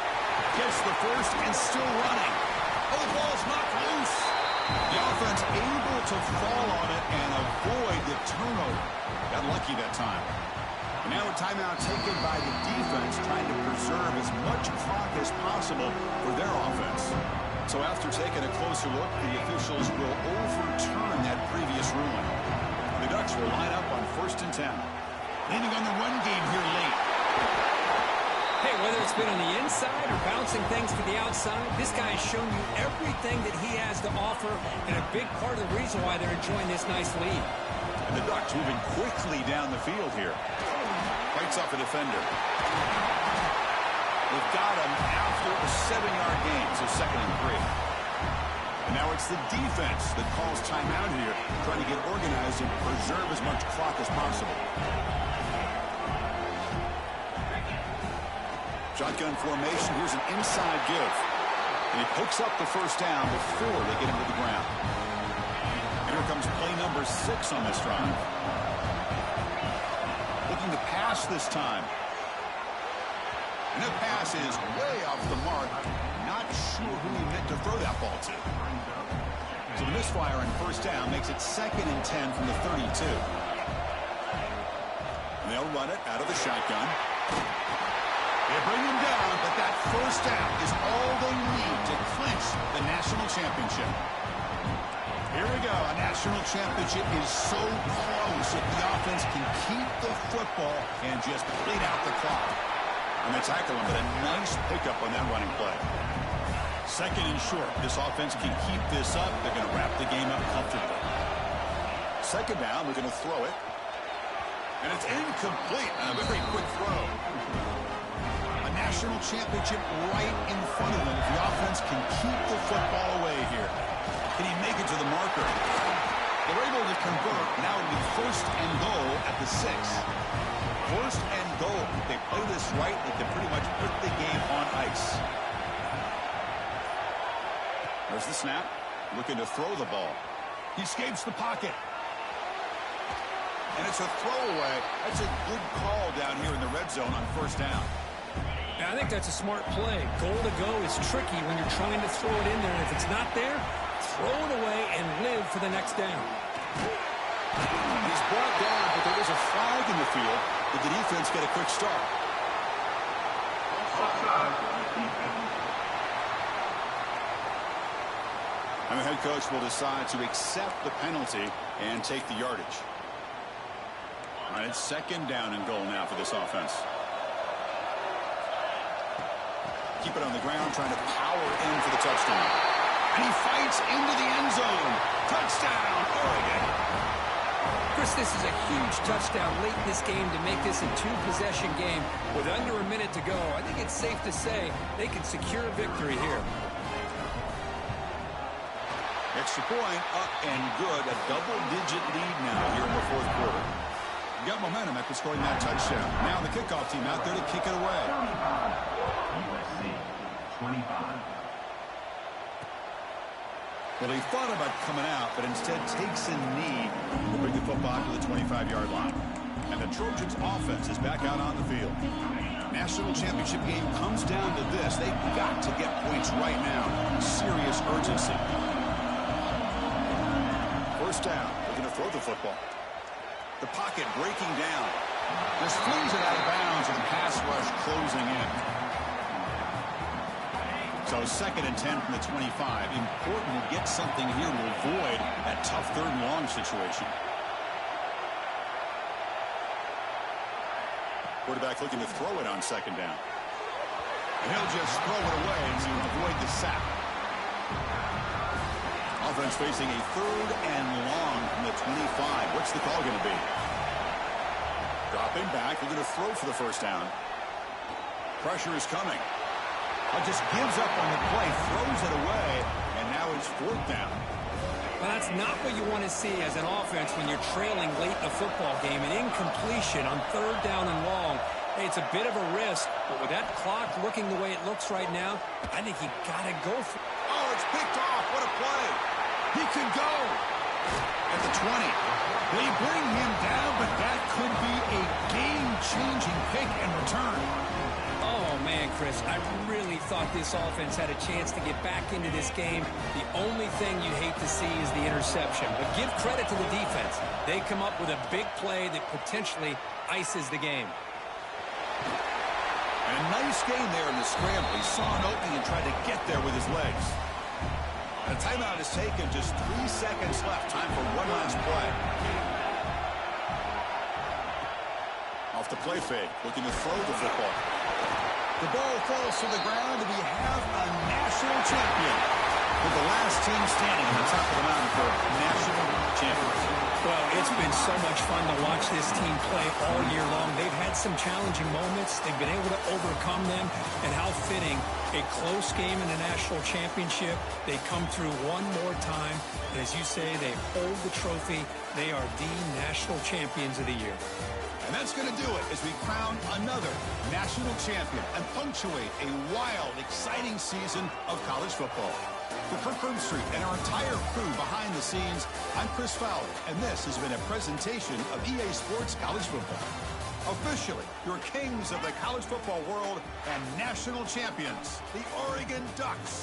Gets the first and still running. Oh, the ball's knocked loose. The offense able to fall on it and avoid the turnover. Got lucky that time. And now a timeout taken by the defense, trying to preserve as much clock as possible for their offense. So after taking a closer look, the officials will overturn that previous ruling. The Ducks will line up on 1st and 10. Leaning on the run game here late. Hey, whether it's been on the inside or bouncing things to the outside, this guy has shown you everything that he has to offer, and a big part of the reason why they're enjoying this nice lead. And the Ducks moving quickly down the field here. Fights off a defender. They've got him after a 7-yard gain, so 2nd and 3. And now it's the defense that calls timeout here, trying to get organized and preserve as much clock as possible. Shotgun formation. Here's an inside give. And he picks up the first down before they get him to the ground. And here comes play number 6 on this drive. Looking to pass this time. And that pass is way off the mark. Not sure who he meant to throw that ball to. So the misfire on first down makes it 2nd and 10 from the 32. And they'll run it out of the shotgun. They bring him down, but that first down is all they need to clinch the national championship. Here we go. A national championship is so close if the offense can keep the football and just bleed out the clock. And they tackle him, but a nice pickup on that running play. 2nd and short. This offense can keep this up. They're going to wrap the game up comfortably. 2nd down, we're going to throw it. And it's incomplete. A very quick throw. National championship right in front of them. If the offense can keep the football away here. Can he make it to the marker? They're able to convert. Now it'll be 1st and goal at the 6. 1st and goal. If they play this right, they can pretty much put the game on ice. There's the snap. Looking to throw the ball. He escapes the pocket. And it's a throwaway. That's a good call down here in the red zone on 1st down. I think that's a smart play. Goal to go is tricky when you're trying to throw it in there. And if it's not there, throw it away and live for the next down. He's brought down, but there is a flag in the field. Did the defense get a quick start? And the head coach will decide to accept the penalty and take the yardage. All right, it's 2nd down and goal now for this offense. Keep it on the ground, trying to power in for the touchdown. And he fights into the end zone. Touchdown, Oregon. Chris, this is a huge touchdown late in this game to make this a 2-possession game with under a minute to go. I think it's safe to say they can secure a victory here. Extra point up and good. A double-digit lead now here in the 4th quarter. You got momentum after scoring that touchdown. Now the kickoff team out there to kick it away. 25. Well, he thought about coming out, but instead takes a knee to bring the football to the 25-yard line. And the Trojans' offense is back out on the field. National championship game comes down to this. They've got to get points right now. Serious urgency. 1st down. They're going to throw the football. The pocket breaking down. Just flings it out of bounds and the pass rush closing in. So 2nd and 10 from the 25. Important to get something here to avoid that tough 3rd and long situation. Quarterback looking to throw it on 2nd down. And he'll just throw it away to avoid the sack. Offense facing a 3rd and long from the 25. What's the call going to be? Dropping back. They're going to throw for the 1st down. Pressure is coming. Just gives up on the play, throws it away, and now it's 4th down. Well, that's not what you want to see as an offense when you're trailing late in a football game. An incompletion on 3rd down and long. Hey, it's a bit of a risk, but with that clock looking the way it looks right now, I think you got to go for it. Oh, it's picked off. What a play. He can go. At the 20. They bring him down, but that could be a game-changing pick and return. Oh, man, Chris, I really thought this offense had a chance to get back into this game. The only thing you hate to see is the interception. But give credit to the defense. They come up with a big play that potentially ices the game. And a nice gain there in the scramble. He saw an opening and tried to get there with his legs. The timeout is taken. Just 3 seconds left. Time for one last play. Off the play fake. Looking to throw the football. The ball falls to the ground, and we have a national champion. With the last team standing on the top of the mountain for national championship. Well, it's been so much fun to watch this team play all year long. They've had some challenging moments. They've been able to overcome them. And how fitting, a close game in the national championship. They come through one more time. And as you say, they hold the trophy. They are the national champions of the year. And that's going to do it as we crown another national champion and punctuate a wild, exciting season of college football. For Kirk Herbstreit and our entire crew behind the scenes, I'm Chris Fowler, and this has been a presentation of EA Sports College Football. Officially, your kings of the college football world and national champions, the Oregon Ducks.